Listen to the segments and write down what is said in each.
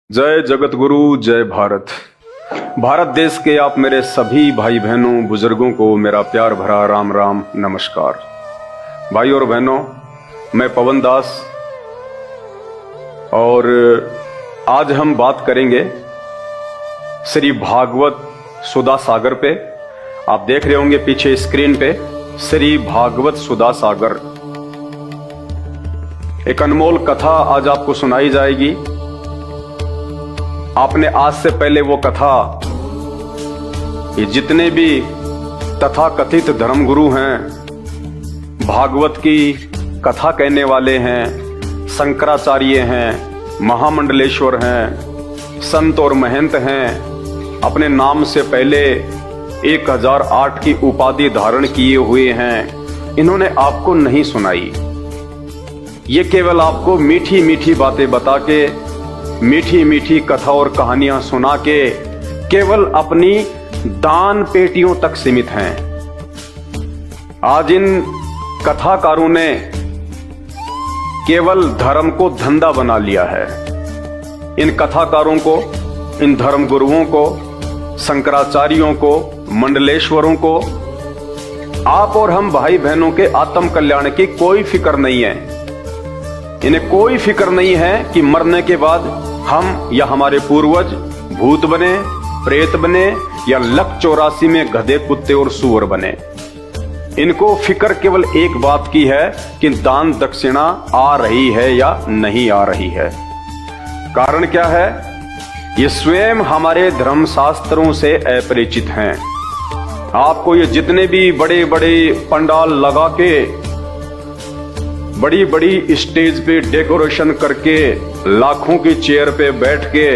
जय जगत गुरु, जय भारत। भारत देश के आप मेरे सभी भाई बहनों बुजुर्गों को मेरा प्यार भरा राम राम नमस्कार। भाई और बहनों, मैं पवन दास और आज हम बात करेंगे श्री भागवत सुधा सागर पे। आप देख रहे होंगे पीछे स्क्रीन पे श्री भागवत सुधा सागर। एक अनमोल कथा आज आपको सुनाई जाएगी। आपने आज से पहले वो कथा, ये जितने भी तथाकथित धर्मगुरु हैं, भागवत की कथा कहने वाले हैं, शंकराचार्य हैं, महामंडलेश्वर हैं, संत और महंत हैं, अपने नाम से पहले 1008 की उपाधि धारण किए हुए हैं, इन्होंने आपको नहीं सुनाई। ये केवल आपको मीठी मीठी बातें बता के, मीठी मीठी कथा और कहानियां सुना के केवल अपनी दान पेटियों तक सीमित हैं। आज इन कथाकारों ने केवल धर्म को धंधा बना लिया है। इन कथाकारों को, इन धर्मगुरुओं को, शंकराचार्यों को, मंडलेश्वरों को, आप और हम भाई बहनों के आत्म कल्याण की कोई फिक्र नहीं है। इन्हें कोई फिक्र नहीं है कि मरने के बाद हम या हमारे पूर्वज भूत बने, प्रेत बने या लक 84 में गधे, कुत्ते और सूअर बने। इनको फिक्र केवल एक बात की है कि दान दक्षिणा आ रही है या नहीं आ रही है। कारण क्या है? ये स्वयं हमारे धर्मशास्त्रों से अपरिचित हैं। आपको ये जितने भी बड़े बड़े पंडाल लगा के, बड़ी बड़ी स्टेज पे डेकोरेशन करके, लाखों की चेयर पे बैठ के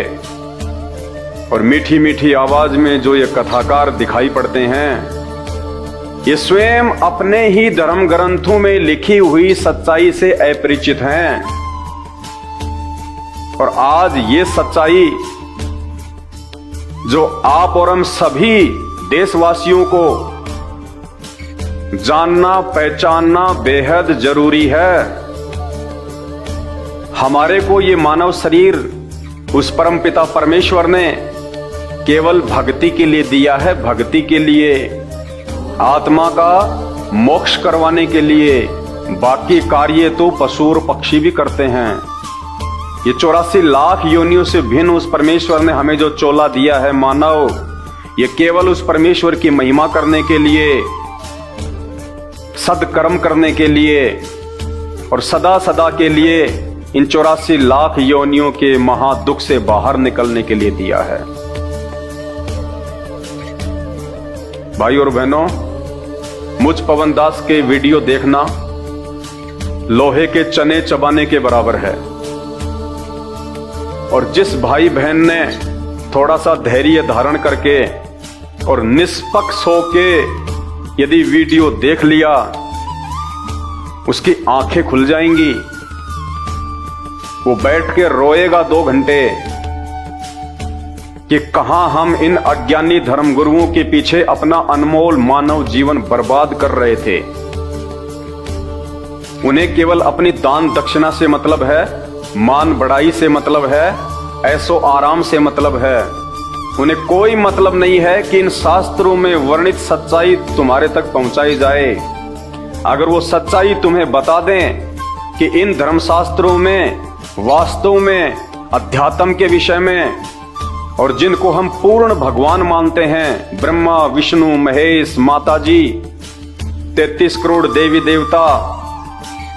और मीठी मीठी आवाज में जो ये कथाकार दिखाई पड़ते हैं, ये स्वयं अपने ही धर्म ग्रंथों में लिखी हुई सच्चाई से अपरिचित हैं। और आज ये सच्चाई जो आप और हम सभी देशवासियों को जानना पहचानना बेहद जरूरी है। हमारे को ये मानव शरीर उस परमपिता परमेश्वर ने केवल भक्ति के लिए दिया है, भक्ति के लिए, आत्मा का मोक्ष करवाने के लिए। बाकी कार्य तो पशु और पक्षी भी करते हैं। ये 84 लाख योनियों से भिन्न उस परमेश्वर ने हमें जो चोला दिया है मानव, ये केवल उस परमेश्वर की महिमा करने के लिए, सदकर्म करने के लिए और सदा सदा के लिए इन 84 लाख योनियों के महादुख से बाहर निकलने के लिए दिया है। भाई और बहनों, मुझ पवन दास के वीडियो देखना लोहे के चने चबाने के बराबर है। और जिस भाई बहन ने थोड़ा सा धैर्य धारण करके और निष्पक्ष होके यदि वीडियो देख लिया, उसकी आंखें खुल जाएंगी। वो बैठ के रोएगा 2 घंटे कि कहां हम इन अज्ञानी धर्मगुरुओं के पीछे अपना अनमोल मानव जीवन बर्बाद कर रहे थे। उन्हें केवल अपनी दान दक्षिणा से मतलब है, मान बढ़ाई से मतलब है, ऐसो आराम से मतलब है। उन्हें कोई मतलब नहीं है कि इन शास्त्रों में वर्णित सच्चाई तुम्हारे तक पहुंचाई जाए। अगर वो सच्चाई तुम्हें बता दें कि इन धर्मशास्त्रों में वास्तव में अध्यात्म के विषय में, और जिनको हम पूर्ण भगवान मानते हैं, ब्रह्मा विष्णु महेश माता जी, 33 करोड़ देवी देवता,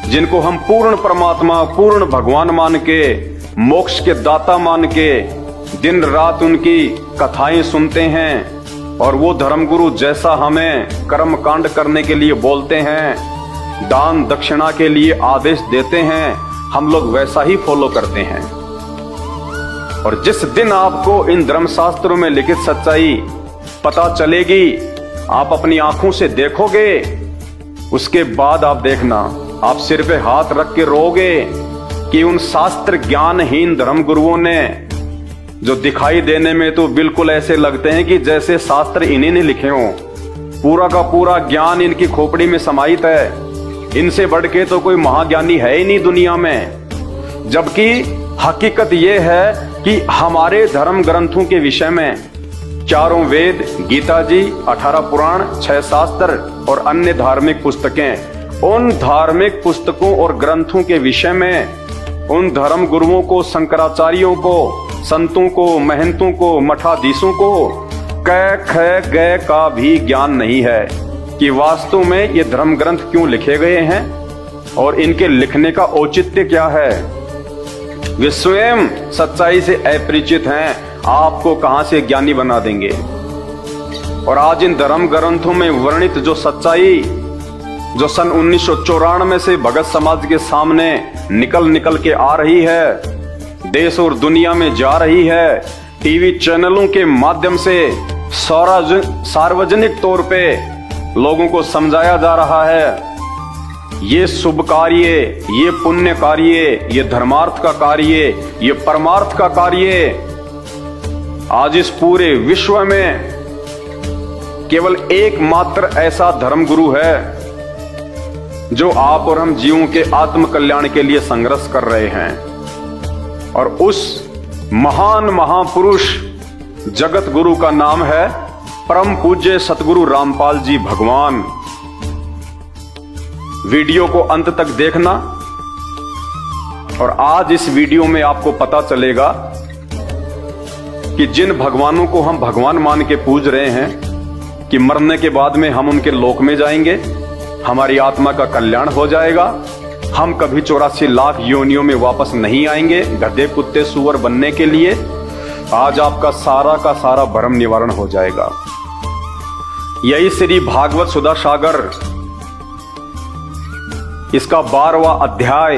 जिनको हम पूर्ण परमात्मा पूर्ण भगवान मान के, मोक्ष के दाता मान के दिन रात उनकी कथाएं सुनते हैं, और वो धर्मगुरु जैसा हमें कर्म कांड करने के लिए बोलते हैं, दान दक्षिणा के लिए आदेश देते हैं, हम लोग वैसा ही फॉलो करते हैं। और जिस दिन आपको इन धर्मशास्त्रों में लिखित सच्चाई पता चलेगी, आप अपनी आंखों से देखोगे, उसके बाद आप देखना, आप सिर पे हाथ रख के रोगे कि उन शास्त्र ज्ञानहीन धर्मगुरुओं ने, जो दिखाई देने में तो बिल्कुल ऐसे लगते हैं कि जैसे शास्त्र इन्हीं ने लिखे हों, पूरा का पूरा ज्ञान इनकी खोपड़ी में समाहित है, इनसे बढ़ के तो कोई महाज्ञानी है ही नहीं दुनिया में। जबकि हकीकत यह है कि हमारे धर्म ग्रंथों के विषय में चारों वेद, गीता जी, 18 पुराण, 6 शास्त्र और अन्य धार्मिक पुस्तकें, उन धार्मिक पुस्तकों और ग्रंथों के विषय में उन धर्म गुरुओं को, शंकराचार्यों को, संतों को, महंतों को, मठाधीशों को क ख ग का भी ज्ञान नहीं है कि वास्तव में ये धर्म ग्रंथ क्यों लिखे गए हैं और इनके लिखने का औचित्य क्या है। वे स्वयं सच्चाई से अपरिचित हैं, आपको कहां से ज्ञानी बना देंगे। और आज इन धर्म ग्रंथों में वर्णित जो सच्चाई जो सन 1994 से भगत समाज के सामने निकल के आ रही है, देश और दुनिया में जा रही है, टीवी चैनलों के माध्यम से सार्वजनिक तौर पे लोगों को समझाया जा रहा है, ये शुभ कार्य, ये पुण्य कार्य, ये धर्मार्थ का कार्य, ये परमार्थ का कार्य आज इस पूरे विश्व में केवल एकमात्र ऐसा धर्म गुरु है जो आप और हम जीवों के आत्म कल्याण के लिए संघर्ष कर रहे हैं। और उस महान महापुरुष जगत गुरु का नाम है परम पूज्य सतगुरु रामपाल जी भगवान। वीडियो को अंत तक देखना और आज इस वीडियो में आपको पता चलेगा कि जिन भगवानों को हम भगवान मान के पूज रहे हैं कि मरने के बाद में हम उनके लोक में जाएंगे, हमारी आत्मा का कल्याण हो जाएगा, हम कभी 84 लाख योनियों में वापस नहीं आएंगे गधे कुत्ते सूअर बनने के लिए। आज आपका सारा का सारा भ्रम निवारण हो जाएगा। यही श्री भागवत सुधा सागर इसका 12वां अध्याय,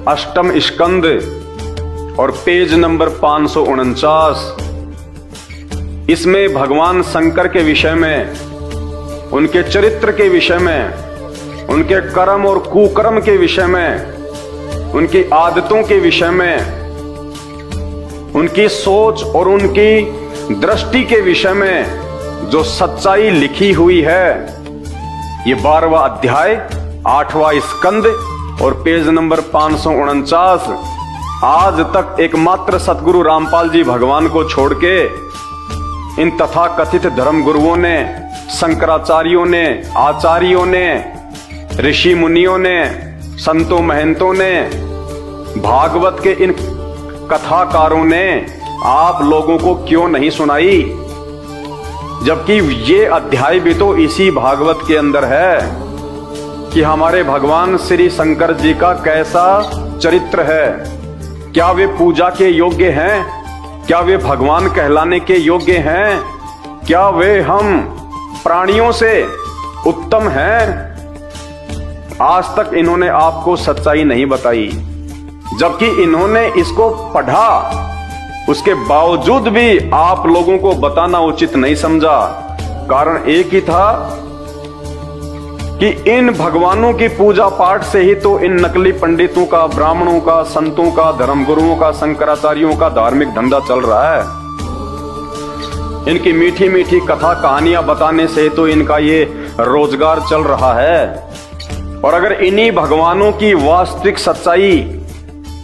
8वां स्कंद और पेज नंबर 549, इसमें भगवान शंकर के विषय में, उनके चरित्र के विषय में, उनके कर्म और कुकर्म के विषय में, उनकी आदतों के विषय में, उनकी सोच और उनकी दृष्टि के विषय में जो सच्चाई लिखी हुई है, ये 12वां अध्याय, 8वां स्कंद और पेज नंबर 549 आज तक एकमात्र सतगुरु रामपाल जी भगवान को छोड़ के इन तथाकथित धर्म गुरुओं ने, शंकराचार्यों ने, आचार्यों ने, ऋषि मुनियों ने, संतों महंतों ने, भागवत के इन कथाकारों ने आप लोगों को क्यों नहीं सुनाई, जबकि ये अध्याय भी तो इसी भागवत के अंदर है कि हमारे भगवान श्री शंकर जी का कैसा चरित्र है, क्या वे पूजा के योग्य हैं, क्या वे भगवान कहलाने के योग्य हैं, क्या वे हम प्राणियों से उत्तम हैं। आज तक इन्होंने आपको सच्चाई नहीं बताई, जबकि इन्होंने इसको पढ़ा, उसके बावजूद भी आप लोगों को बताना उचित नहीं समझा। कारण एक ही था कि इन भगवानों की पूजा पाठ से ही तो इन नकली पंडितों का, ब्राह्मणों का, संतों का, धर्मगुरुओं का, शंकराचार्यों का धार्मिक धंधा चल रहा है। इनकी मीठी मीठी कथा कहानियां बताने से तो इनका ये रोजगार चल रहा है। और अगर इन्हीं भगवानों की वास्तविक सच्चाई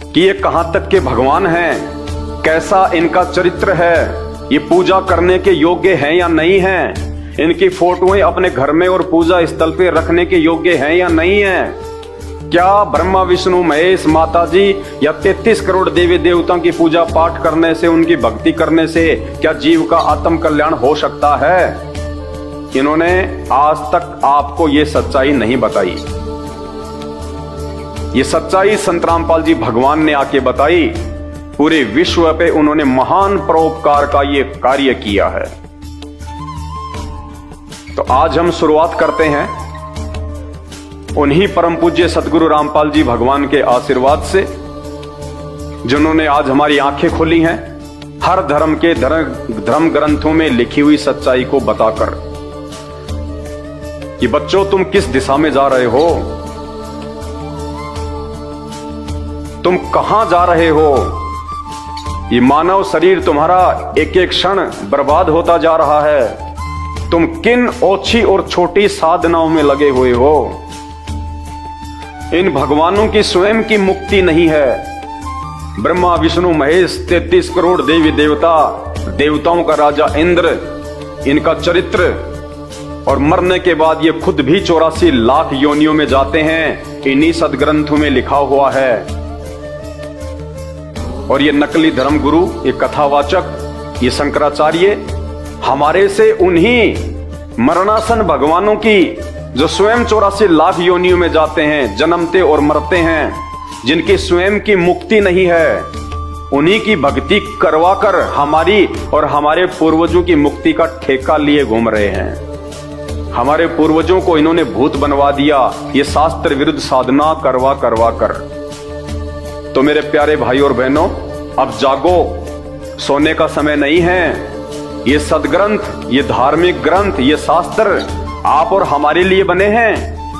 कि ये कहां तक के भगवान हैं, कैसा इनका चरित्र है, ये पूजा करने के योग्य हैं या नहीं हैं, इनकी फोटोएं अपने घर में और पूजा स्थल पे रखने के योग्य हैं या नहीं हैं, क्या ब्रह्मा विष्णु महेश माता जी या 33 करोड़ देवी देवताओं की पूजा पाठ करने से, उनकी भक्ति करने से क्या जीव का आत्म कल्याण हो सकता है। इन्होंने आज तक आपको ये सच्चाई नहीं बताई। ये सच्चाई संत रामपाल जी भगवान ने आके बताई। पूरे विश्व पे उन्होंने महान परोपकार का ये कार्य किया है। तो आज हम शुरुआत करते हैं उन्हीं परम पूज्य सतगुरु रामपाल जी भगवान के आशीर्वाद से, जिन्होंने आज हमारी आंखें खोली हैं हर धर्म के धर्म ग्रंथों में लिखी हुई सच्चाई को बताकर कि बच्चों तुम किस दिशा में जा रहे हो, तुम कहां जा रहे हो। ये मानव शरीर तुम्हारा एक एक क्षण बर्बाद होता जा रहा है। तुम किन ओछी और छोटी साधनाओं में लगे हुए हो। इन भगवानों की स्वयं की मुक्ति नहीं है। ब्रह्मा विष्णु महेश 33 करोड़ देवी देवता, देवताओं का राजा इंद्र, इनका चरित्र, और मरने के बाद ये खुद भी 84 लाख योनियों में जाते हैं, इन्हीं सदग्रंथों में लिखा हुआ है। और ये नकली धर्म गुरु, ये कथावाचक, ये शंकराचार्य हमारे से उन्हीं मरणासन भगवानों की, जो स्वयं 84 लाख योनियों में जाते हैं, जन्मते और मरते हैं, जिनकी स्वयं की मुक्ति नहीं है, उन्हीं की भक्ति करवाकर हमारी और हमारे पूर्वजों की मुक्ति का ठेका लिए घूम रहे हैं। हमारे पूर्वजों को इन्होंने भूत बनवा दिया, ये शास्त्र विरुद्ध साधना करवा कर। तो मेरे प्यारे भाई और बहनों, अब जागो, सोने का समय नहीं है। ये सदग्रंथ, ये धार्मिक ग्रंथ, ये शास्त्र आप और हमारे लिए बने हैं,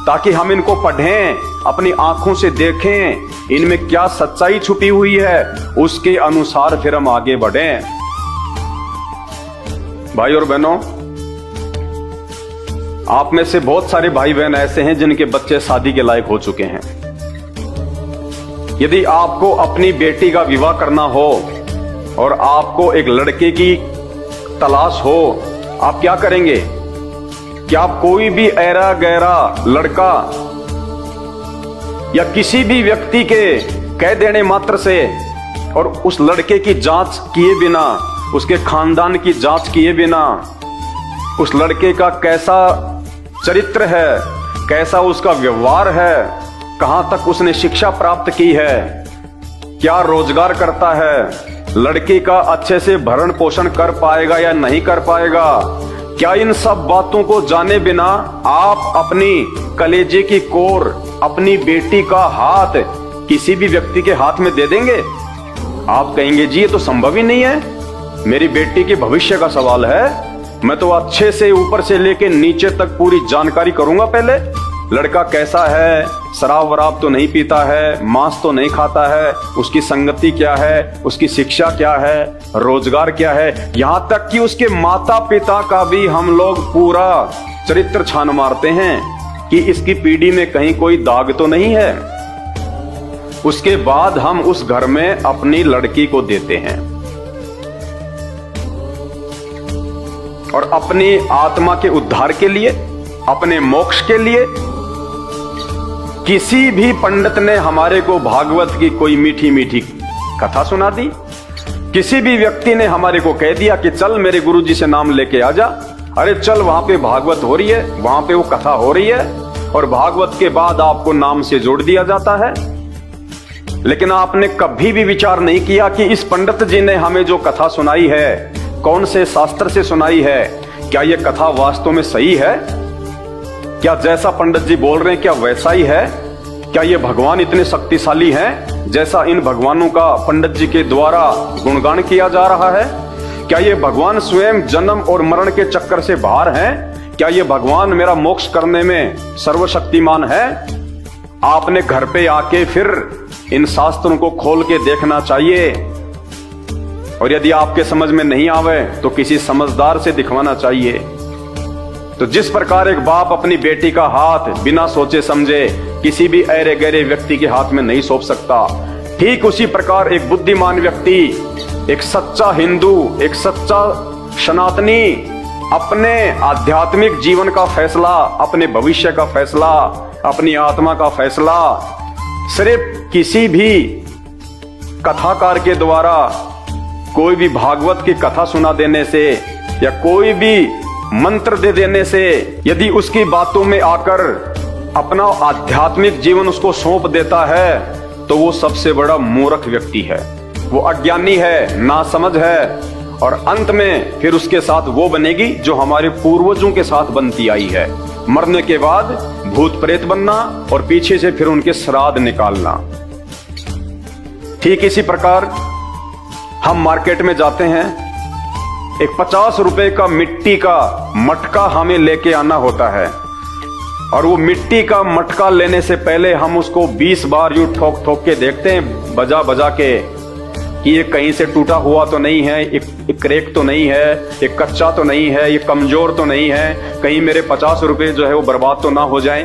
ताकि हम इनको पढ़ें, अपनी आंखों से देखें, इनमें क्या सच्चाई छुपी हुई है, उसके अनुसार फिर हम आगे बढ़ें। भाई और बहनों, आप में से बहुत सारे भाई बहन ऐसे हैं जिनके बच्चे शादी के लायक हो चुके हैं। यदि आपको अपनी बेटी का विवाह करना हो और आपको एक लड़के की तलाश हो, आप क्या करेंगे? क्या आप कोई भी ऐरा गैरा लड़का या किसी भी व्यक्ति के कह देने मात्र से और उस लड़के की जांच किए बिना, उसके खानदान की जांच किए बिना, उस लड़के का कैसा चरित्र है, कैसा उसका व्यवहार है, कहां तक उसने शिक्षा प्राप्त की है, क्या रोजगार करता है, लड़की का अच्छे से भरण पोषण कर पाएगा या नहीं कर पाएगा, क्या इन सब बातों को जाने बिना आप अपनी कलेजे की कोर, अपनी बेटी का हाथ किसी भी व्यक्ति के हाथ में दे देंगे? आप कहेंगे जी ये तो संभव ही नहीं है, मेरी बेटी के भविष्य का सवाल है, मैं तो अच्छे से ऊपर से लेके नीचे तक पूरी जानकारी करूंगा। पहले लड़का कैसा है, शराब वराब तो नहीं पीता है, मांस तो नहीं खाता है, उसकी संगति क्या है, उसकी शिक्षा क्या है, रोजगार क्या है, यहां तक कि उसके माता पिता का भी हम लोग पूरा चरित्र छान मारते हैं कि इसकी पीढ़ी में कहीं कोई दाग तो नहीं है। उसके बाद हम उस घर में अपनी लड़की को देते हैं और अपनी आत्मा के उद्धार के लिए, अपने मोक्ष के लिए किसी भी पंडित ने हमारे को भागवत की कोई मीठी मीठी कथा सुना दी, किसी भी व्यक्ति ने हमारे को कह दिया कि चल मेरे गुरुजी से नाम लेके आ जा, अरे चल वहां पे भागवत हो रही है, वहां पे वो कथा हो रही है, और भागवत के बाद आपको नाम से जोड़ दिया जाता है। लेकिन आपने कभी भी विचार नहीं किया कि इस पंडित जी ने हमें जो कथा सुनाई है, कौन से शास्त्र से सुनाई है, क्या यह कथा वास्तव में सही है? क्या जैसा पंडित जी बोल रहे हैं क्या वैसा ही है? क्या ये भगवान इतने शक्तिशाली हैं जैसा इन भगवानों का पंडित जी के द्वारा गुणगान किया जा रहा है? क्या ये भगवान स्वयं जन्म और मरण के चक्कर से बाहर हैं? क्या ये भगवान मेरा मोक्ष करने में सर्वशक्तिमान है? आपने घर पे आके फिर इन शास्त्रों को खोल के देखना चाहिए, और यदि आपके समझ में नहीं आवे तो किसी समझदार से दिखवाना चाहिए। तो जिस प्रकार एक बाप अपनी बेटी का हाथ बिना सोचे समझे किसी भी ऐरे गहरे व्यक्ति के हाथ में नहीं सौंप सकता, ठीक उसी प्रकार एक बुद्धिमान व्यक्ति, एक सच्चा हिंदू, एक सच्चा सनातनी अपने आध्यात्मिक जीवन का फैसला, अपने भविष्य का फैसला, अपनी आत्मा का फैसला सिर्फ किसी भी कथाकार के द्वारा, कोई भी भागवत की कथा सुना देने से या कोई भी मंत्र दे देने से, यदि उसकी बातों में आकर अपना आध्यात्मिक जीवन उसको सौंप देता है तो वो सबसे बड़ा मूर्ख व्यक्ति है, वो अज्ञानी है, नासमझ है, और अंत में फिर उसके साथ वो बनेगी जो हमारे पूर्वजों के साथ बनती आई है, मरने के बाद भूत प्रेत बनना और पीछे से फिर उनके श्राद्ध निकालना। ठीक इसी प्रकार हम मार्केट में जाते हैं, एक 50 रुपए का मिट्टी का मटका हमें लेके आना होता है, और वो मिट्टी का मटका लेने से पहले हम उसको 20 बार यूं ठोक ठोक के देखते हैं, बजा बजा के, कि ये कहीं से टूटा हुआ तो नहीं है, एक क्रैक तो नहीं है, एक कच्चा तो नहीं है, ये कमजोर तो नहीं है, कहीं मेरे 50 रुपए जो है वो बर्बाद तो ना हो जाए।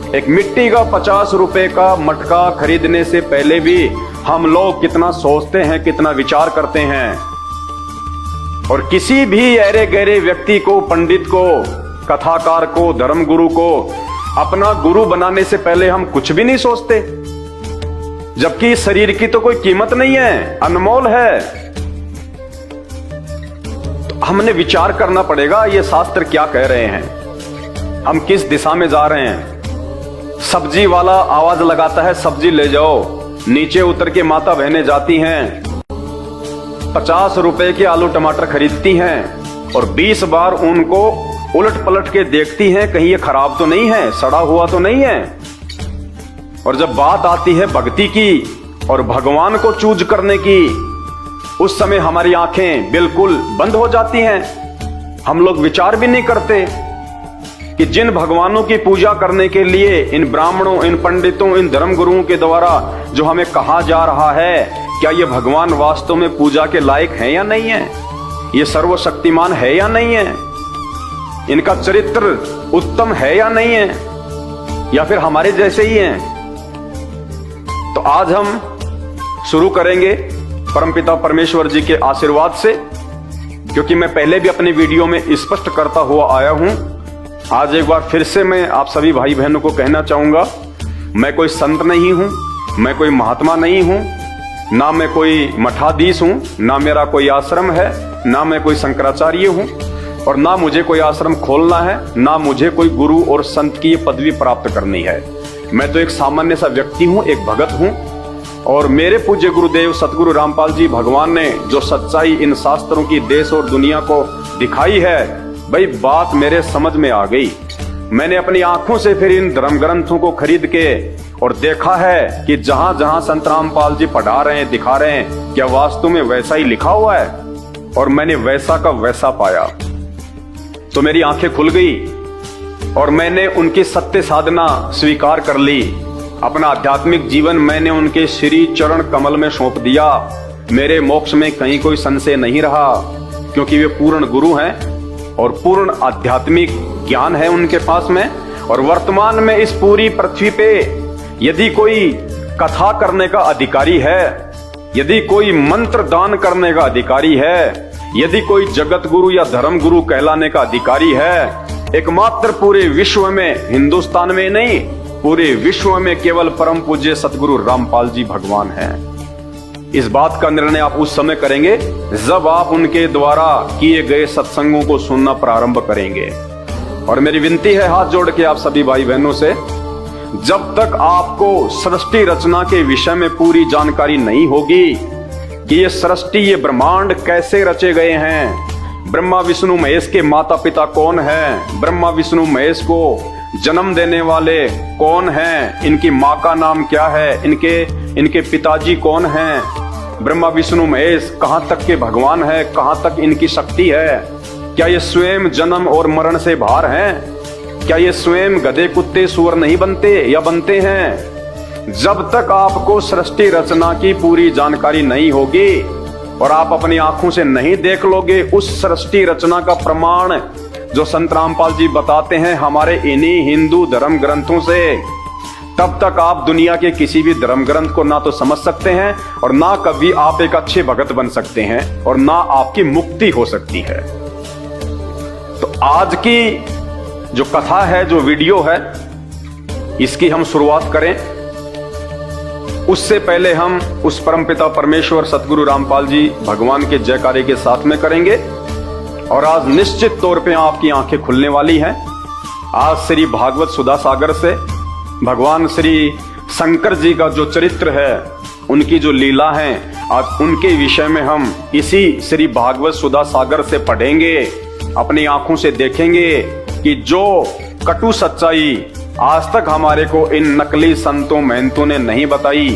एक मिट्टी का 50 रुपए का मटका खरीदने से पहले भी हम लोग कितना सोचते हैं, कितना विचार करते हैं। और किसी भी अरे गहरे व्यक्ति को, पंडित को, कथाकार को, धर्मगुरु को अपना गुरु बनाने से पहले हम कुछ भी नहीं सोचते, जबकि शरीर की तो कोई कीमत नहीं है, अनमोल है। तो हमने विचार करना पड़ेगा ये शास्त्र क्या कह रहे हैं, हम किस दिशा में जा रहे हैं। सब्जी वाला आवाज लगाता है सब्जी ले जाओ, नीचे उतर के माता बहनें जाती हैं, 50 रुपए के आलू टमाटर खरीदती हैं और 20 बार उनको उलट पलट के देखती हैं कहीं ये खराब तो नहीं है, सड़ा हुआ तो नहीं है। और जब बात आती है भक्ति की और भगवान को चूज करने की, उस समय हमारी आंखें बिल्कुल बंद हो जाती हैं। हम लोग विचार भी नहीं करते कि जिन भगवानों की पूजा करने के लिए इन ब्राह्मणों, इन पंडितों, इन धर्मगुरुओं के द्वारा जो हमें कहा जा रहा है, क्या ये भगवान वास्तव में पूजा के लायक है या नहीं है, ये सर्वशक्तिमान है या नहीं है, इनका चरित्र उत्तम है या नहीं है, या फिर हमारे जैसे ही हैं। तो आज हम शुरू करेंगे परमपिता परमेश्वर जी के आशीर्वाद से, क्योंकि मैं पहले भी अपने वीडियो में स्पष्ट करता हुआ आया हूं। आज एक बार फिर से मैं आप सभी भाई बहनों को कहना चाहूंगा, मैं कोई संत नहीं हूं, मैं कोई महात्मा नहीं हूं, ना मैं कोई मठाधीश हूं, ना मेरा कोई आश्रम है, ना मैं कोई शंकराचार्य हूं, और ना मुझे कोई आश्रम खोलना है, ना मुझे कोई गुरु और संत की पदवी प्राप्त करनी है। मैं तो एक सामान्य सा व्यक्ति हूं, एक भगत हूं। और मेरे पूज्य गुरुदेव सतगुरु रामपाल जी भगवान ने जो सच्चाई इन शास्त्रों की देश और दुनिया को दिखाई है, भाई बात मेरे समझ में आ गई। मैंने अपनी आंखों से फिर इन धर्म ग्रंथों को खरीद के और देखा है कि जहां जहां संत रामपाल जी पढ़ा रहे हैं, दिखा रहे हैं, क्या वास्तु में वैसा ही लिखा हुआ है। और मैंने वैसा का वैसा पाया, तो मेरी आंखें खुल गई और मैंने उनकी सत्य साधना स्वीकार कर ली। अपना आध्यात्मिक जीवन मैंने उनके श्री चरण कमल में सौंप दिया। मेरे मोक्ष में कहीं कोई संशय नहीं रहा, क्योंकि वे पूर्ण गुरु हैं और पूर्ण आध्यात्मिक ज्ञान है उनके पास में। और वर्तमान में इस पूरी पृथ्वी पे यदि कोई कथा करने का अधिकारी है, यदि कोई मंत्र दान करने का अधिकारी है, यदि कोई जगत गुरु या धर्म गुरु कहलाने का अधिकारी है, एकमात्र पूरे विश्व में, हिंदुस्तान में नहीं, पूरे विश्व में केवल परम पूज्य सतगुरु रामपाल जी भगवान हैं। इस बात का निर्णय आप उस समय करेंगे जब आप उनके द्वारा किए गए सत्संगों को सुनना प्रारंभ करेंगे। और मेरी विनती है हाथ जोड़ के आप सभी भाई बहनों से, जब तक आपको सृष्टि रचना के विषय में पूरी जानकारी नहीं होगी कि ये सृष्टि, ये ब्रह्मांड कैसे रचे गए हैं, ब्रह्मा विष्णु महेश के माता पिता कौन हैं, ब्रह्मा विष्णु महेश को जन्म देने वाले कौन हैं, इनकी माँ का नाम क्या है, इनके पिताजी कौन हैं, ब्रह्मा विष्णु महेश कहाँ तक के भगवान है, कहाँ तक इनकी शक्ति है, क्या ये स्वयं जन्म और मरण से बाहर हैं, क्या ये स्वयं गधे कुत्ते सूअर नहीं बनते या बनते हैं। जब तक आपको सृष्टि रचना की पूरी जानकारी नहीं होगी और आप अपनी आंखों से नहीं देख लोगे उस सृष्टि रचना का प्रमाण जो संत रामपाल जी बताते हैं हमारे इन्हीं हिंदू धर्म ग्रंथों से, तब तक आप दुनिया के किसी भी धर्म ग्रंथ को ना तो समझ सकते हैं और ना कभी आप एक अच्छे भगत बन सकते हैं और ना आपकी मुक्ति हो सकती है। तो आज की जो कथा है, जो वीडियो है, इसकी हम शुरुआत करें। उससे पहले हम उस परमपिता परमेश्वर सतगुरु रामपाल जी भगवान के जयकारे के साथ में करेंगे। और आज निश्चित तौर पे आपकी आंखें खुलने वाली हैं। आज श्री भागवत सुधा सागर से भगवान श्री शंकर जी का जो चरित्र है, उनकी जो लीला है, आज उनके विषय में हम इसी श्री भागवत सुधा सागर से पढ़ेंगे, अपनी आंखों से देखेंगे कि जो कटु सच्चाई आज तक हमारे को इन नकली संतों महंतों ने नहीं बताई,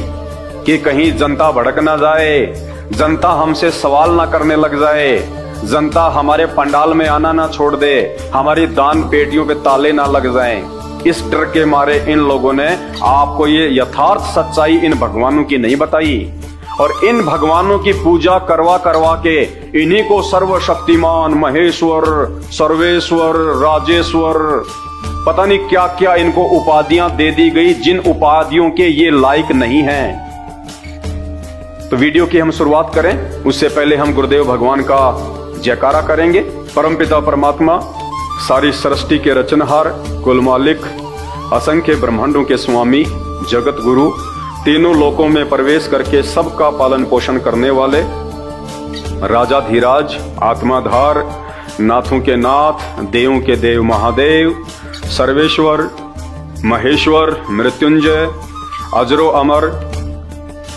कि कहीं जनता भड़क ना जाए, जनता हमसे सवाल ना करने लग जाए, जनता हमारे पंडाल में आना ना छोड़ दे, हमारी दान पेटियों पे ताले ना लग जाएं। इस डर के मारे इन लोगों ने आपको ये यथार्थ सच्चाई इन भगवानों की नहीं बताई। और इन भगवानों की पूजा करवा करवा के इन्हीं को सर्वशक्तिमान, महेश्वर, सर्वेश्वर, राजेश्वर, पता नहीं क्या क्या इनको उपाधियां दे दी गई, जिन उपाधियों के ये लायक नहीं हैं। तो वीडियो की हम शुरुआत करें उससे पहले हम गुरुदेव भगवान का जयकारा करेंगे। परमपिता परमात्मा, सारी सृष्टि के रचनहार, कुल मालिक, असंख्य ब्रह्मांडों के स्वामी, जगत गुरु, तीनों लोकों में प्रवेश करके सबका पालन पोषण करने वाले, राजाधिराज, आत्माधार, नाथों के नाथ, देवों के देव महादेव, सर्वेश्वर, महेश्वर, मृत्युंजय, अजरो अमर,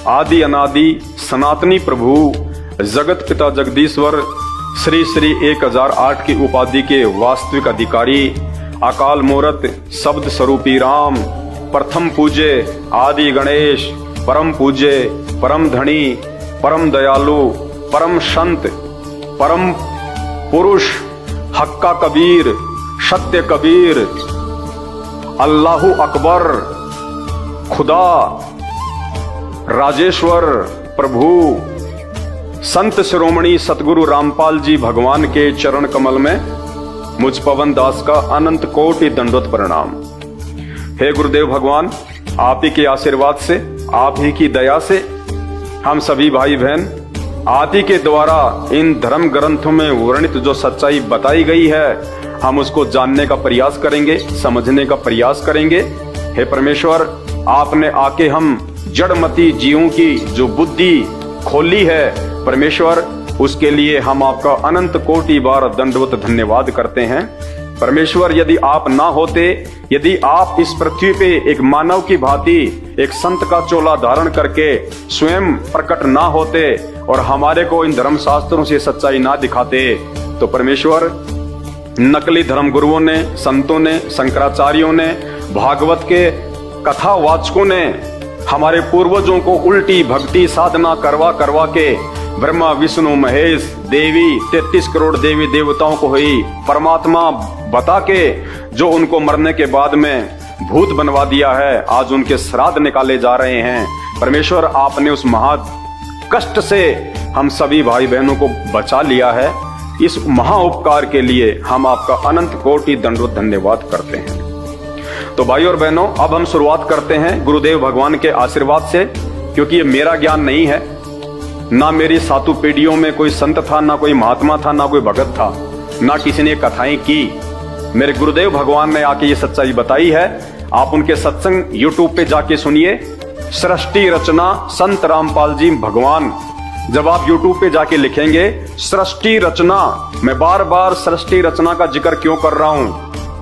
आदि अनादि, सनातनी प्रभु, जगत पिता जगदीश्वर, श्री श्री 1008 की उपाधि के वास्तविक अधिकारी, अकाल मूरत, शब्द स्वरूपी राम, प्रथम पूज्य आदि गणेश, परम पूज्य, परम धनी, परम दयालु, परम संत, परम पुरुष, हक्का कबीर, सत्य कबीर, अल्लाहु अकबर, खुदा, राजेश्वर प्रभु, संत शिरोमणि सतगुरु रामपाल जी भगवान के चरण कमल में मुझ पवन दास का अनंत कोटि दंडवत प्रणाम। हे गुरुदेव भगवान, आप ही के आशीर्वाद से, आप ही की दया से हम सभी भाई बहन आप ही के द्वारा इन धर्म ग्रंथों में वर्णित जो सच्चाई बताई गई है, हम उसको जानने का प्रयास करेंगे, समझने का प्रयास करेंगे। हे परमेश्वर, आपने आके हम जड़मती जीवों की जो बुद्धि खोली है परमेश्वर, उसके लिए हम आपका अनंत कोटि बार दंडवत धन्यवाद करते हैं। परमेश्वर, यदि आप ना होते, यदि आप इस पृथ्वी पे एक मानव की भांति एक संत का चोला धारण करके स्वयं प्रकट ना होते और हमारे को इन धर्म शास्त्रों से सच्चाई ना दिखाते, तो परमेश्वर, नकली धर्म गुरुओं ने, संतों ने, शंकराचार्यों ने, भागवत के कथावाचकों ने हमारे पूर्वजों को उल्टी भक्ति साधना करवा करवा के ब्रह्मा विष्णु महेश देवी 33 करोड़ देवी देवताओं को हुई परमात्मा बता के जो उनको मरने के बाद में भूत बनवा दिया है, आज उनके श्राद्ध निकाले जा रहे हैं। परमेश्वर, आपने उस महा कष्ट से हम सभी भाई बहनों को बचा लिया है। इस महा उपकार के लिए हम आपका अनंत कोटि दंडवत धन्यवाद करते हैं। तो भाई और बहनों, अब हम शुरुआत करते हैं गुरुदेव भगवान के आशीर्वाद से, क्योंकि ये मेरा ज्ञान नहीं है, ना मेरी सातु पीढ़ियों में कोई संत था, ना कोई महात्मा था, ना कोई भगत था, ना किसी ने कथाएं की। मेरे गुरुदेव भगवान ने आके ये सच्चाई बताई है। आप उनके सत्संग यूट्यूब पे जाके सुनिए, सृष्टि रचना संत रामपाल जी भगवान। जब आप यूट्यूब पे जाके लिखेंगे सृष्टि रचना, मैं बार बार सृष्टि रचना का जिक्र क्यों कर रहा हूं,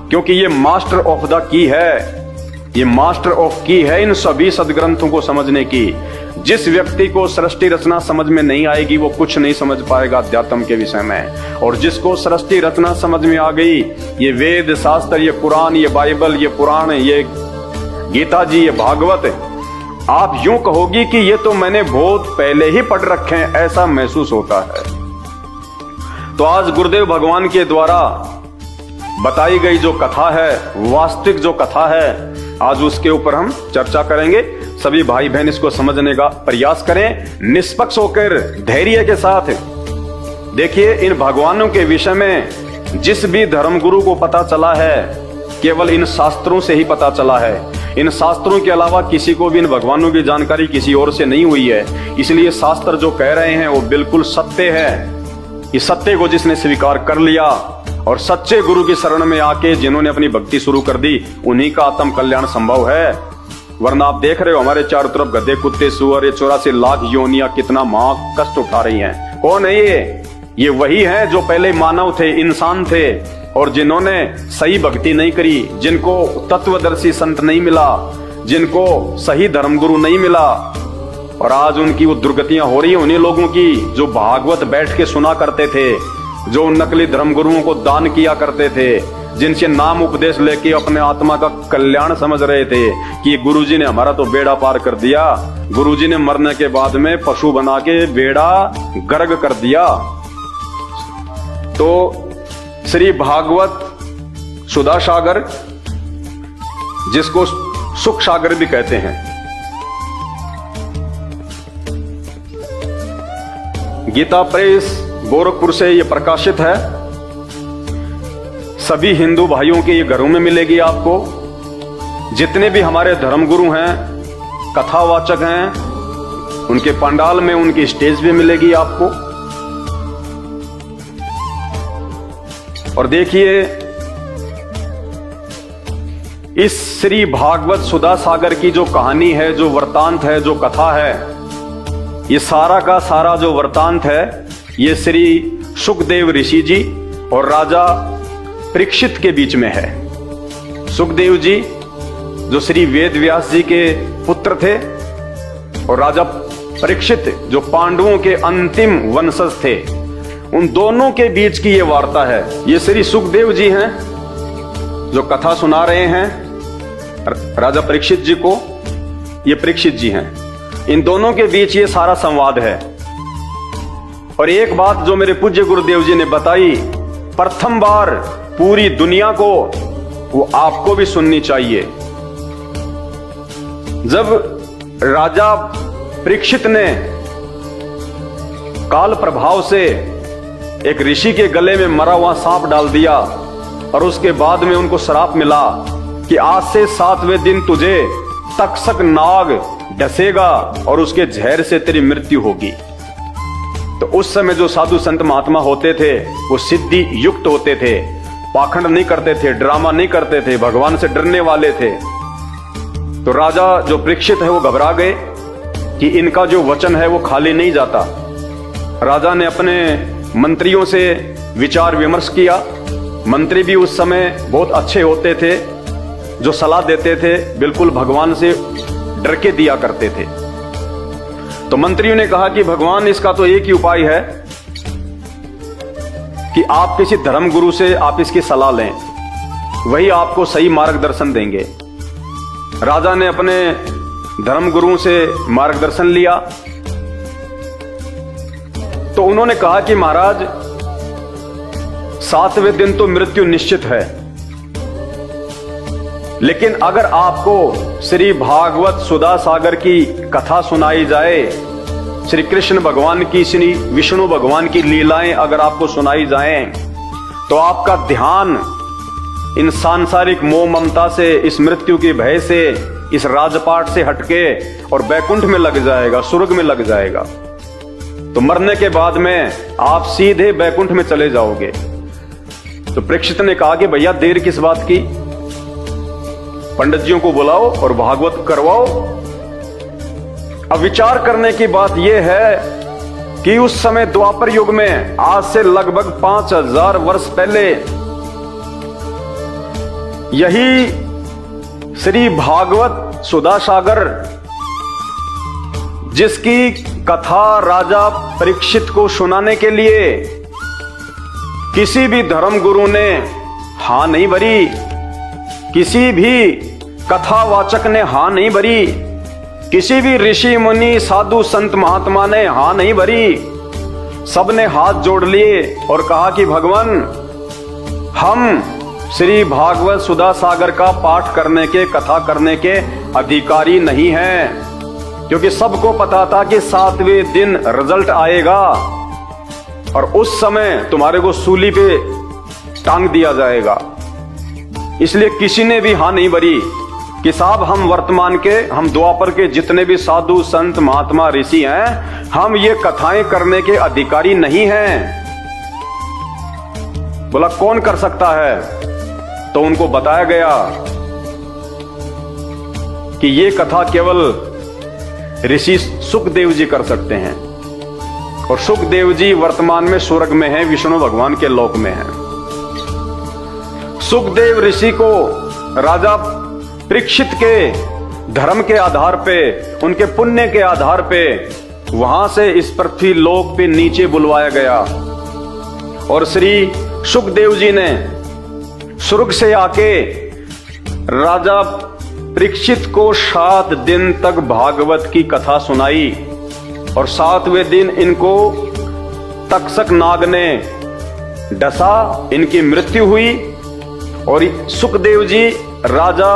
क्योंकि ये मास्टर ऑफ द की है, ये मास्टर ऑफ की है इन सभी सदग्रंथों को समझने की। जिस व्यक्ति को सृष्टि रचना समझ में नहीं आएगी वो कुछ नहीं समझ पाएगा अध्यात्म के विषय में, और जिसको सृष्टि रचना समझ में आ गई, ये वेद शास्त्र, ये कुरान, ये बाइबल, ये पुराण, ये गीता जी, ये भागवत, आप यूं कहोगी कि ये तो मैंने बहुत पहले ही पढ़ रखे हैं, ऐसा महसूस होता है। तो आज गुरुदेव भगवान के द्वारा बताई गई जो कथा है, वास्तविक जो कथा है, आज उसके ऊपर हम चर्चा करेंगे। सभी भाई बहन इसको समझने का प्रयास करें, निष्पक्ष होकर, धैर्य के साथ। देखिए, इन भगवानों के विषय में जिस भी धर्मगुरु को पता चला है, केवल इन शास्त्रों से ही पता चला है। इन शास्त्रों के अलावा किसी को भी इन भगवानों की जानकारी किसी और से नहीं हुई है। इसलिए शास्त्र जो कह रहे हैं वो बिल्कुल सत्य है। इस सत्य को जिसने स्वीकार कर लिया और सच्चे गुरु की शरण में आके जिन्होंने अपनी भक्ति शुरू कर दी, उन्हीं का आत्म कल्याण संभव है। वरना आप देख रहे हो हमारे चारों तरफ गधे, कुत्ते, सुअर, ये 84 लाख योनियां कितना महा कष्ट उठा रही हैं। कौन है ये वही है जो पहले मानव थे, इंसान थे, और जिन्होंने सही भक्ति नहीं करी, जिनको तत्वदर्शी संत नहीं मिला, जिनको सही धर्मगुरु नहीं मिला, और आज उनकी वो दुर्गतियां हो रही है उन्हीं लोगों की जो भागवत बैठ के सुना करते थे, जो नकली धर्मगुरुओं को दान किया करते थे, जिनसे नाम उपदेश लेके अपने आत्मा का कल्याण समझ रहे थे कि गुरुजी ने हमारा तो बेड़ा पार कर दिया। गुरुजी ने मरने के बाद में पशु बना के बेड़ा गर्ग कर दिया। तो श्री भागवत सुधा सागर, जिसको सुख सागर भी कहते हैं, गीता प्रेस गोरखपुर से यह प्रकाशित है। सभी हिंदू भाइयों के ये घरों में मिलेगी आपको। जितने भी हमारे धर्मगुरु हैं, कथावाचक हैं, उनके पंडाल में, उनकी स्टेज पे मिलेगी आपको। और देखिए, इस श्री भागवत सुधा सागर की जो कहानी है, जो वृतांत है, जो कथा है, ये सारा का सारा जो वृतांत है, ये श्री सुखदेव ऋषि जी और राजा परीक्षित के बीच में है। सुखदेव जी जो श्री वेद व्यास जी के पुत्र थे, और राजा परीक्षित जो पांडवों के अंतिम वंशज थे, उन दोनों के बीच की ये वार्ता है। ये श्री सुखदेव जी हैं जो कथा सुना रहे हैं राजा परीक्षित जी को, ये परीक्षित जी हैं। इन दोनों के बीच ये सारा संवाद है। और एक बात जो मेरे पूज्य गुरुदेव जी ने बताई, प्रथम बार पूरी दुनिया को, वो आपको भी सुननी चाहिए। जब राजा परीक्षित ने काल प्रभाव से एक ऋषि के गले में मरा हुआ सांप डाल दिया, और उसके बाद में उनको श्राप मिला कि आज से 7वें दिन तुझे तक्षक नाग डसेगा और उसके जहर से तेरी मृत्यु होगी। तो उस समय जो साधु संत महात्मा होते थे, वो सिद्धि युक्त होते थे, पाखंड नहीं करते थे, ड्रामा नहीं करते थे, भगवान से डरने वाले थे। तो राजा जो परीक्षित है वो घबरा गए कि इनका जो वचन है वो खाली नहीं जाता। राजा ने अपने मंत्रियों से विचार विमर्श किया। मंत्री भी उस समय बहुत अच्छे होते थे, जो सलाह देते थे बिल्कुल भगवान से डर के दिया करते थे। तो मंत्रियों ने कहा कि भगवान, इसका तो एक ही उपाय है कि आप किसी धर्म गुरु से आप इसकी सलाह लें, वही आपको सही मार्गदर्शन देंगे। राजा ने अपने धर्म गुरु से मार्गदर्शन लिया। तो उन्होंने कहा कि महाराज, 7वें दिन तो मृत्यु निश्चित है, लेकिन अगर आपको श्री भागवत सुधा सागर की कथा सुनाई जाए, श्री कृष्ण भगवान की, श्री विष्णु भगवान की लीलाएं अगर आपको सुनाई जाएं, तो आपका ध्यान इन सांसारिक मोह ममता से, इस मृत्यु के भय से, इस राजपाट से हटके और बैकुंठ में लग जाएगा, स्वर्ग में लग जाएगा। तो मरने के बाद में आप सीधे बैकुंठ में चले जाओगे। तो परीक्षित ने कहा कि भैया देर किस बात की, पंडित जियों को बुलाओ और भागवत करवाओ। अब विचार करने की बात यह है कि उस समय द्वापर युग में, आज से लगभग 5000 वर्ष पहले, यही श्री भागवत सुधा सागर, जिसकी कथा राजा परीक्षित को सुनाने के लिए किसी भी धर्म गुरु ने हां नहीं भरी, किसी भी कथावाचक ने हां नहीं भरी, किसी भी ऋषि मुनि साधु संत महात्मा ने हां नहीं भरी। सबने हाथ जोड़ लिए और कहा कि भगवान, हम श्री भागवत सुधा सागर का पाठ करने के, कथा करने के अधिकारी नहीं हैं, क्योंकि सबको पता था कि 7वें दिन रिजल्ट आएगा और उस समय तुम्हारे को सूली पे टांग दिया जाएगा। इसलिए किसी ने भी हां नहीं भरी कि साहब, हम वर्तमान के, हम द्वापर के जितने भी साधु संत महात्मा ऋषि हैं, हम ये कथाएं करने के अधिकारी नहीं हैं। बोला कौन कर सकता है? तो उनको बताया गया कि ये कथा केवल ऋषि सुखदेव जी कर सकते हैं, और सुखदेव जी वर्तमान में स्वर्ग में हैं, विष्णु भगवान के लोक में हैं। सुखदेव ऋषि को राजा परीक्षित के धर्म के आधार पे, उनके पुण्य के आधार पे, वहां से इस पृथ्वी लोक पे नीचे बुलवाया गया, और श्री सुखदेव जी ने स्वर्ग से आके राजा परीक्षित को 7 दिन तक भागवत की कथा सुनाई, और 7वें दिन इनको तक्षक नाग ने डसा, इनकी मृत्यु हुई, और सुखदेव जी राजा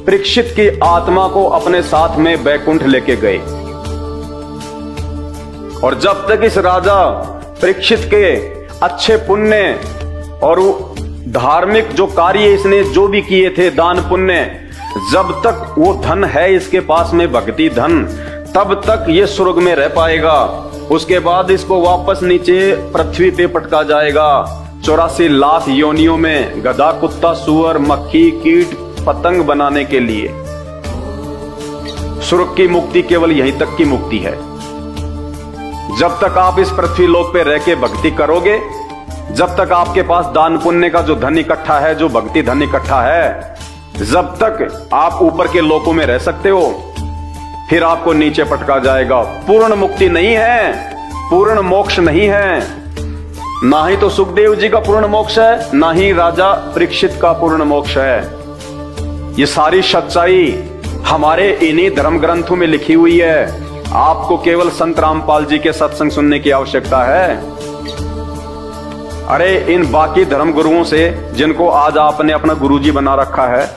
परीक्षित की आत्मा को अपने साथ में बैकुंठ लेके गए। और जब तक इस राजा परीक्षित के अच्छे पुण्य और धार्मिक जो कार्य इसने जो भी किए थे, दान पुण्य, जब तक वो धन है इसके पास में, भक्ति धन, तब तक ये स्वर्ग में रह पाएगा। उसके बाद इसको वापस नीचे पृथ्वी पे पटका जाएगा 84 लाख योनियों में, गधा, कुत्ता, सुअर, मक्खी, कीट, पतंग बनाने के लिए। स्वर्ग की मुक्ति केवल यहीं तक की मुक्ति है। जब तक आप इस पृथ्वी लोक पे रह के भक्ति करोगे, जब तक आपके पास दान पुण्य का जो धन इकट्ठा है, जो भक्ति धन इकट्ठा है, जब तक आप ऊपर के लोकों में रह सकते हो, फिर आपको नीचे पटका जाएगा। पूर्ण मुक्ति नहीं है, पूर्ण मोक्ष नहीं है। ना ही तो सुखदेव जी का पूर्ण मोक्ष है, ना ही राजा परीक्षित का पूर्ण मोक्ष है। ये सारी सच्चाई हमारे इन्हीं धर्म ग्रंथों में लिखी हुई है। आपको केवल संत रामपाल जी के सत्संग सुनने की आवश्यकता है। अरे इन बाकी धर्म गुरुओं से, जिनको आज आपने अपना गुरुजी बना रखा है,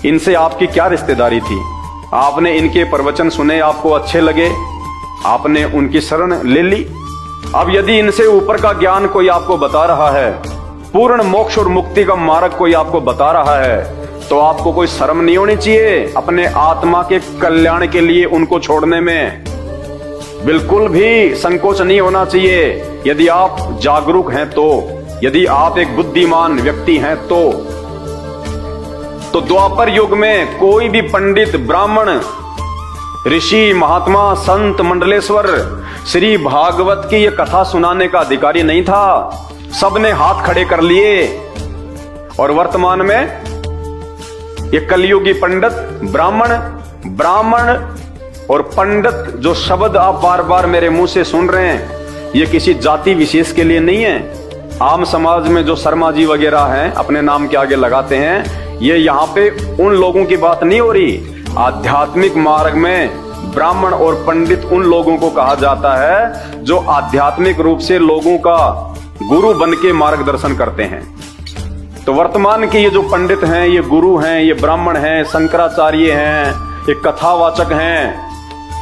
इनसे आपकी क्या रिश्तेदारी थी? आपने इनके प्रवचन सुने, आपको अच्छे लगे, आपने उनकी शरण ले ली। अब यदि इनसे ऊपर का ज्ञान कोई आपको बता रहा है, पूर्ण मोक्ष और मुक्ति का मार्ग कोई आपको बता रहा है, तो आपको कोई शर्म नहीं होनी चाहिए अपने आत्मा के कल्याण के लिए उनको छोड़ने में। बिल्कुल भी संकोच नहीं होना चाहिए। यदि आप जागरूक हैं तो, यदि आप एक बुद्धिमान व्यक्ति हैं तो द्वापर युग में कोई भी पंडित, ब्राह्मण, ऋषि, महात्मा, संत, मंडलेश्वर श्री भागवत की ये कथा सुनाने का अधिकारी नहीं था। सबने हाथ खड़े कर लिए। और वर्तमान में ये कलयुगी पंडित, ब्राह्मण और पंडित, जो शब्द आप बार बार मेरे मुंह से सुन रहे हैं, ये किसी जाति विशेष के लिए नहीं है। आम समाज में जो शर्मा जी वगैरह हैं, अपने नाम के आगे लगाते हैं, ये यहाँ पे उन लोगों की बात नहीं हो रही। आध्यात्मिक मार्ग में ब्राह्मण और पंडित उन लोगों को कहा जाता है जो आध्यात्मिक रूप से लोगों का गुरु बन के मार्गदर्शन करते हैं। तो वर्तमान के ये जो पंडित हैं, ये गुरु हैं, ये ब्राह्मण हैं, शंकराचार्य हैं, ये कथावाचक हैं,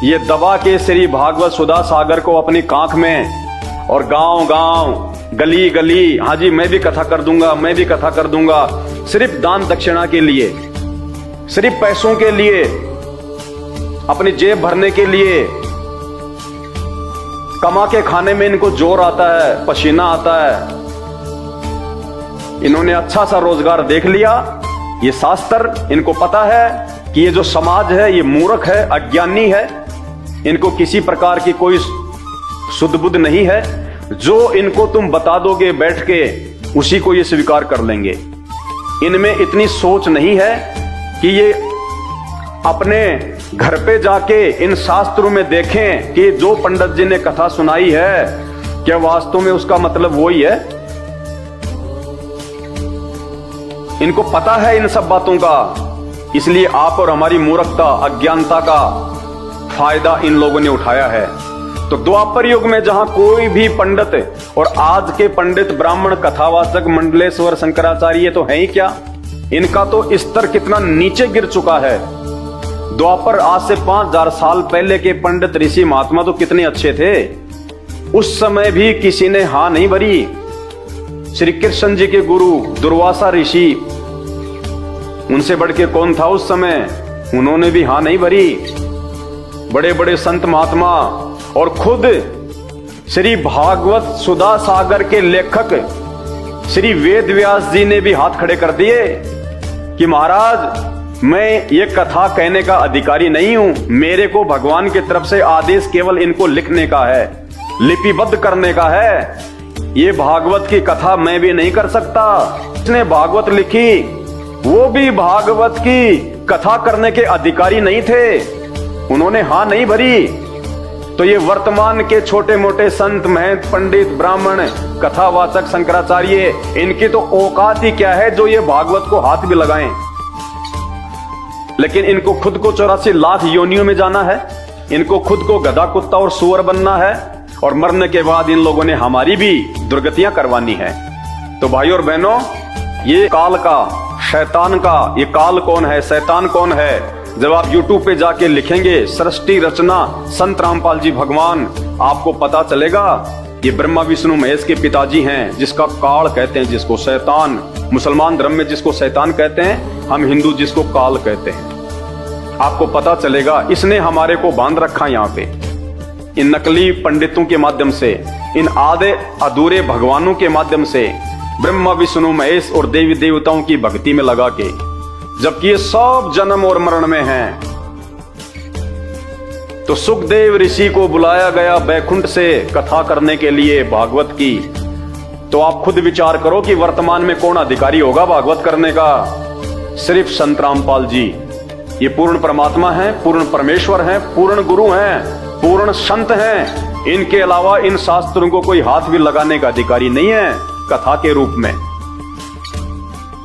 ये दबा के श्री भागवत सुधा सागर को अपनी कांख में और गांव गांव, गली गली, हाँ जी मैं भी कथा कर दूंगा, मैं भी कथा कर दूंगा, सिर्फ दान दक्षिणा के लिए, सिर्फ पैसों के लिए, अपनी जेब भरने के लिए। कमा के खाने में इनको जोर आता है, पसीना आता है। इन्होंने अच्छा सा रोजगार देख लिया। ये शास्त्र, इनको पता है कि ये जो समाज है ये मूर्ख है, अज्ञानी है, इनको किसी प्रकार की कोई सुध बुध नहीं है। जो इनको तुम बता दोगे बैठ के, उसी को ये स्वीकार कर लेंगे। इनमें इतनी सोच नहीं है कि ये अपने घर पे जाके इन शास्त्रों में देखें कि जो पंडित जी ने कथा सुनाई है, क्या वास्तव में उसका मतलब वही है। इनको पता है इन सब बातों का, इसलिए आप और हमारी मूर्खता, अज्ञानता का फायदा इन लोगों ने उठाया है। तो द्वापर युग में जहां कोई भी पंडित, और आज के पंडित, ब्राह्मण, कथावाचक, मंडलेश्वर, शंकराचार्य तो है ही क्या, इनका तो स्तर कितना नीचे गिर चुका है। द्वापर, आज से 5000 साल पहले के पंडित, ऋषि, महात्मा तो कितने अच्छे थे। उस समय भी किसी ने हां नहीं भरी। श्री कृष्ण जी के गुरु दुर्वासा ऋषि, उनसे बढ़ के कौन था उस समय, उन्होंने भी हां नहीं भरी। बड़े बड़े संत महात्मा और खुद श्री भागवत सुधा सागर के लेखक श्री वेद व्यास जी ने भी हाथ खड़े कर दिए कि महाराज, मैं ये कथा कहने का अधिकारी नहीं हूं, मेरे को भगवान की तरफ से आदेश केवल इनको लिखने का है, लिपिबद्ध करने का है। ये भागवत की कथा मैं भी नहीं कर सकता। जिसने भागवत लिखी वो भी भागवत की कथा करने के अधिकारी नहीं थे, उन्होंने हां नहीं भरी। तो ये वर्तमान के छोटे मोटे संत, महंत, पंडित, ब्राह्मण, कथावाचक, शंकराचार्य, इनकी तो औकात ही क्या है जो ये भागवत को हाथ भी लगाएं। लेकिन इनको खुद को 84 लाख योनियों में जाना है, इनको खुद को गधा, कुत्ता और सुअर बनना है, और मरने के बाद इन लोगों ने हमारी भी दुर्गतियां करवानी है। तो भाई और बहनों, ये काल का, शैतान का, ये काल कौन है, शैतान कौन है, जब आप YouTube पे जाके लिखेंगे सृष्टि रचना संत रामपाल जी भगवान, आपको पता चलेगा ये ब्रह्मा विष्णु महेश के पिताजी हैं, जिसका काल कहते हैं, जिसको शैतान। मुसलमान धर्म में जिसको शैतान कहते हैं, हम हिंदू जिसको काल कहते हैं। आपको पता चलेगा इसने हमारे को बांध रखा यहाँ पे, इन नकली पंडितों के माध्यम से, इन आधे अधूरे भगवानों के माध्यम से, ब्रह्मा विष्णु महेश और देवी देवताओं की भक्ति में लगा के, जबकि ये सब जन्म और मरण में हैं। तो सुखदेव ऋषि को बुलाया गया बैकुंठ से कथा करने के लिए भागवत की। तो आप खुद विचार करो कि वर्तमान में कौन अधिकारी होगा भागवत करने का? सिर्फ संत रामपाल जी। ये पूर्ण परमात्मा हैं, पूर्ण परमेश्वर हैं, पूर्ण गुरु हैं, पूर्ण संत हैं। इनके अलावा इन शास्त्रों को कोई हाथ भी लगाने का अधिकारी नहीं है कथा के रूप में।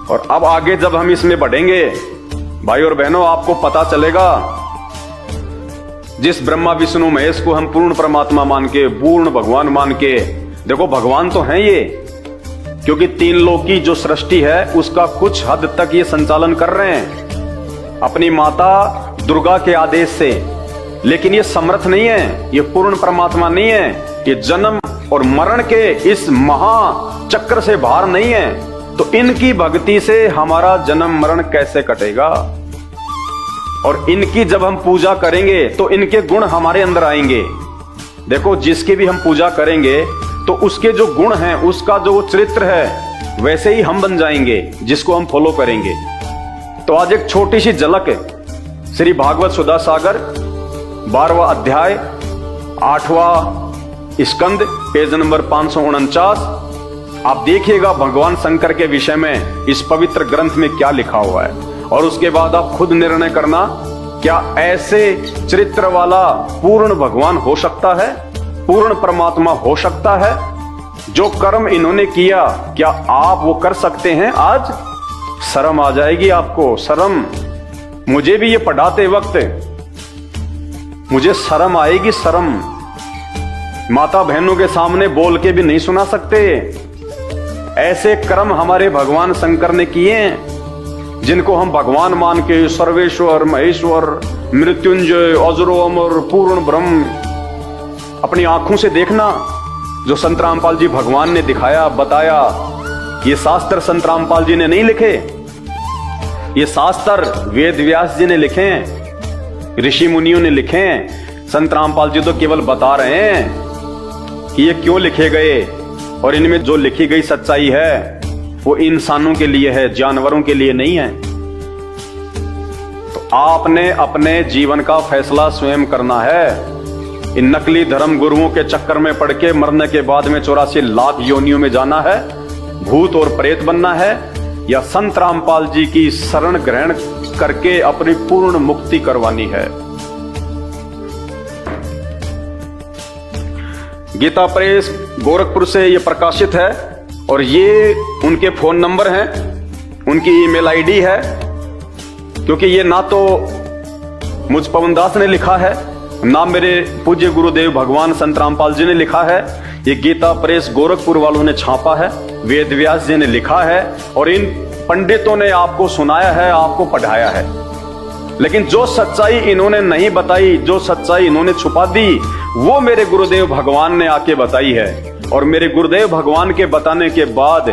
और अब आगे जब हम इसमें बढ़ेंगे भाई और बहनों, आपको पता चलेगा जिस ब्रह्मा विष्णु महेश को हम पूर्ण परमात्मा मान के, पूर्ण भगवान मान के, देखो भगवान तो हैं ये, क्योंकि तीन लोक की जो सृष्टि है उसका कुछ हद तक ये संचालन कर रहे हैं अपनी माता दुर्गा के आदेश से। लेकिन ये समर्थ नहीं है, ये पूर्ण परमात्मा नहीं है, ये जन्म और मरण के इस महाचक्र से बाहर नहीं है। तो इनकी भक्ति से हमारा जन्म मरण कैसे कटेगा? और इनकी जब हम पूजा करेंगे तो इनके गुण हमारे अंदर आएंगे। देखो जिसकी भी हम पूजा करेंगे तो उसके जो गुण हैं, उसका जो चरित्र है, वैसे ही हम बन जाएंगे जिसको हम फॉलो करेंगे। तो आज एक छोटी सी झलक है श्री भागवत सुधा सागर 12वां अध्याय 8वां स्कंद पेज नंबर 549। आप देखिएगा भगवान शंकर के विषय में इस पवित्र ग्रंथ में क्या लिखा हुआ है, और उसके बाद आप खुद निर्णय करना, क्या ऐसे चरित्र वाला पूर्ण भगवान हो सकता है, पूर्ण परमात्मा हो सकता है? जो कर्म इन्होंने किया, क्या आप वो कर सकते हैं? आज शर्म आ जाएगी आपको, शर्म। मुझे भी ये पढ़ाते वक्त मुझे शर्म आएगी, शर्म। माता बहनों के सामने बोल के भी नहीं सुना सकते। ऐसे कर्म हमारे भगवान शंकर ने किए हैं, जिनको हम भगवान मान के सर्वेश्वर, महेश्वर, मृत्युंजय, अजरो अमर, पूर्ण ब्रह्म अपनी आंखों से देखना। जो संत रामपाल जी भगवान ने दिखाया, बताया, ये शास्त्र संत रामपाल जी ने नहीं लिखे, ये शास्त्र वेद व्यास जी ने लिखे हैं, ऋषि मुनियों ने लिखे हैं। संत रामपाल जी तो केवल बता रहे हैं कि ये क्यों लिखे गए, और इनमें जो लिखी गई सच्चाई है वो इंसानों के लिए है, जानवरों के लिए नहीं है। तो आपने अपने जीवन का फैसला स्वयं करना है। इन नकली धर्म गुरुओं के चक्कर में पड़ के मरने के बाद में 84 लाख योनियों में जाना है, भूत और प्रेत बनना है, या संत रामपाल जी की शरण ग्रहण करके अपनी पूर्ण मुक्ति करवानी है। गीता प्रेस गोरखपुर से ये प्रकाशित है, और ये उनके फोन नंबर हैं, उनकी ईमेल आईडी है। क्योंकि ये ना तो मुझ पवन दास ने लिखा है, ना मेरे पूज्य गुरुदेव भगवान संत रामपाल जी ने लिखा है, ये गीता प्रेस गोरखपुर वालों ने छापा है, वेद व्यास जी ने लिखा है, और इन पंडितों ने आपको सुनाया है, आपको पढ़ाया है। लेकिन जो सच्चाई इन्होंने नहीं बताई, जो सच्चाई इन्होंने छुपा दी, वो मेरे गुरुदेव भगवान ने आके बताई है। और मेरे गुरुदेव भगवान के बताने के बाद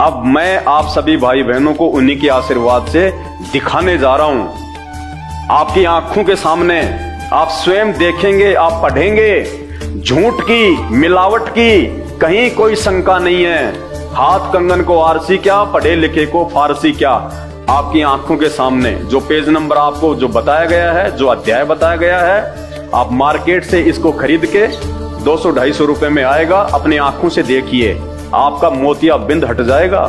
अब मैं आप सभी भाई बहनों को उन्हीं के आशीर्वाद से दिखाने जा रहा हूं। आपकी आंखों के सामने आप स्वयं देखेंगे, आप पढ़ेंगे। झूठ की, मिलावट की कहीं कोई शंका नहीं है। हाथ कंगन को आरसी क्या, पढ़े लिखे को फारसी क्या। आपकी आंखों के सामने जो पेज नंबर आपको जो बताया गया है, जो अध्याय बताया गया है, आप मार्केट से इसको खरीद के 200-250 रुपए में आएगा। अपनी आंखों से देखिए, आपका मोतिया बिंद हट जाएगा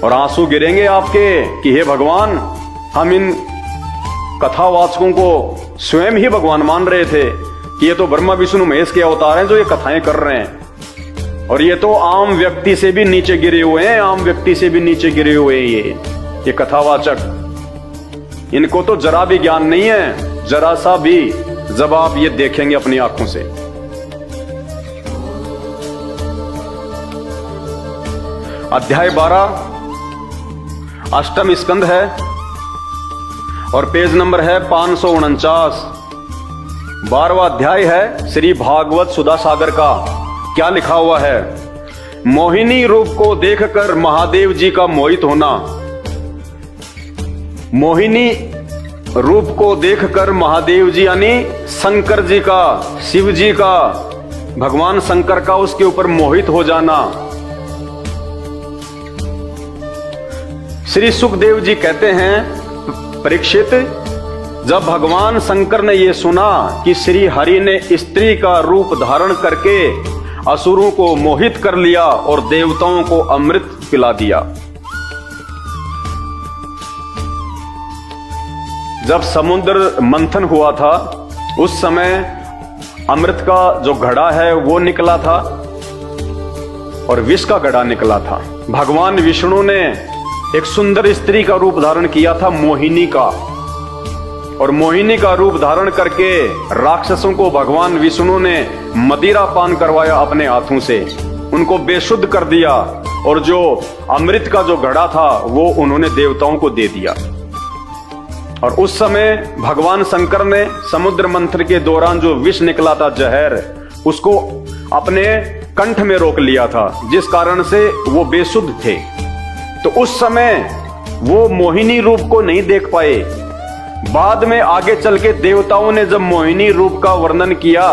और आंसू गिरेंगे आपके कि हे भगवान, हम इन कथावाचकों को स्वयं ही भगवान मान रहे थे कि ये तो ब्रह्मा विष्णु महेश के अवतार हैं जो ये कथाएं कर रहे हैं, और ये तो आम व्यक्ति से भी नीचे गिरे हुए हैं, आम व्यक्ति से भी नीचे गिरे हुए हैं ये कथावाचक। इनको तो जरा भी ज्ञान नहीं है, जरा सा भी, जब आप ये देखेंगे अपनी आंखों से। अध्याय 12 अष्टम स्कंद है और पेज नंबर है 549। 12वां अध्याय है श्री भागवत सुधा सागर का। क्या लिखा हुआ है? मोहिनी रूप को देखकर महादेव जी का मोहित होना। मोहिनी रूप को देखकर महादेव जी यानी शंकर जी का, शिव जी का, भगवान शंकर का उसके ऊपर मोहित हो जाना। श्री सुखदेव जी कहते हैं, परीक्षित, जब भगवान शंकर ने यह सुना कि श्री हरि ने स्त्री का रूप धारण करके असुरों को मोहित कर लिया और देवताओं को अमृत पिला दिया। जब समुद्र मंथन हुआ था उस समय अमृत का जो घड़ा है वो निकला था और विष का घड़ा निकला था। भगवान विष्णु ने एक सुंदर स्त्री का रूप धारण किया था, मोहिनी का, और मोहिनी का रूप धारण करके राक्षसों को भगवान विष्णु ने मदिरा पान करवाया अपने हाथों से, उनको बेशुद्ध कर दिया और जो अमृत का जो घड़ा था वो उन्होंने देवताओं को दे दिया। और उस समय भगवान शंकर ने समुद्र मंथन के दौरान जो विष निकला था, जहर, उसको अपने कंठ में रोक लिया था, जिस कारण से वो बेशुद्ध थे। तो उस समय वो मोहिनी रूप को नहीं देख पाए। बाद में आगे चल के देवताओं ने जब मोहिनी रूप का वर्णन किया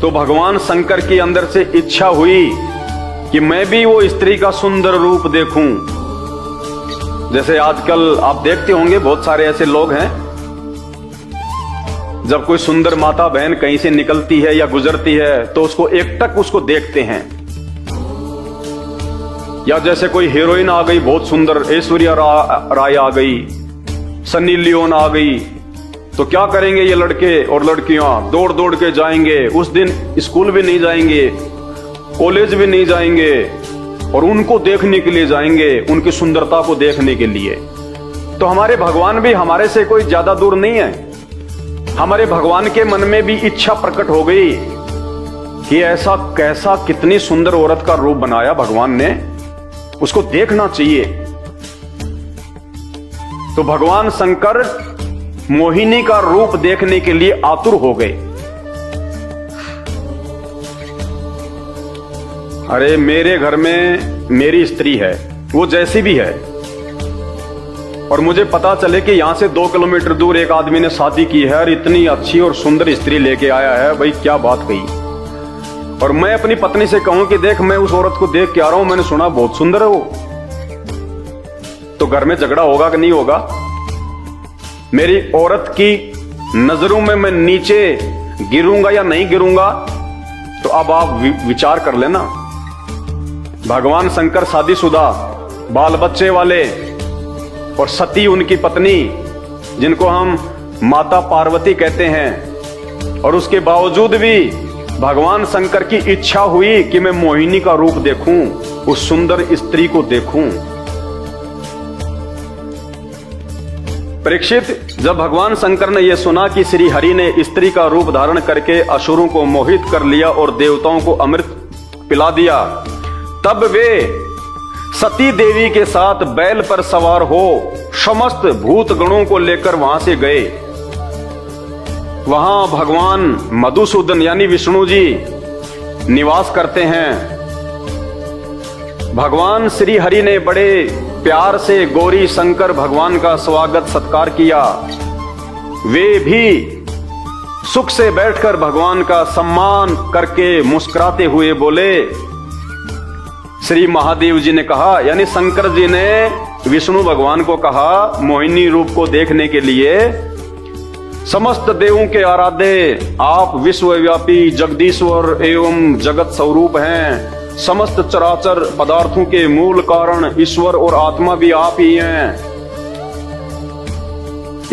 तो भगवान शंकर के अंदर से इच्छा हुई कि मैं भी वो स्त्री का सुंदर रूप देखूं। जैसे आजकल आप देखते होंगे बहुत सारे ऐसे लोग हैं, जब कोई सुंदर माता बहन कहीं से निकलती है या गुजरती है तो उसको एकटक उसको देखते हैं। या जैसे कोई हीरोइन आ गई बहुत सुंदर, ऐश्वर्या राय आ गई, सन्नी लियोन आ गई, तो क्या करेंगे ये लड़के और लड़कियां? दौड़ दौड़ के जाएंगे। उस दिन स्कूल भी नहीं जाएंगे, कॉलेज भी नहीं जाएंगे और उनको देखने के लिए जाएंगे, उनकी सुंदरता को देखने के लिए। तो हमारे भगवान भी हमारे से कोई ज्यादा दूर नहीं है। हमारे भगवान के मन में भी इच्छा प्रकट हो गई कि ऐसा कैसा, कितनी सुंदर औरत का रूप बनाया भगवान ने, उसको देखना चाहिए। तो भगवान शंकर मोहिनी का रूप देखने के लिए आतुर हो गए। अरे मेरे घर में मेरी स्त्री है, वो जैसी भी है, और मुझे पता चले कि यहां से 2 किलोमीटर दूर एक आदमी ने शादी की है और इतनी अच्छी और सुंदर स्त्री लेके आया है, भाई क्या बात कही। और मैं अपनी पत्नी से कहूं कि देख, मैं उस औरत को देख के आ रहा हूं, मैंने सुना बहुत सुंदर है वो, तो घर में झगड़ा होगा कि नहीं होगा? मेरी औरत की नजरों में मैं नीचे गिरूंगा या नहीं गिरूंगा? तो अब आप विचार कर लेना। भगवान शंकर शादीशुदा, बाल बच्चे वाले, और सती उनकी पत्नी, जिनको हम माता पार्वती कहते हैं, और उसके बावजूद भी भगवान शंकर की इच्छा हुई कि मैं मोहिनी का रूप देखूं, उस सुंदर स्त्री को देखूं। परीक्षित, जब भगवान शंकर ने यह सुना कि श्री हरि ने स्त्री का रूप धारण करके असुरों को मोहित कर लिया और देवताओं को अमृत पिला दिया, तब वे सती देवी के साथ बैल पर सवार हो समस्त भूत गणों को लेकर वहां से गए। वहां भगवान मधुसूदन यानी विष्णु जी निवास करते हैं। भगवान श्री हरि ने बड़े प्यार से गौरी शंकर भगवान का स्वागत सत्कार किया। वे भी सुख से बैठकर भगवान का सम्मान करके मुस्कुराते हुए बोले। श्री महादेव जी ने कहा, यानी शंकर जी ने विष्णु भगवान को कहा, मोहिनी रूप को देखने के लिए, समस्त देवों के आराध्य आप विश्वव्यापी जगदीश्वर एवं जगत स्वरूप हैं। समस्त चराचर पदार्थों के मूल कारण ईश्वर और आत्मा भी आप ही हैं।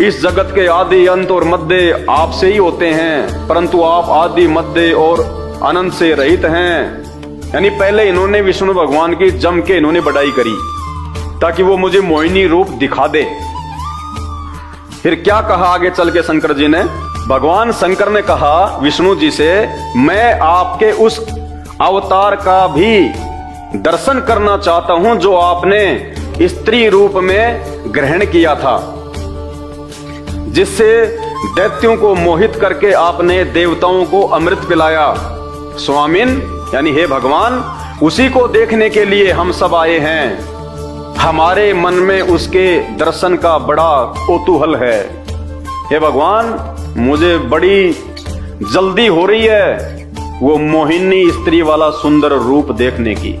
इस जगत के आदि, अंत और मध्य आपसे ही होते हैं, परंतु आप आदि, मध्य और अनंत से रहित हैं। यानी पहले इन्होंने विष्णु भगवान की जम के इन्होंने बड़ाई करी ताकि वो मुझे मोहिनी रूप दिखा दे। फिर क्या कहा आगे चल के शंकर जी ने? भगवान शंकर ने कहा विष्णु जी से, मैं आपके उस अवतार का भी दर्शन करना चाहता हूं जो आपने स्त्री रूप में ग्रहण किया था, जिससे दैत्यों को मोहित करके आपने देवताओं को अमृत पिलाया। स्वामिन, यानी हे भगवान, उसी को देखने के लिए हम सब आए हैं। हमारे मन में उसके दर्शन का बड़ा कौतूहल है। हे भगवान, मुझे बड़ी जल्दी हो रही है वो मोहिनी स्त्री वाला सुंदर रूप देखने की।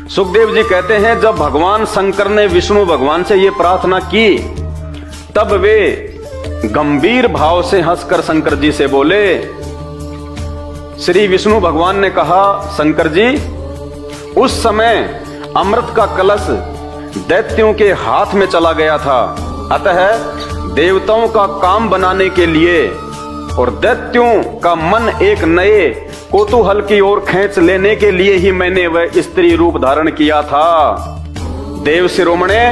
सुखदेव जी कहते हैं, जब भगवान शंकर ने विष्णु भगवान से यह प्रार्थना की, तब वे गंभीर भाव से हंसकर शंकर जी से बोले। श्री विष्णु भगवान ने कहा, शंकर जी, उस समय अमृत का कलश दैत्यों के हाथ में चला गया था, अतः देवताओं का काम बनाने के लिए और दैत्यों का मन एक नए कौतूहल की ओर खींच लेने के लिए ही मैंने वह स्त्री रूप धारण किया था। देव शिरोमणे,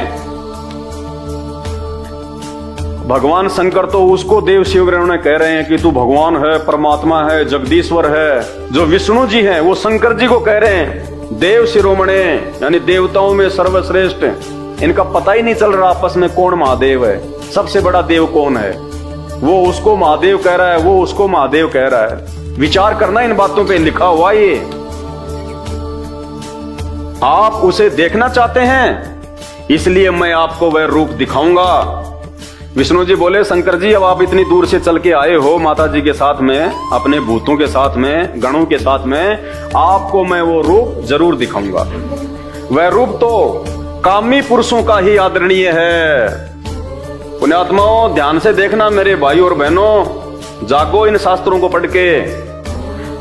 भगवान शंकर तो उसको देव शिरोमणे कह रहे हैं कि तू भगवान है, परमात्मा है, जगदीश्वर है। जो विष्णु जी हैं वो शंकर जी को कह रहे हैं देव शिरोमणे, यानी देवताओं में सर्वश्रेष्ठ। इनका पता ही नहीं चल रहा आपस में कौन महादेव है, सबसे बड़ा देव कौन है। वो उसको महादेव कह रहा है, वो उसको महादेव कह रहा है। विचार करना इन बातों पे, लिखा हुआ ये। आप उसे देखना चाहते हैं, इसलिए मैं आपको वह रूप दिखाऊंगा। विष्णु जी बोले, शंकर जी, अब आप इतनी दूर से चल के आए हो माता जी के साथ में, अपने भूतों के साथ में, गणों के साथ में, आपको मैं वो रूप जरूर दिखाऊंगा। वह रूप तो कामी पुरुषों का ही आदरणीय है। पुण्यात्माओं, ध्यान से देखना मेरे भाई और बहनों, जागो इन शास्त्रों को पढ़ के।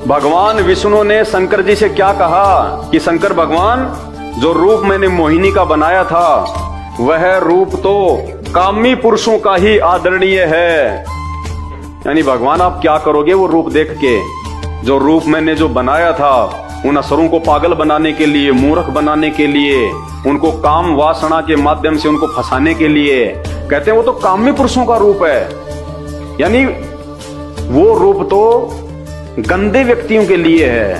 भगवान विष्णु ने शंकर जी से क्या कहा कि शंकर भगवान, जो रूप मैंने मोहिनी का बनाया था वह रूप तो कामी पुरुषों का ही आदरणीय है। यानी भगवान आप क्या करोगे वो रूप देख के? जो रूप मैंने जो बनाया था उन असुरों को पागल बनाने के लिए, मूर्ख बनाने के लिए, उनको काम वासना के माध्यम से उनको फंसाने के लिए, कहते हैं वो तो कामी पुरुषों का रूप है। यानी वो रूप तो गंदे व्यक्तियों के लिए है,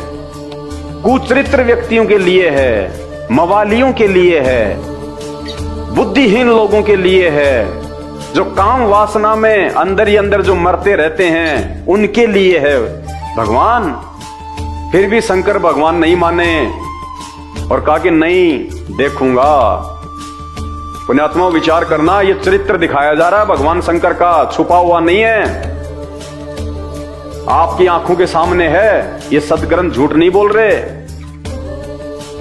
कुचरित्र व्यक्तियों के लिए है, मवालियों के लिए है, बुद्धिहीन लोगों के लिए है, जो काम वासना में अंदर ही अंदर जो मरते रहते हैं उनके लिए है भगवान। फिर भी शंकर भगवान नहीं माने और कहा कि नहीं देखूंगा। पुण्यात्मा विचार करना, ये चरित्र दिखाया जा रहा है भगवान शंकर का, छुपा हुआ नहीं है, आपकी आंखों के सामने है। ये सदग्रंथ झूठ नहीं बोल रहे।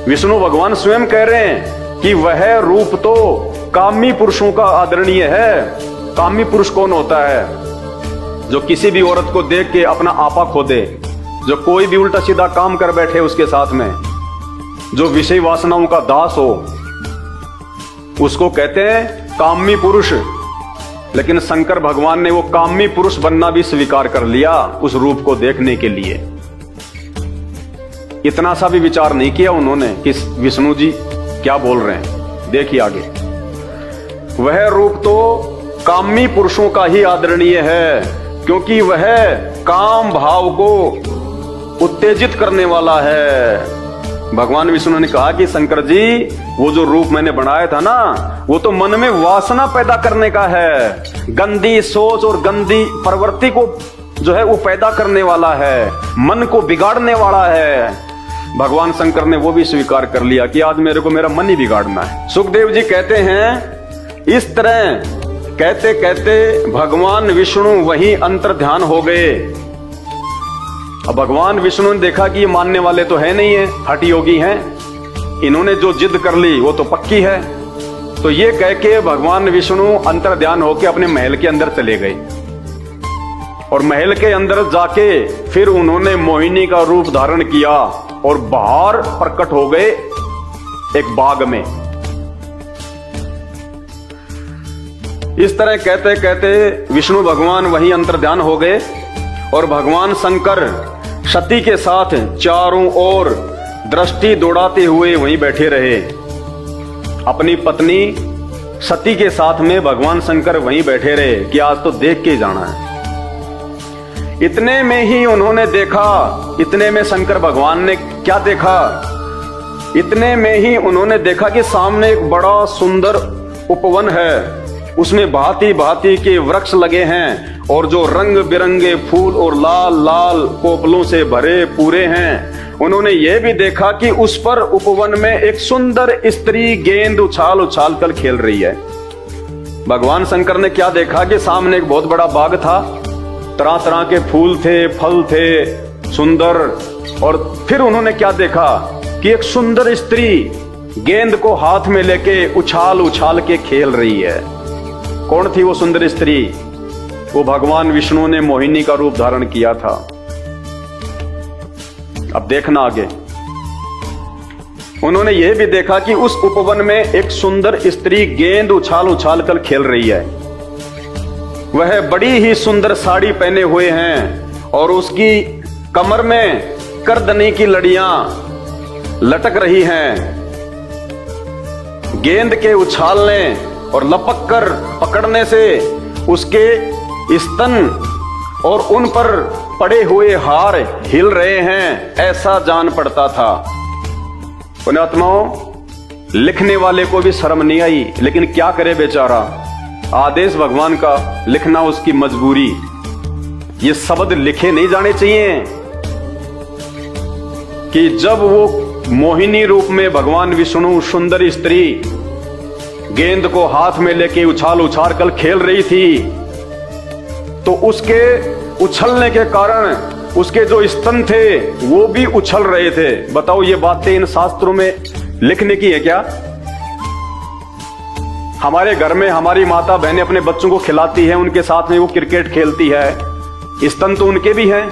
विष्णु भगवान स्वयं कह रहे हैं कि वह रूप तो कामी पुरुषों का आदरणीय है। कामी पुरुष कौन होता है? जो किसी भी औरत को देख के अपना आपा खो दे, जो कोई भी उल्टा सीधा काम कर बैठे उसके साथ में, जो विषय वासनाओं का दास हो, उसको कहते हैं कामी पुरुष। लेकिन शंकर भगवान ने वो कामी पुरुष बनना भी स्वीकार कर लिया उस रूप को देखने के लिए। इतना सा भी विचार नहीं किया उन्होंने कि विष्णु जी क्या बोल रहे हैं। देखिए आगे, वह रूप तो कामी पुरुषों का ही आदरणीय है, क्योंकि वह काम भाव को उत्तेजित करने वाला है। भगवान विष्णु ने कहा कि शंकर जी, वो जो रूप मैंने बनाया था ना, वो तो मन में वासना पैदा करने का है, गंदी सोच और गंदी प्रवृत्ति को जो है वो पैदा करने वाला है, मन को बिगाड़ने वाला है। भगवान शंकर ने वो भी स्वीकार कर लिया कि आज मेरे को मेरा मन ही बिगाड़ना है। सुखदेव जी कहते हैं, इस तरह कहते कहते भगवान विष्णु वहीं अंतर्ध्यान हो गए। अब भगवान विष्णु ने देखा कि ये मानने वाले तो है नहीं है, हठ योगी हैं, इन्होंने जो जिद कर ली वो तो पक्की है। तो ये कह के भगवान विष्णु अंतर्ध्यान होके अपने महल के अंदर चले गए और महल के अंदर जाके फिर उन्होंने मोहिनी का रूप धारण किया और बाहर प्रकट हो गए एक बाग में। इस तरह कहते कहते विष्णु भगवान वहीं अंतर्ध्यान हो गए और भगवान शंकर सती के साथ चारों ओर दृष्टि दौड़ाते हुए वहीं बैठे रहे। अपनी पत्नी सती के साथ में भगवान शंकर वहीं बैठे रहे कि आज तो देख के जाना है। इतने में ही उन्होंने देखा, इतने में शंकर भगवान ने क्या देखा? इतने में ही उन्होंने देखा कि सामने एक बड़ा सुंदर उपवन है, उसमें भांति भांति के वृक्ष लगे हैं और जो रंग बिरंगे फूल और लाल लाल कोपलों से भरे पूरे हैं। उन्होंने यह भी देखा कि उस पर उपवन में एक सुंदर स्त्री गेंद उछाल उछाल कर खेल रही है। भगवान शंकर ने क्या देखा कि सामने एक बहुत बड़ा बाग था, तरह तरह के फूल थे, फल थे सुंदर। और फिर उन्होंने क्या देखा कि एक सुंदर स्त्री गेंद को हाथ में लेके उछाल उछाल के खेल रही है। कौन थी वो सुंदर स्त्री? वो भगवान विष्णु ने मोहिनी का रूप धारण किया था। अब देखना आगे। उन्होंने यह भी देखा कि उस उपवन में एक सुंदर स्त्री गेंद उछाल उछाल कर खेल रही है। वह बड़ी ही सुंदर साड़ी पहने हुए हैं और उसकी कमर में करदनी की लड़ियां लटक रही हैं। गेंद के उछालने और लपक कर पकड़ने से उसके स्तन और उन पर पड़े हुए हार हिल रहे हैं, ऐसा जान पड़ता था। पुण्यात्माओं, लिखने वाले को भी शर्म नहीं आई, लेकिन क्या करे बेचारा, आदेश भगवान का, लिखना उसकी मजबूरी। ये शब्द लिखे नहीं जाने चाहिए कि जब वो मोहिनी रूप में भगवान विष्णु सुंदर स्त्री गेंद को हाथ में लेके उछाल उछाल कर खेल रही थी, तो उसके उछलने के कारण उसके जो स्तन थे वो भी उछल रहे थे। बताओ, ये बातें इन शास्त्रों में लिखने की है क्या? हमारे घर में हमारी माता बहनें अपने बच्चों को खिलाती है, उनके साथ में वो क्रिकेट खेलती है, स्तन तो उनके भी हैं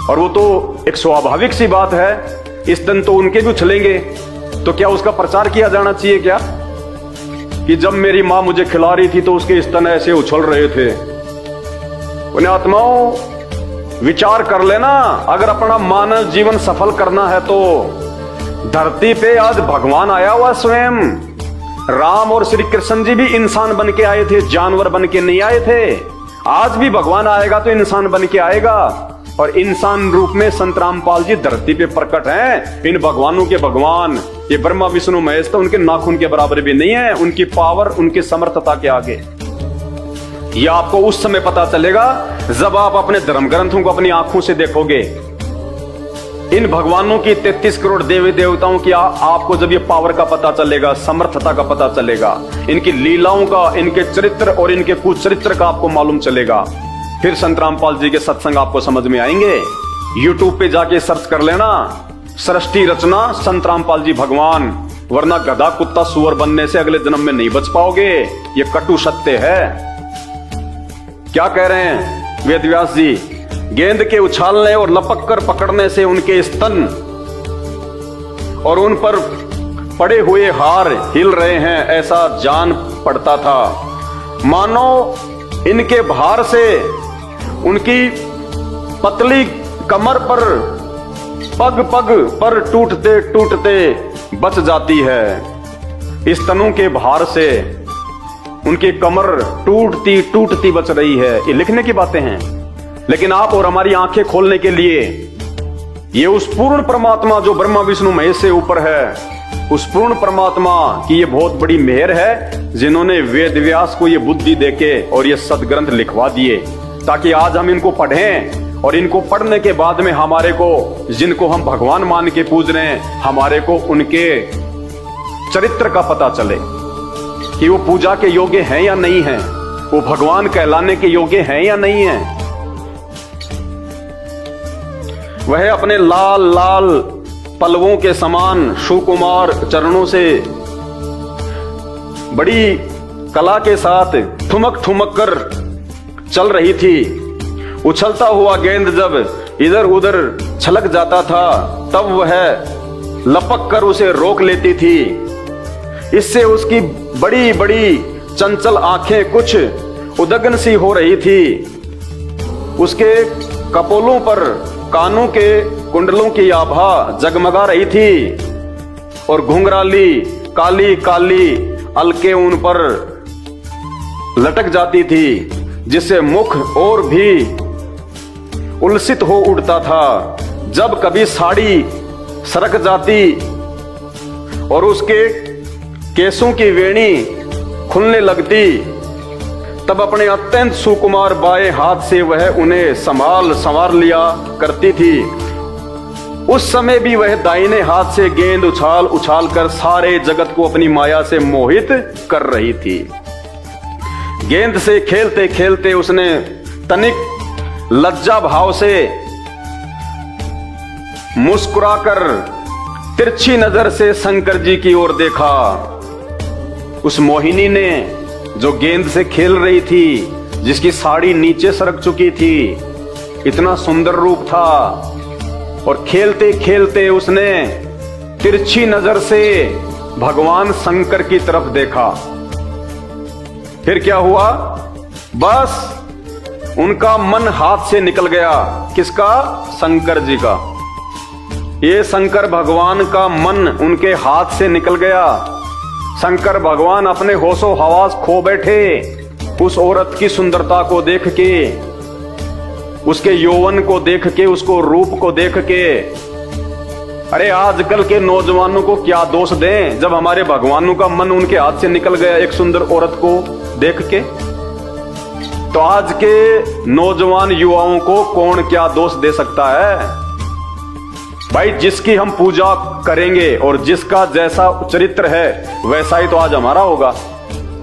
और वो तो एक स्वाभाविक सी बात है, स्तन तो उनके भी उछलेंगे। तो क्या उसका प्रचार किया जाना चाहिए क्या कि जब मेरी मां मुझे खिला रही थी तो उसके स्तन ऐसे उछल रहे थे? पुण्यात्माओं, विचार कर लेना, अगर अपना मानव जीवन सफल करना है तो धरती पे आज भगवान आया हुआ स्वयं। राम और श्री कृष्ण जी भी इंसान बन के आए थे, जानवर बन के नहीं आए थे। आज भी भगवान आएगा तो इंसान बन के आएगा और इंसान रूप में संत रामपाल जी धरती पे प्रकट हैं। इन भगवानों के भगवान ये ब्रह्मा विष्णु महेश तो उनके नाखून के बराबर भी नहीं है, उनकी पावर, उनकी समर्थता के आगे। यह आपको उस समय पता चलेगा जब आप अपने धर्म ग्रंथों को अपनी आंखों से देखोगे। इन भगवानों की 33 करोड़ देवी देवताओं की आपको जब ये पावर का पता चलेगा, समर्थता का पता चलेगा, इनकी लीलाओं का, इनके चरित्र और इनके कुचरित्र का आपको मालूम चलेगा, फिर संत रामपाल जी के सत्संग आपको समझ में आएंगे। यूट्यूब पे जाके सर्च कर लेना, सृष्टि रचना संत रामपाल जी भगवान, वरना गधा कुत्ता सुअर बनने से अगले जन्म में नहीं बच पाओगे। ये कटु सत्य है। क्या कह रहे हैं वेदव्यास जी? गेंद के उछालने और लपक कर पकड़ने से उनके स्तन और उन पर पड़े हुए हार हिल रहे हैं, ऐसा जान पड़ता था। मानो इनके भार से उनकी पतली कमर पर पग पग पर टूटते टूटते बच जाती है। स्तनों के भार से उनकी कमर टूटती टूटती बच रही है। ये लिखने की बातें हैं, लेकिन आप और हमारी आंखें खोलने के लिए ये उस पूर्ण परमात्मा जो ब्रह्मा विष्णु महेश से ऊपर है, उस पूर्ण परमात्मा की ये बहुत बड़ी मेहर है जिन्होंने वेद व्यास को ये बुद्धि देके और ये सदग्रंथ लिखवा दिए, ताकि आज हम इनको पढ़ें और इनको पढ़ने के बाद में हमारे को, जिनको हम भगवान मान के पूज रहे हैं, हमारे को उनके चरित्र का पता चले कि वो पूजा के योग्य हैं या नहीं हैं, वो भगवान कहलाने के योग्य हैं या नहीं हैं। वह अपने लाल लाल पल्लवों के समान सुकुमार चरणों से बड़ी कला के साथ ठुमक ठुमक कर चल रही थी। उछलता हुआ गेंद जब इधर उधर छलक जाता था तब वह लपक कर उसे रोक लेती थी। इससे उसकी बड़ी बड़ी चंचल आंखें कुछ उदगन सी हो रही थी। उसके कपोलों पर कानों के कुंडलों की आभा जगमगा रही थी और घुंघराली काली काली अलके उन पर लटक जाती थी, जिससे मुख और भी उल्सित हो उठता था। जब कभी साड़ी सरक जाती और उसके केसों की वेणी खुलने लगती तब अपने अत्यंत सुकुमार बाएं हाथ से वह उन्हें संवार लिया करती थी। उस समय भी वह दाहिने हाथ से गेंद उछाल उछाल कर सारे जगत को अपनी माया से मोहित कर रही थी। गेंद से खेलते खेलते उसने तनिक लज्जा भाव से मुस्कुराकर तिरछी नजर से शंकर जी की ओर देखा। उस मोहिनी ने जो गेंद से खेल रही थी, जिसकी साड़ी नीचे सरक चुकी थी, इतना सुंदर रूप था, और खेलते खेलते उसने तिरछी नजर से भगवान शंकर की तरफ देखा। फिर क्या हुआ? बस उनका मन हाथ से निकल गया। किसका? शंकर जी का। ये शंकर भगवान का मन उनके हाथ से निकल गया। शंकर भगवान अपने होशो हवास खो बैठे उस औरत की सुंदरता को देख के, उसके यौवन को देख के, उसको रूप को देख के। अरे आजकल के नौजवानों को क्या दोष दें जब हमारे भगवानों का मन उनके हाथ से निकल गया एक सुंदर औरत को देख के। तो आज के नौजवान युवाओं को कौन क्या दोष दे सकता है? भाई, जिसकी हम पूजा करेंगे और जिसका जैसा चरित्र है वैसा ही तो आज हमारा होगा।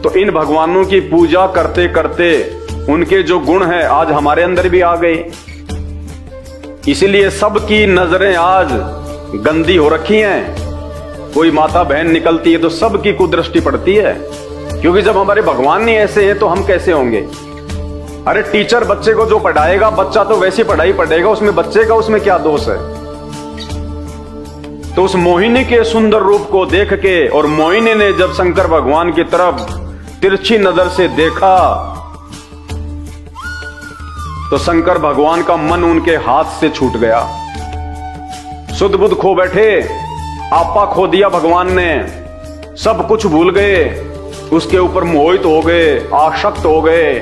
तो इन भगवानों की पूजा करते करते उनके जो गुण हैं आज हमारे अंदर भी आ गए। इसीलिए सबकी नजरें आज गंदी हो रखी हैं। कोई माता बहन निकलती है तो सबकी कुदृष्टि पड़ती है, क्योंकि जब हमारे भगवान नहीं ऐसे हैं तो हम कैसे होंगे? अरे टीचर बच्चे को जो पढ़ाएगा, बच्चा तो वैसी पढ़ाई पढ़ेगा, उसमें बच्चे का उसमें क्या दोष है? तो उस मोहिनी के सुंदर रूप को देख के, और मोहिनी ने जब शंकर भगवान की तरफ तिरछी नजर से देखा, तो शंकर भगवान का मन उनके हाथ से छूट गया। सुध बुध खो बैठे, आपा खो दिया भगवान ने, सब कुछ भूल गए, उसके ऊपर मोहित हो गए, आसक्त हो गए।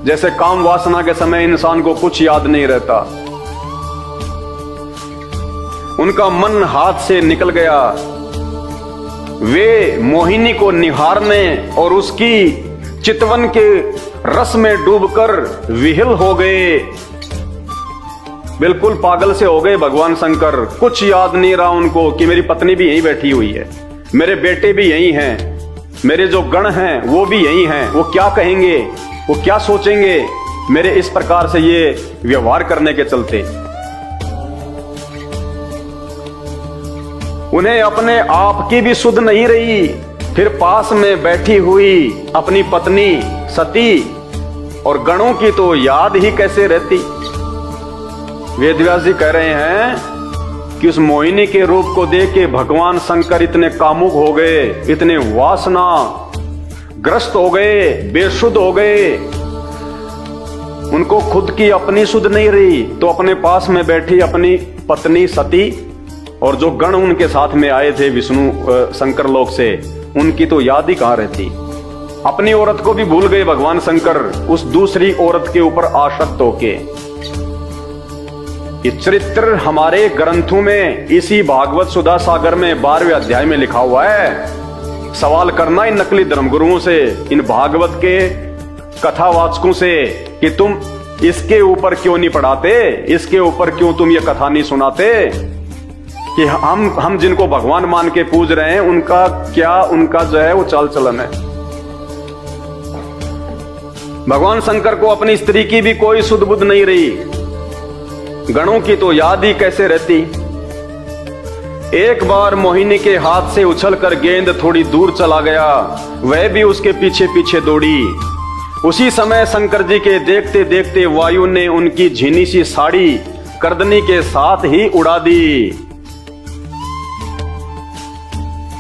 जैसे काम वासना के समय इंसान को कुछ याद नहीं रहता। उनका मन हाथ से निकल गया। वे मोहिनी को निहारने और उसकी चितवन के रस में डूबकर विह्वल हो गए। बिल्कुल पागल से हो गए भगवान शंकर। कुछ याद नहीं रहा उनको कि मेरी पत्नी भी यहीं बैठी हुई है, मेरे बेटे भी यहीं हैं, मेरे जो गण हैं वो भी यहीं हैं। वो क्या कहेंगे, वो क्या सोचेंगे मेरे इस प्रकार से ये व्यवहार करने के चलते? उन्हें अपने आप की भी सुध नहीं रही। फिर पास में बैठी हुई अपनी पत्नी सती और गणों की तो याद ही कैसे रहती। वेदव्यास जी कह रहे हैं कि उस मोहिनी के रूप को देख के भगवान शंकर इतने कामुक हो गए, इतने वासना ग्रस्त हो गए, बेसुध हो गए। उनको खुद की अपनी सुध नहीं रही, तो अपने पास में बैठी अपनी पत्नी सती और जो गण उनके साथ में आए थे विष्णु शंकर लोक से, उनकी तो याद ही कहां रहती। अपनी औरत को भी भूल गए भगवान शंकर उस दूसरी औरत के ऊपर आसक्त होके। ये चरित्र हमारे ग्रंथों में इसी भागवत सुधा सागर में 12वें अध्याय में लिखा हुआ है। सवाल करना इन नकली धर्मगुरुओं से, इन भागवत के कथावाचकों से कि तुम इसके ऊपर क्यों नहीं पढ़ाते, इसके ऊपर क्यों तुम ये कथा नहीं सुनाते कि हम जिनको भगवान मान के पूज रहे हैं उनका क्या, उनका जो है वो चाल चलन है। भगवान शंकर को अपनी स्त्री की भी कोई सुध बुध नहीं रही, गणों की तो याद ही कैसे रहती। एक बार मोहिनी के हाथ से उछलकर गेंद थोड़ी दूर चला गया, वह भी उसके पीछे पीछे दौड़ी। उसी समय शंकर जी के देखते देखते वायु ने उनकी झीनी सी साड़ी करदनी के साथ ही उड़ा दी।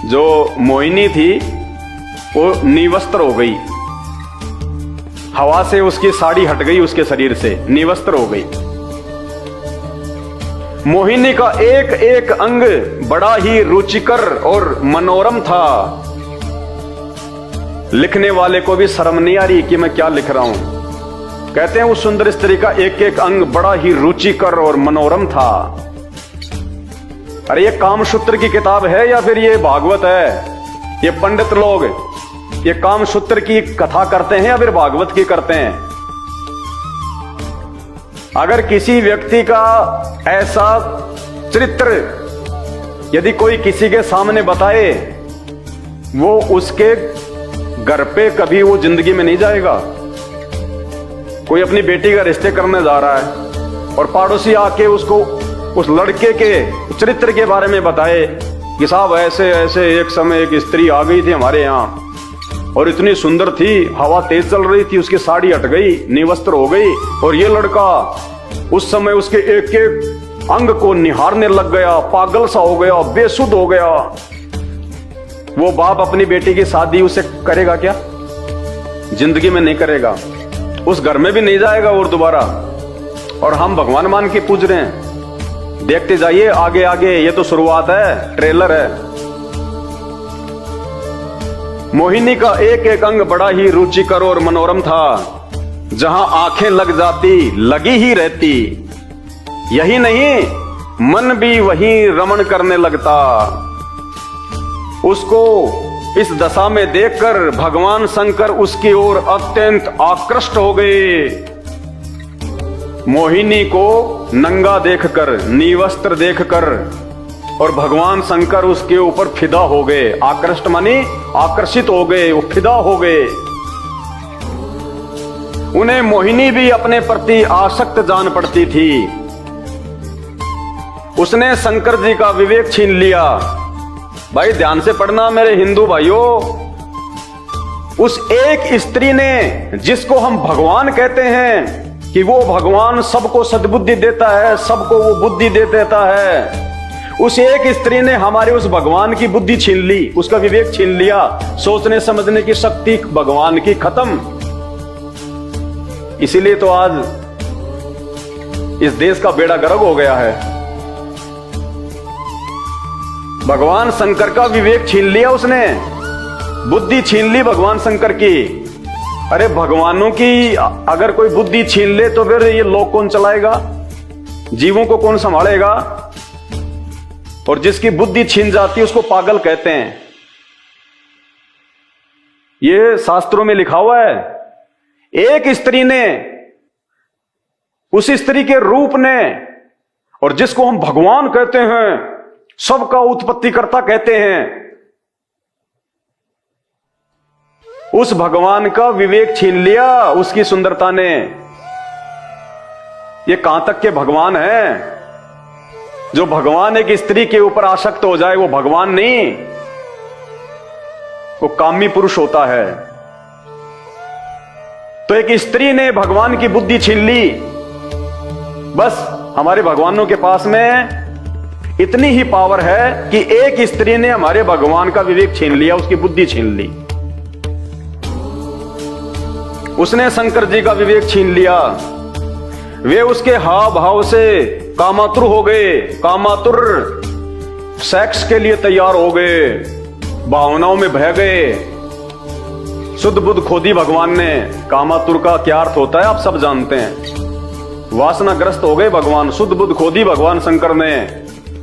जो मोहिनी थी वो निवस्त्र हो गई, हवा से उसकी साड़ी हट गई, उसके शरीर से निवस्त्र हो गई। मोहिनी का एक एक अंग बड़ा ही रुचिकर और मनोरम था। लिखने वाले को भी शर्म नहीं आ रही कि मैं क्या लिख रहा हूं। कहते हैं उस सुंदर स्त्री का एक एक अंग बड़ा ही रुचिकर और मनोरम था। अरे ये कामसूत्र की किताब है या फिर ये भागवत है? ये पंडित लोग ये कामसूत्र की कथा करते हैं या फिर भागवत की करते हैं? अगर किसी व्यक्ति का ऐसा चरित्र यदि कोई किसी के सामने बताए, वो उसके घर पे कभी वो जिंदगी में नहीं जाएगा। कोई अपनी बेटी का रिश्ते करने जा रहा है और पड़ोसी आके उसको उस लड़के के चरित्र के बारे में बताए कि साहब ऐसे ऐसे एक समय एक स्त्री आ गई थी हमारे यहाँ और इतनी सुंदर थी, हवा तेज चल रही थी, उसकी साड़ी हट गई, निवस्त्र हो गई और ये लड़का उस समय उसके एक एक अंग को निहारने लग गया, पागल सा हो गया, बेसुध हो गया। वो बाप अपनी बेटी की शादी उसे करेगा क्या? जिंदगी में नहीं करेगा, उस घर में भी नहीं जाएगा और दोबारा। और हम भगवान मान के पूज रहे हैं। देखते जाइए आगे आगे, ये तो शुरुआत है, ट्रेलर है। मोहिनी का एक एक अंग बड़ा ही रुचिकर और मनोरम था, जहां आंखें लग जाती लगी ही रहती। यही नहीं, मन भी वहीं रमण करने लगता। उसको इस दशा में देखकर भगवान शंकर उसकी ओर अत्यंत आकृष्ट हो गए। मोहिनी को नंगा देखकर, निवस्त्र देखकर और भगवान शंकर उसके ऊपर फिदा हो गए। आकृष्ट मानी आकर्षित हो गए, वो फिदा हो गए। उन्हें मोहिनी भी अपने प्रति आसक्त जान पड़ती थी। उसने शंकर जी का विवेक छीन लिया। भाई ध्यान से पढ़ना मेरे हिंदू भाइयों, उस एक स्त्री ने, जिसको हम भगवान कहते हैं कि वो भगवान सबको सद्बुद्धि देता है, सबको वो बुद्धि दे देता है, उस एक स्त्री ने हमारे उस भगवान की बुद्धि छीन ली, उसका विवेक छीन लिया। सोचने समझने की शक्ति भगवान की खत्म। इसीलिए तो आज इस देश का बेड़ा गर्क हो गया है। भगवान शंकर का विवेक छीन लिया उसने, बुद्धि छीन ली भगवान शंकर की। अरे भगवानों की अगर कोई बुद्धि छीन ले तो फिर ये लोक कौन चलाएगा? जीवों को कौन संभालेगा? और जिसकी बुद्धि छीन जाती है उसको पागल कहते हैं। ये शास्त्रों में लिखा हुआ है। एक स्त्री ने, उस स्त्री के रूप ने, और जिसको हम भगवान कहते हैं, सबका उत्पत्तिकर्ता कहते हैं, उस भगवान का विवेक छीन लिया उसकी सुंदरता ने। ये कहां तक के भगवान है? जो भगवान एक स्त्री के ऊपर आसक्त हो जाए वो भगवान नहीं, वो कामी पुरुष होता है। तो एक स्त्री ने भगवान की बुद्धि छीन ली। बस हमारे भगवानों के पास में इतनी ही पावर है कि एक स्त्री ने हमारे भगवान का विवेक छीन लिया, उसकी बुद्धि छीन ली। उसने शंकर जी का विवेक छीन लिया। वे उसके हाव भाव से कामातुर हो गए। कामातुर सेक्स के लिए तैयार हो गए, भावनाओं में बह गए। शुद्ध बुद्ध खोदी भगवान ने। कामातुर का क्या अर्थ होता है आप सब जानते हैं। वासनाग्रस्त हो गए भगवान, शुद्ध बुद्ध खोदी भगवान शंकर ने।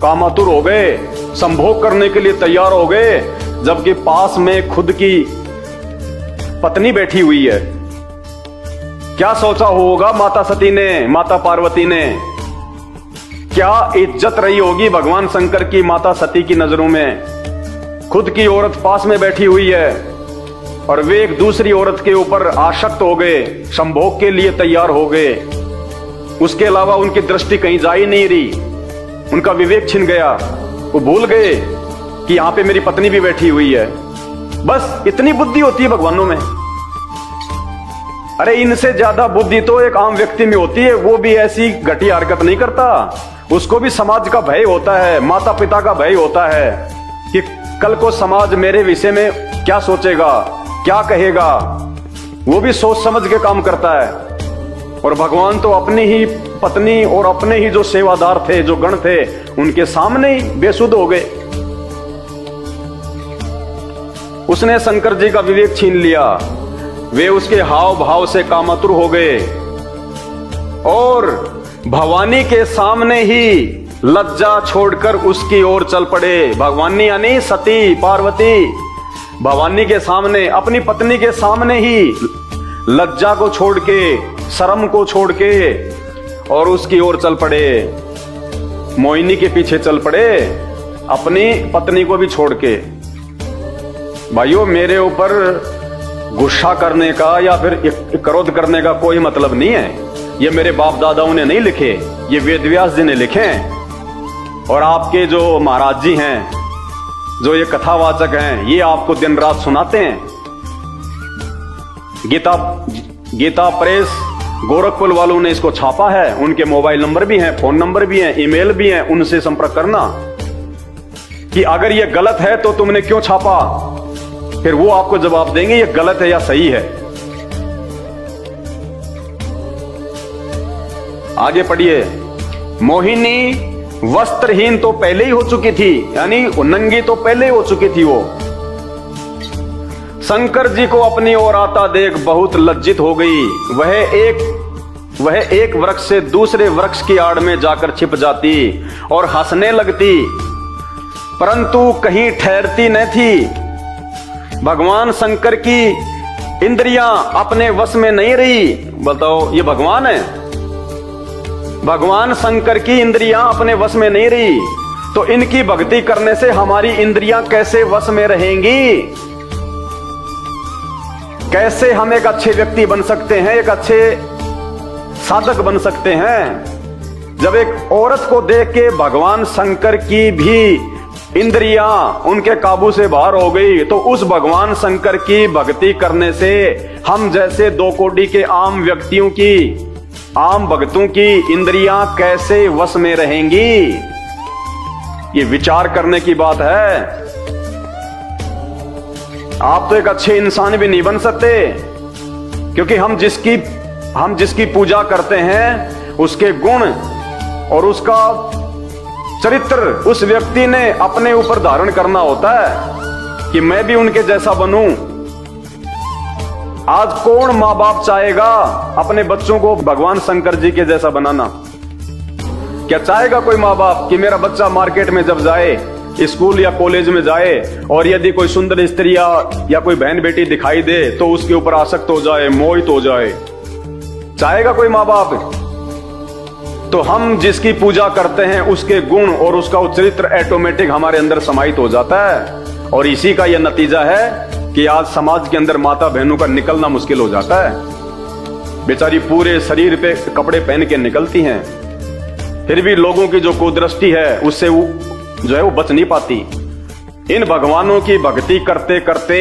कामातुर हो गए, संभोग करने के लिए तैयार हो गए, जबकि पास में खुद की पत्नी बैठी हुई है। क्या सोचा होगा माता सती ने, माता पार्वती ने? क्या इज्जत रही होगी भगवान शंकर की माता सती की नजरों में? खुद की औरत पास में बैठी हुई है और वे एक दूसरी औरत के ऊपर आसक्त हो गए, संभोग के लिए तैयार हो गए। उसके अलावा उनकी दृष्टि कहीं जा ही नहीं रही। उनका विवेक छिन गया। वो भूल गए कि यहां पे मेरी पत्नी भी बैठी हुई है। बस इतनी बुद्धि होती है भगवानों में। अरे इनसे ज्यादा बुद्धि तो एक आम व्यक्ति में होती है। वो भी ऐसी घटिया हरकत नहीं करता। उसको भी समाज का भय होता है, माता पिता का भय होता है कि कल को समाज मेरे विषय में क्या सोचेगा, क्या कहेगा। वो भी सोच समझ के काम करता है। और भगवान तो अपनी ही पत्नी और अपने ही जो सेवादार थे, जो गण थे, उनके सामने ही बेसुध हो गए। उसने शंकर जी का विवेक छीन लिया। वे उसके हाव भाव से कामातुर हो गए और भवानी के सामने ही लज्जा छोड़कर उसकी ओर चल पड़े। भगवानी यानी सती पार्वती भवानी के सामने, अपनी पत्नी के सामने ही लज्जा को छोड़ के, शर्म को छोड़ के और उसकी ओर चल पड़े, मोहिनी के पीछे चल पड़े, अपनी पत्नी को भी छोड़ के। भाइयों, मेरे ऊपर गुस्सा करने का या फिर क्रोध करने का कोई मतलब नहीं है। ये मेरे बाप दादाओं ने नहीं लिखे, ये वेद व्यास जी ने लिखे हैं। और आपके जो महाराज जी हैं, जो ये कथावाचक हैं, ये आपको दिन रात सुनाते हैं। गीता प्रेस गोरखपुर वालों ने इसको छापा है, उनके मोबाइल नंबर भी हैं, फोन नंबर भी हैं, ईमेल भी हैं, उनसे संपर्क करना कि अगर ये गलत है तो तुमने क्यों छापा। फिर वो आपको जवाब देंगे ये गलत है या सही है। आगे पढ़िए। मोहिनी वस्त्रहीन तो पहले ही हो चुकी थी, यानी नंगी तो पहले ही हो चुकी थी वो। शंकर जी को अपनी ओर आता देख बहुत लज्जित हो गई। वह एक वृक्ष से दूसरे वृक्ष की आड़ में जाकर छिप जाती और हंसने लगती, परंतु कहीं ठहरती न थी। भगवान शंकर की इंद्रियां अपने वश में नहीं रही। बताओ, ये भगवान है। भगवान शंकर की इंद्रियां अपने वश में नहीं रही, तो इनकी भक्ति करने से हमारी इंद्रियां कैसे वश में रहेंगी? कैसे हम एक अच्छे व्यक्ति बन सकते हैं, एक अच्छे साधक बन सकते हैं? जब एक औरत को देख के भगवान शंकर की भी इंद्रियां उनके काबू से बाहर हो गई, तो उस भगवान शंकर की भक्ति करने से हम जैसे 2 कोटि के आम व्यक्तियों की, आम भक्तों की इंद्रियां कैसे वश में रहेंगी? ये विचार करने की बात है। आप तो एक अच्छे इंसान भी नहीं बन सकते, क्योंकि हम जिसकी पूजा करते हैं उसके गुण और उसका चरित्र उस व्यक्ति ने अपने ऊपर धारण करना होता है कि मैं भी उनके जैसा बनूं। आज कौन माँ बाप चाहेगा अपने बच्चों को भगवान शंकर जी के जैसा बनाना? क्या चाहेगा कोई माँ बाप कि मेरा बच्चा मार्केट में जब जाए, स्कूल या कॉलेज में जाए, और यदि कोई सुंदर स्त्री या कोई बहन बेटी दिखाई दे तो उसके ऊपर आसक्त हो जाए, मोहित हो जाए? चाहेगा कोई माँ बाप? तो हम जिसकी पूजा करते हैं उसके गुण और उसका चरित्र ऑटोमेटिक हमारे अंदर समाहित हो जाता है। और इसी का यह नतीजा है कि आज समाज के अंदर माता बहनों का निकलना मुश्किल हो जाता है। बेचारी पूरे शरीर पे कपड़े पहन के निकलती हैं, फिर भी लोगों की जो कुदृष्टि है उससे वो जो है वो बच नहीं पाती। इन भगवानों की भक्ति करते करते,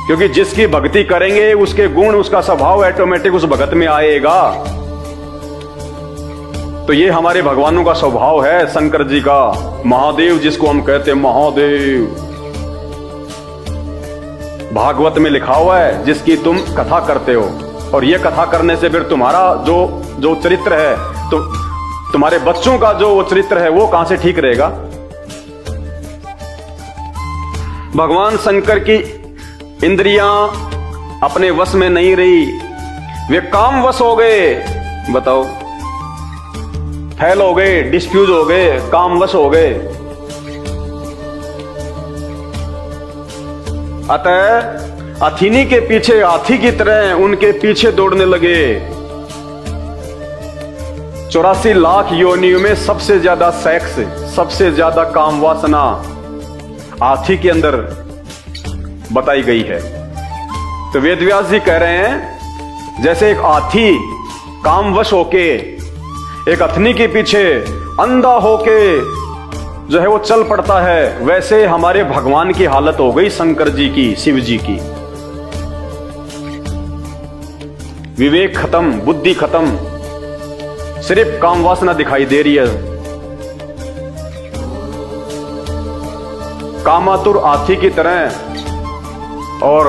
क्योंकि जिसकी भक्ति करेंगे उसके गुण, उसका स्वभाव ऑटोमेटिक उस भगत में आएगा। तो ये हमारे भगवानों का स्वभाव है, शंकर जी का, महादेव जिसको हम कहते हैं महादेव। भागवत में लिखा हुआ है जिसकी तुम कथा करते हो, और ये कथा करने से फिर तुम्हारा जो चरित्र है, तो तुम्हारे बच्चों का जो वो चरित्र है वो कहां से ठीक रहेगा? भगवान शंकर की इंद्रियां अपने वश में नहीं रही, वे काम वश हो गए। बताओ, फैल हो गए, डिस्फ्यूज हो गए, काम वश हो गए। अतः अथिनी के पीछे हाथी की तरह उनके पीछे दौड़ने लगे। 84 लाख योनियों में सबसे ज्यादा सेक्स, सबसे ज्यादा काम वासना हाथी के अंदर बताई गई है। तो वेदव्यास जी कह रहे हैं जैसे एक हाथी कामवश होके एक अथनी के पीछे अंधा होके जो है वो चल पड़ता है, वैसे हमारे भगवान की हालत हो गई, शंकर जी की, शिव जी की। विवेक खत्म, बुद्धि खत्म, सिर्फ काम वासना दिखाई दे रही है। कामातुर हाथी की तरह और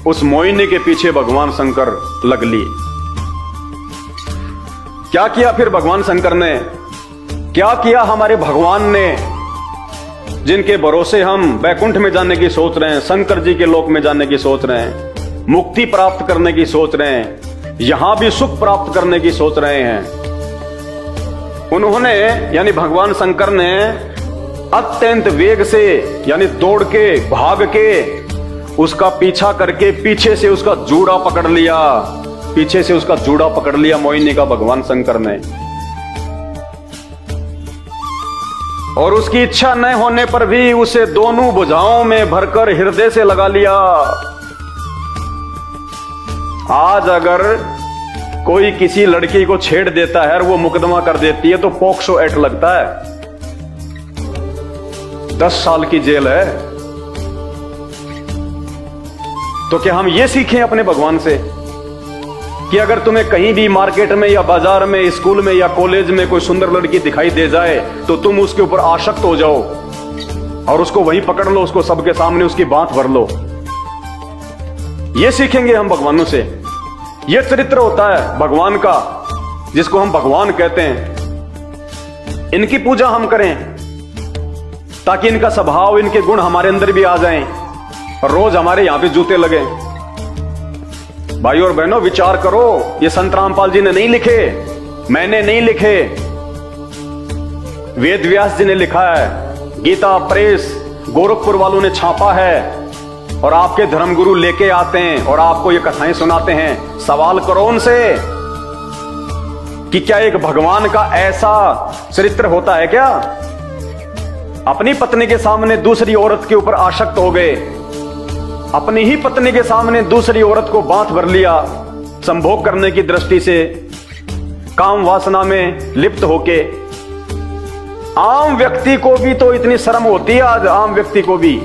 उस मोहिनी के पीछे भगवान शंकर लग लिए। क्या किया फिर भगवान शंकर ने? क्या किया हमारे भगवान ने, जिनके भरोसे हम वैकुंठ में जाने की सोच रहे हैं, शंकर जी के लोक में जाने की सोच रहे हैं, मुक्ति प्राप्त करने की सोच रहे हैं, यहां भी सुख प्राप्त करने की सोच रहे हैं। उन्होंने यानी भगवान शंकर ने अत्यंत वेग से यानी दौड़ के भाग के उसका पीछा करके पीछे से उसका जूड़ा पकड़ लिया, पीछे से उसका जूड़ा पकड़ लिया मोहिनी का भगवान शंकर ने। और उसकी इच्छा न होने पर भी उसे दोनों भुजाओं में भरकर हृदय से लगा लिया। आज अगर कोई किसी लड़की को छेड़ देता है और वो मुकदमा कर देती है तो पॉक्सो एक्ट लगता है, 10 साल की जेल है। तो क्या हम ये सीखें अपने भगवान से कि अगर तुम्हें कहीं भी मार्केट में या बाजार में, स्कूल में या कॉलेज में कोई सुंदर लड़की दिखाई दे जाए तो तुम उसके ऊपर आसक्त हो जाओ और उसको वहीं पकड़ लो, उसको सबके सामने उसकी बात भर लो। ये सीखेंगे हम भगवानों से। ये चरित्र होता है भगवान का जिसको हम भगवान कहते हैं। इनकी पूजा हम करें ताकि इनका स्वभाव, इनके गुण हमारे अंदर भी आ जाएं और रोज हमारे यहां पे जूते लगे। भाई और बहनों, विचार करो, ये संत रामपाल जी ने नहीं लिखे, मैंने नहीं लिखे, वेद व्यास जी ने लिखा है, गीता प्रेस गोरखपुर वालों ने छापा है और आपके धर्मगुरु लेके आते हैं और आपको ये कथाएं सुनाते हैं। सवाल करो उनसे कि क्या एक भगवान का ऐसा चरित्र होता है क्या? अपनी पत्नी के सामने दूसरी औरत के ऊपर आसक्त हो गए, अपनी ही पत्नी के सामने दूसरी औरत को बांध भर लिया, संभोग करने की दृष्टि से काम वासना में लिप्त होके। आम व्यक्ति को भी तो इतनी शर्म होती है आज, आम व्यक्ति को भी।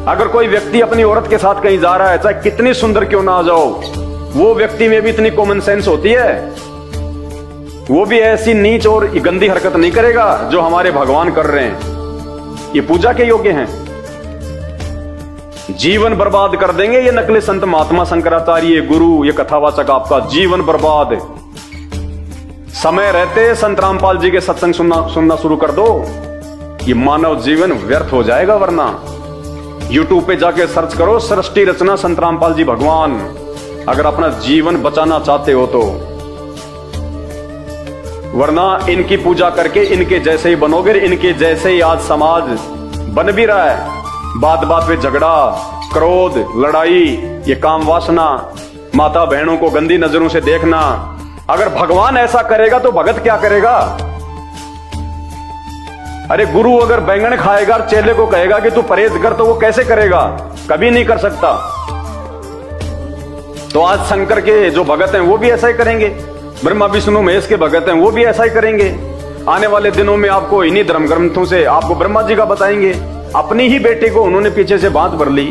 अगर कोई व्यक्ति अपनी औरत के साथ कहीं जा रहा है, चाहे कितनी सुंदर क्यों ना आ जाओ, वो व्यक्ति में भी इतनी कॉमन सेंस होती है, वो भी ऐसी नीच और गंदी हरकत नहीं करेगा जो हमारे भगवान कर रहे हैं। ये पूजा के योग्य हैं। जीवन बर्बाद कर देंगे ये नकली संत महात्मा शंकराचार्य गुरु, ये कथावाचक आपका जीवन बर्बाद। समय रहते संत रामपाल जी के सत्संग सुनना शुरू कर दो, ये मानव जीवन व्यर्थ हो जाएगा। वरना यूट्यूब पे जाके सर्च करो सृष्टि रचना संत रामपाल जी भगवान, अगर अपना जीवन बचाना चाहते हो तो। वरना इनकी पूजा करके इनके जैसे ही बनोगे, इनके जैसे ही आज समाज बन भी रहा है। बात बात पे झगड़ा, क्रोध, लड़ाई, ये काम वासना, माता बहनों को गंदी नजरों से देखना। अगर भगवान ऐसा करेगा तो भगत क्या करेगा? अरे गुरु अगर बैंगन खाएगा और चेले को कहेगा कि तू परहेज कर, तो वो कैसे करेगा? कभी नहीं कर सकता। तो आज शंकर के जो भगत हैं वो भी ऐसा ही करेंगे, ब्रह्मा विष्णु महेश के भगत हैं वो भी ऐसा ही करेंगे। आने वाले दिनों में आपको इन्हीं धर्म ग्रंथों से आपको ब्रह्मा जी का बताएंगे। अपनी ही बेटी को उन्होंने पीछे से बांध भर ली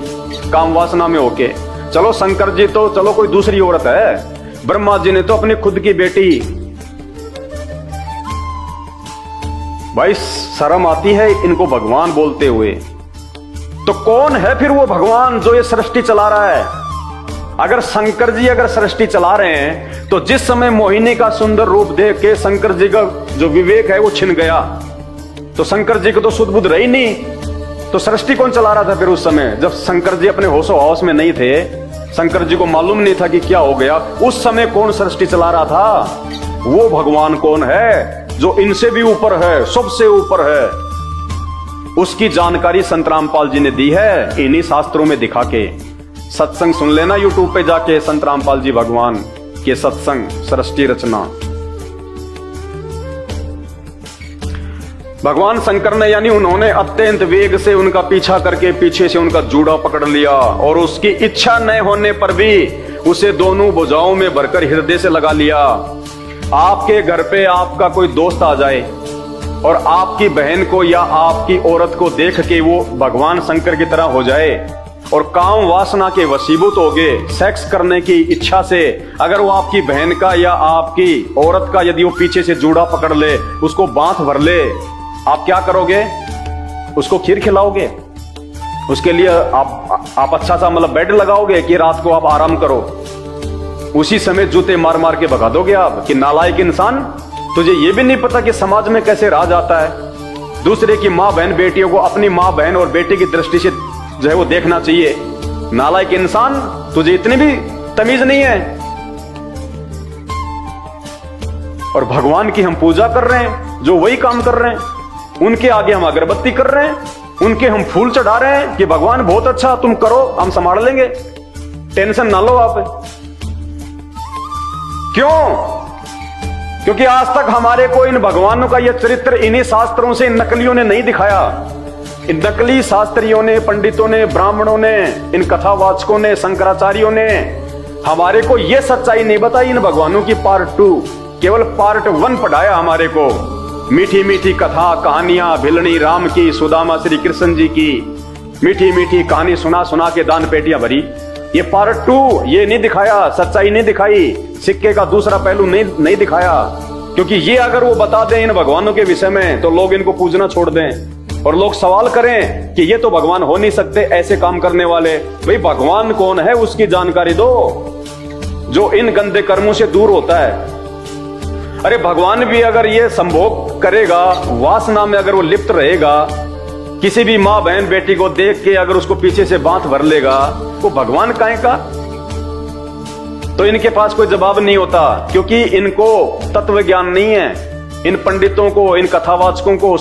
काम वासना में होके। चलो शंकर जी तो चलो कोई दूसरी औरत है, ब्रह्मा जी ने तो अपनी खुद की बेटी। भाई शर्म आती है इनको भगवान बोलते हुए। तो कौन है फिर वो भगवान जो ये सृष्टि चला रहा है? अगर शंकर जी अगर सृष्टि चला रहे हैं तो जिस समय मोहिनी का सुंदर रूप देख के शंकर जी का जो विवेक है वो छिन गया, तो शंकर जी को तो सुध बुध रही नहीं, तो सृष्टि कौन चला रहा था फिर उस समय जब शंकर जी अपने होशो हौस में नहीं थे? शंकर जी को मालूम नहीं था कि क्या हो गया। उस समय कौन सृष्टि चला रहा था? वो भगवान कौन है जो इनसे भी ऊपर है, सबसे ऊपर है। उसकी जानकारी संत रामपाल जी ने दी है इन्हीं शास्त्रों में दिखा के। सत्संग सुन लेना यूट्यूब पे जाके, संत रामपाल जी भगवान के सत्संग सृष्टि रचना। भगवान शंकर ने यानी उन्होंने अत्यंत वेग से उनका पीछा करके पीछे से उनका जूड़ा पकड़ लिया और उसकी इच्छा न होने पर भी उसे दोनों भुजाओं में भरकर हृदय से लगा लिया। आपके घर पे आपका कोई दोस्त आ जाए और आपकी बहन को या आपकी औरत को देख के वो भगवान शंकर की तरह हो जाए और काम वासना के वशीभूत हो गए, सेक्स करने की इच्छा से अगर वो आपकी बहन का या आपकी औरत का यदि वो पीछे से जूड़ा पकड़ ले, उसको बांध भर ले, आप क्या करोगे? उसको खीर खिलाओगे? उसके लिए आप अच्छा सा मतलब बेड लगाओगे कि रात को आप आराम करो? उसी समय जूते मार मार के भगा दोगे आप कि नालायक इंसान, तुझे ये भी नहीं पता कि समाज में कैसे राज आता है। दूसरे की माँ बहन बेटियों को अपनी माँ बहन और बेटी की दृष्टि से जो है वो देखना चाहिए। नालायक इंसान, तुझे इतनी भी तमीज नहीं है। और भगवान की हम पूजा कर रहे हैं जो वही काम कर रहे हैं। उनके आगे हम अगरबत्ती कर रहे हैं, उनके हम फूल चढ़ा रहे हैं कि भगवान बहुत अच्छा, तुम करो, हम संभाल लेंगे, टेंशन ना लो आप। क्यों? क्योंकि आज तक हमारे को इन भगवानों का यह चरित्र इन्हीं शास्त्रों से इन नकलियों ने नहीं दिखाया। इन नकली शास्त्रियों ने, पंडितों ने, ब्राह्मणों ने, इन कथावाचकों ने, शंकराचार्यों ने हमारे को यह सच्चाई नहीं बताई। इन भगवानों की पार्ट 2, केवल पार्ट 1 पढ़ाया हमारे को। मीठी मीठी कथा कहानियां भिलनी राम की, सुदामा श्री कृष्ण जी की मीठी मीठी कहानी सुना सुना के दान पेटियां भरी। ये पार्ट 2 ये नहीं दिखाया, सच्चाई नहीं दिखाई, सिक्के का दूसरा पहलू नहीं दिखाया। क्योंकि ये अगर वो बता दें इन भगवानों के विषय में तो लोग इनको पूजना छोड़ दें और लोग सवाल करें कि ये तो भगवान हो नहीं सकते ऐसे काम करने वाले। भाई भगवान कौन है उसकी जानकारी दो, जो इन गंदे कर्मों से दूर होता है। अरे भगवान भी अगर ये संभोग करेगा, वासना में अगर वो लिप्त रहेगा, किसी भी माँ बहन बेटी को देख के अगर उसको पीछे से बांध भर लेगा, वो भगवान काहे का? तो इनके पास कोई जवाब नहीं होता, क्योंकि इनको तत्व ज्ञान नहीं है। इन पंडितों को, इन कथावाचकों को,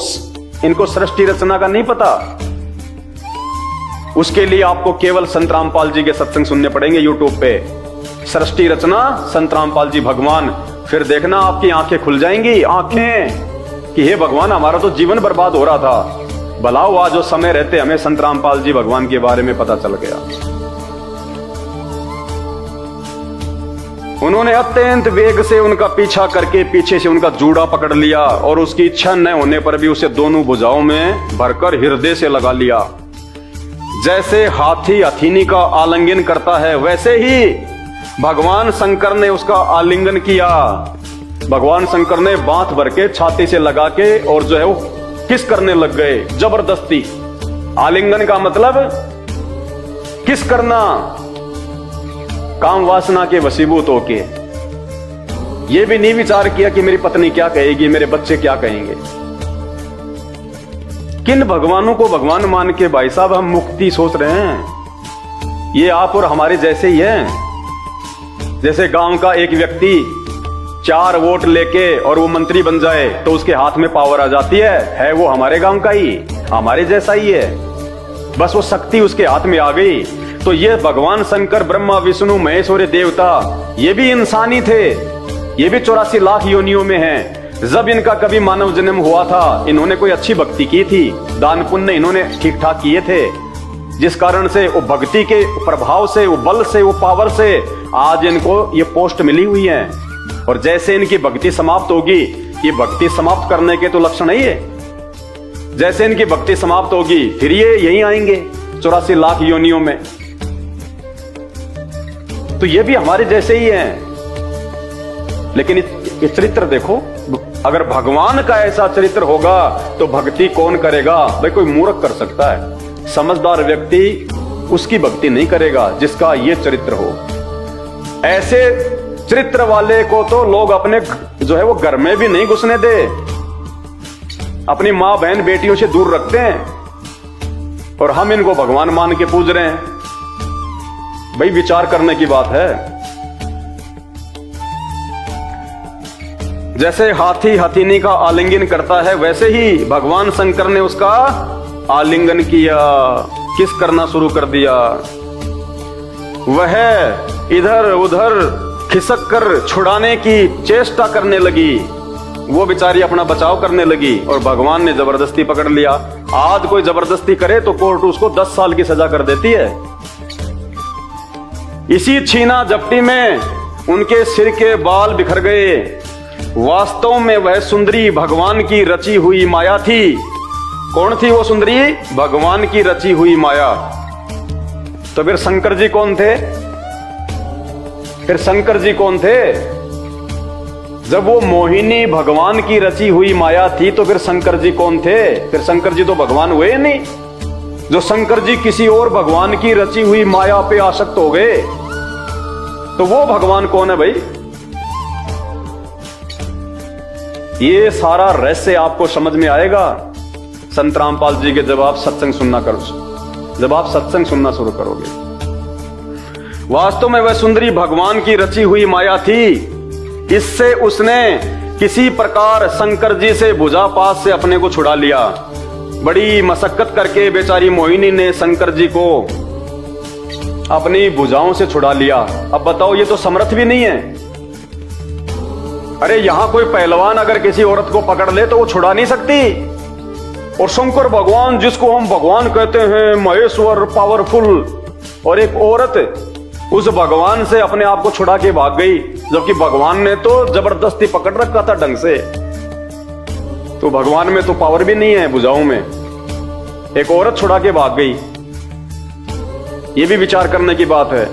इनको सृष्टि रचना का नहीं पता। उसके लिए आपको केवल संत रामपाल जी के सत्संग सुनने पड़ेंगे यूट्यूब पे। सृष्टि रचना संत रामपाल जी भगवान, फिर देखना आपकी आंखें खुल जाएंगी, आंखें कि हे भगवान हमारा तो जीवन बर्बाद हो रहा था, भला हुआ जो समय रहते हमें संत रामपाल जी भगवान के बारे में पता चल गया। उन्होंने अत्यंत वेग से उनका पीछा करके पीछे से उनका जूड़ा पकड़ लिया और उसकी इच्छा न होने पर भी उसे दोनों भुजाओं में भरकर हृदय से लगा लिया। जैसे हाथी हथीनी का आलिंगन करता है, वैसे ही भगवान शंकर ने उसका आलिंगन किया। भगवान शंकर ने बांध भर के छाती से लगा के और जो है वो किस करने लग गए जबरदस्ती। आलिंगन का मतलब किस करना, काम वासना के वशीभूत होके। ये भी नहीं विचार किया कि मेरी पत्नी क्या कहेगी, मेरे बच्चे क्या कहेंगे। किन भगवानों को भगवान मान के भाई साहब हम मुक्ति सोच रहे हैं? ये आप और हमारे जैसे ही हैं। जैसे गांव का एक व्यक्ति 4 वोट लेके और वो मंत्री बन जाए तो उसके हाथ में पावर आ जाती है वो हमारे गांव का ही, हमारे जैसा ही है, बस वो शक्ति उसके हाथ में आ गई। तो ये भगवान शंकर, ब्रह्मा, विष्णु, महेश और देवता, ये भी इंसानी थे, ये भी 84 लाख योनियों में हैं। जब इनका कभी मानव जन्म हुआ था, इन्होंने कोई अच्छी भक्ति की थी, दान पुण्य इन्होंने ठीक ठाक किए थे, जिस कारण से वो भक्ति के प्रभाव से, वो बल से, वो पावर से आज इनको ये पोस्ट मिली हुई है। और जैसे इनकी भक्ति समाप्त होगी, ये भक्ति समाप्त करने के तो लक्षण नहीं है, जैसे इनकी भक्ति समाप्त होगी फिर ये यहीं आएंगे 84 लाख योनियों में। तो ये भी हमारे जैसे ही हैं। लेकिन ये चरित्र देखो, अगर भगवान का ऐसा चरित्र होगा तो भक्ति कौन करेगा? भाई कोई मूर्ख कर सकता है, समझदार व्यक्ति उसकी भक्ति नहीं करेगा जिसका ये चरित्र हो। ऐसे चरित्र वाले को तो लोग अपने जो है वो घर में भी नहीं घुसने दे, अपनी मां बहन बेटियों से दूर रखते हैं, और हम इनको भगवान मान के पूज रहे हैं। भाई विचार करने की बात है। जैसे हाथी हथीनी का आलिंगन करता है, वैसे ही भगवान शंकर ने उसका आलिंगन किया, किस करना शुरू कर दिया। वह इधर उधर खिसक कर छुड़ाने की चेष्टा करने लगी, वो बेचारी अपना बचाव करने लगी और भगवान ने जबरदस्ती पकड़ लिया। आज कोई जबरदस्ती करे तो कोर्ट उसको 10 साल की सजा कर देती है। इसी छीना झपटी में उनके सिर के बाल बिखर गए। वास्तव में वह सुंदरी भगवान की रची हुई माया थी। कौन थी वो सुंदरी? भगवान की रची हुई माया। तो फिर शंकर जी कौन थे? फिर शंकर जी कौन थे? जब वो मोहिनी भगवान की रची हुई माया थी तो फिर शंकर जी कौन थे? फिर शंकर जी तो भगवान हुए नहीं। जो शंकर जी किसी और भगवान की रची हुई माया पे आसक्त हो गए तो वो भगवान कौन है भाई? ये सारा रहस्य आपको समझ में आएगा संत रामपाल जी के जब आप सत्संग सुनना शुरू करोगे। वास्तव में वह सुंदरी भगवान की रची हुई माया थी। इससे उसने किसी प्रकार शंकर जी से भुजा पास से अपने को छुड़ा लिया। बड़ी मशक्कत करके बेचारी मोहिनी ने शंकर जी को अपनी भुजाओं से छुड़ा लिया। अब बताओ, ये तो समर्थ भी नहीं है। अरे यहां कोई पहलवान अगर किसी औरत को पकड़ ले तो वो छुड़ा नहीं सकती। और शंकर भगवान, जिसको हम भगवान कहते हैं, महेश्वर, पावरफुल, और एक औरत उस भगवान से अपने आप को छुड़ा के भाग गई, जबकि भगवान ने तो जबरदस्ती पकड़ रखा था ढंग से। तो भगवान में तो पावर भी नहीं है भुजाओं में, एक औरत छुड़ा के भाग गई। ये भी विचार करने की बात है।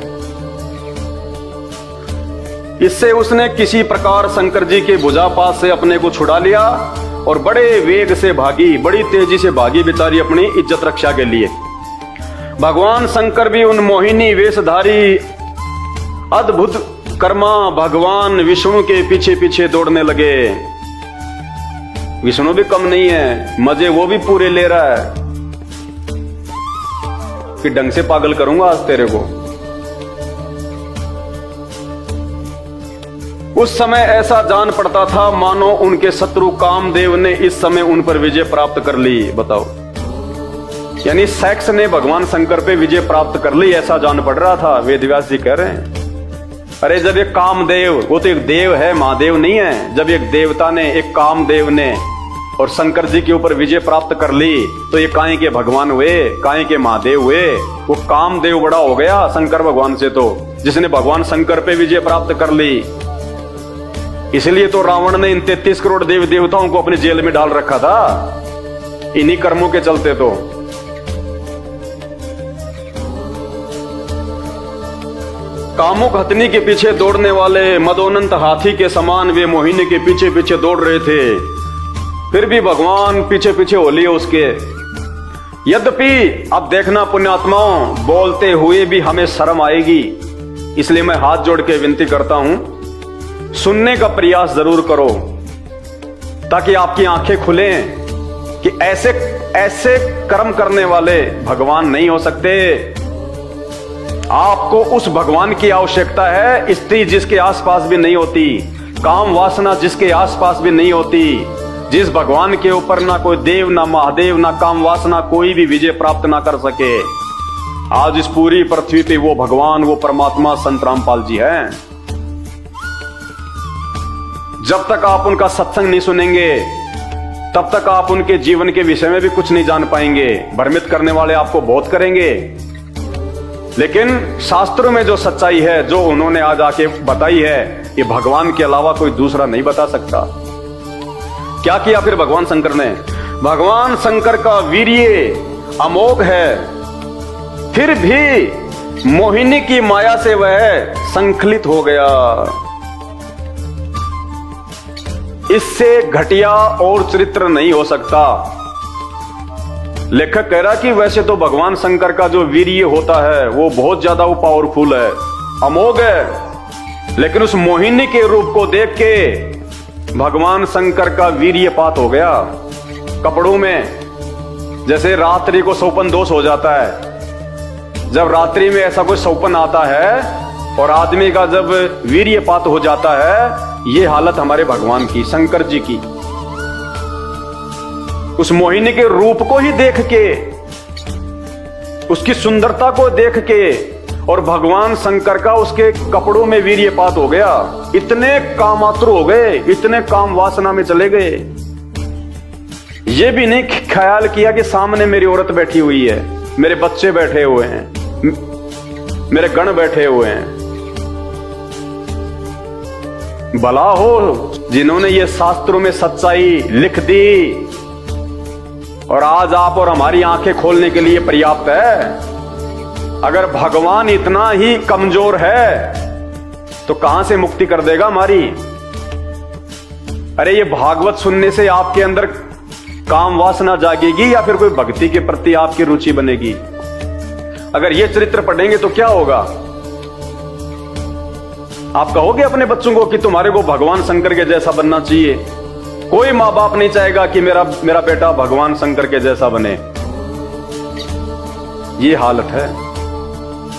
इससे उसने किसी प्रकार शंकर जी के भुजा पास से अपने को छुड़ा लिया और बड़े वेग से भागी, बड़ी तेजी से भागी बेचारी अपनी इज्जत रक्षा के लिए। भगवान शंकर भी उन मोहिनी वेशधारी अद्भुत कर्मा भगवान विष्णु के पीछे पीछे दौड़ने लगे। विष्णु भी कम नहीं है, मजे वो भी पूरे ले रहा है कि ढंग से पागल करूंगा आज तेरे को। उस समय ऐसा जान पड़ता था मानो उनके शत्रु कामदेव ने इस समय उन पर विजय प्राप्त कर ली। बताओ, यानी सेक्स ने भगवान शंकर पे विजय प्राप्त कर ली, ऐसा जान पड़ रहा था। वेदव्यास जी कह रहे हैं, अरे जब एक कामदेव, वो तो एक देव है, महादेव नहीं है, जब एक देवता ने, एक कामदेव ने और शंकर जी के ऊपर विजय प्राप्त कर ली तो ये काहे के भगवान हुए, काहे के महादेव हुए। वो कामदेव बड़ा हो गया शंकर भगवान से, तो जिसने भगवान शंकर पे विजय प्राप्त कर ली। इसलिए तो रावण ने इन 33 करोड़ देव देवताओं को अपनी जेल में डाल रखा था, इन्हीं कर्मों के चलते। तो कामुक हथनी के पीछे दौड़ने वाले मदोन्नत हाथी के समान वे मोहिनी के पीछे पीछे दौड़ रहे थे। फिर भी भगवान पीछे पीछे हो लिए उसके। यद्यपि अब देखना पुण्यात्माओं, बोलते हुए भी हमें शर्म आएगी, इसलिए मैं हाथ जोड़ के विनती करता हूं, सुनने का प्रयास जरूर करो ताकि आपकी आंखें खुलें कि ऐसे ऐसे कर्म करने वाले भगवान नहीं हो सकते। आपको उस भगवान की आवश्यकता है, स्त्री जिसके आसपास भी नहीं होती, काम वासना जिसके आसपास भी नहीं होती, जिस भगवान के ऊपर ना कोई देव, ना महादेव, ना काम वासना कोई भी विजय प्राप्त ना कर सके। आज इस पूरी पृथ्वी पे वो भगवान, वो परमात्मा संत रामपाल जी हैं। जब तक आप उनका सत्संग नहीं सुनेंगे तब तक आप उनके जीवन के विषय में भी कुछ नहीं जान पाएंगे। भ्रमित करने वाले आपको बहुत करेंगे, लेकिन शास्त्रों में जो सच्चाई है, जो उन्होंने आज आके बताई है, ये भगवान के अलावा कोई दूसरा नहीं बता सकता। क्या किया फिर भगवान शंकर ने? भगवान शंकर का वीर्य अमोघ है, फिर भी मोहिनी की माया से वह संखलित हो गया। इससे घटिया और चरित्र नहीं हो सकता। लेखक कह रहा कि वैसे तो भगवान शंकर का जो वीर्य होता है वो बहुत ज्यादा वो पावरफुल है, अमोघ है, लेकिन उस मोहिनी के रूप को देख के भगवान शंकर का वीर्यपात हो गया। कपड़ों में जैसे रात्रि को सौपन दोष हो जाता है, जब रात्रि में ऐसा कोई सौपन आता है और आदमी का जब वीर्यपात हो जाता है, ये हालत हमारे भगवान की, शंकर जी की। उस मोहिनी के रूप को ही देख के, उसकी सुंदरता को देख के, और भगवान शंकर का उसके कपड़ों में वीर्यपात हो गया। इतने कामातुर हो गए, इतने काम वासना में चले गए, ये भी नहीं ख्याल किया कि सामने मेरी औरत बैठी हुई है, मेरे बच्चे बैठे हुए हैं, मेरे गण बैठे हुए हैं। भला हो जिन्होंने ये शास्त्रों में सच्चाई लिख दी और आज आप और हमारी आंखें खोलने के लिए पर्याप्त है। अगर भगवान इतना ही कमजोर है तो कहां से मुक्ति कर देगा हमारी? अरे ये भागवत सुनने से आपके अंदर काम वासना जागेगी या फिर कोई भक्ति के प्रति आपकी रुचि बनेगी? अगर ये चरित्र पढ़ेंगे तो क्या होगा? आप कहोगे अपने बच्चों को कि तुम्हारे को भगवान शंकर के जैसा बनना चाहिए। कोई माँ बाप नहीं चाहेगा कि मेरा बेटा भगवान शंकर के जैसा बने। ये हालत है।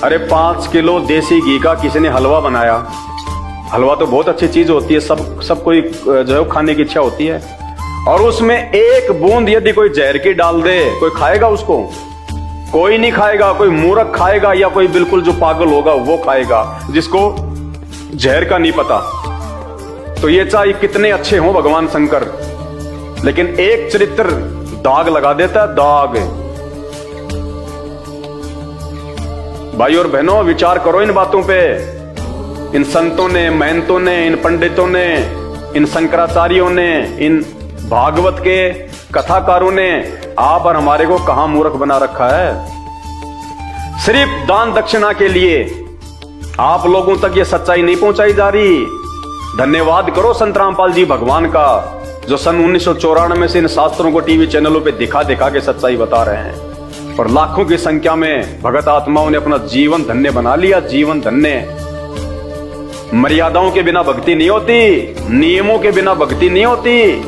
अरे 5 किलो देसी घी का किसी ने हलवा बनाया, हलवा तो बहुत अच्छी चीज होती है, सब कोई जो है खाने की इच्छा होती है, और उसमें एक बूंद यदि कोई जहर की डाल दे, कोई खाएगा उसको? कोई नहीं खाएगा। कोई मूर्ख खाएगा या कोई बिल्कुल जो पागल होगा वो खाएगा, जिसको जहर का नहीं पता। तो ये चाहे कितने अच्छे हों भगवान शंकर, लेकिन एक चरित्र दाग लगा देता है, दाग। भाई और बहनों, विचार करो इन बातों पे। इन संतों ने, महंतों ने, इन पंडितों ने, इन शंकराचार्यों ने, इन भागवत के कथाकारों ने आप और हमारे को कहां मूर्ख बना रखा है। सिर्फ दान दक्षिणा के लिए आप लोगों तक ये सच्चाई नहीं पहुंचाई जा रही। धन्यवाद करो संत रामपाल जी भगवान का, जो सन 1994 से इन शास्त्रों को टीवी चैनलों पे दिखा दिखा के सच्चाई बता रहे हैं, और लाखों की संख्या में भगत आत्माओं ने अपना जीवन धन्य बना लिया। जीवन धन्य। मर्यादाओं के बिना भक्ति नहीं होती, नियमों के बिना भक्ति नहीं होती।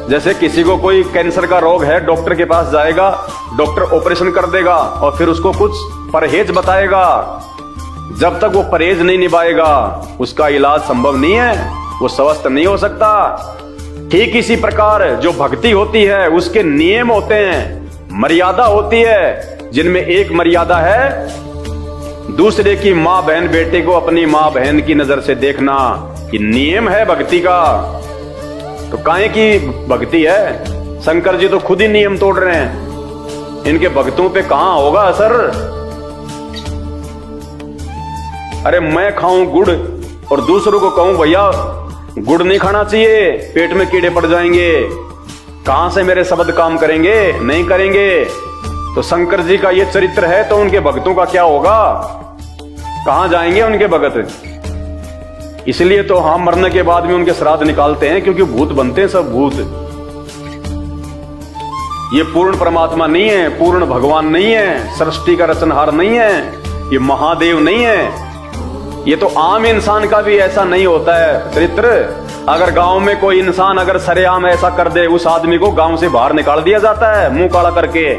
जैसे किसी को कोई कैंसर का रोग है, डॉक्टर के पास जाएगा, डॉक्टर ऑपरेशन कर देगा और फिर उसको कुछ परहेज बताएगा। जब तक वो परहेज नहीं निभाएगा उसका इलाज संभव नहीं है, वो स्वस्थ नहीं हो सकता। ठीक इसी प्रकार जो भक्ति होती है उसके नियम होते हैं, मर्यादा होती है, जिनमें एक मर्यादा है दूसरे की मां बहन बेटे को अपनी मां बहन की नजर से देखना। ये नियम है भक्ति का। तो काहे की भक्ति है? शंकर जी तो खुद ही नियम तोड़ रहे हैं, इनके भक्तों पे कहां होगा असर? अरे मैं खाऊं गुड़ और दूसरों को कहूं भैया गुड़ नहीं खाना चाहिए, पेट में कीड़े पड़ जाएंगे, कहां से मेरे शब्द काम करेंगे? नहीं करेंगे। तो शंकर जी का ये चरित्र है तो उनके भक्तों का क्या होगा? कहां जाएंगे उनके भगत? इसलिए तो हम मरने के बाद में उनके श्राद्ध निकालते हैं, क्योंकि भूत बनते हैं सब भूत। ये पूर्ण परमात्मा नहीं है, पूर्ण भगवान नहीं है, सृष्टि का रचनहार नहीं है, ये महादेव नहीं है। ये तो आम इंसान का भी ऐसा नहीं होता है चरित्र। अगर गांव में कोई इंसान अगर सरेआम ऐसा कर दे, उस आदमी को गांव से बाहर निकाल दिया जाता है मुंह काला करके।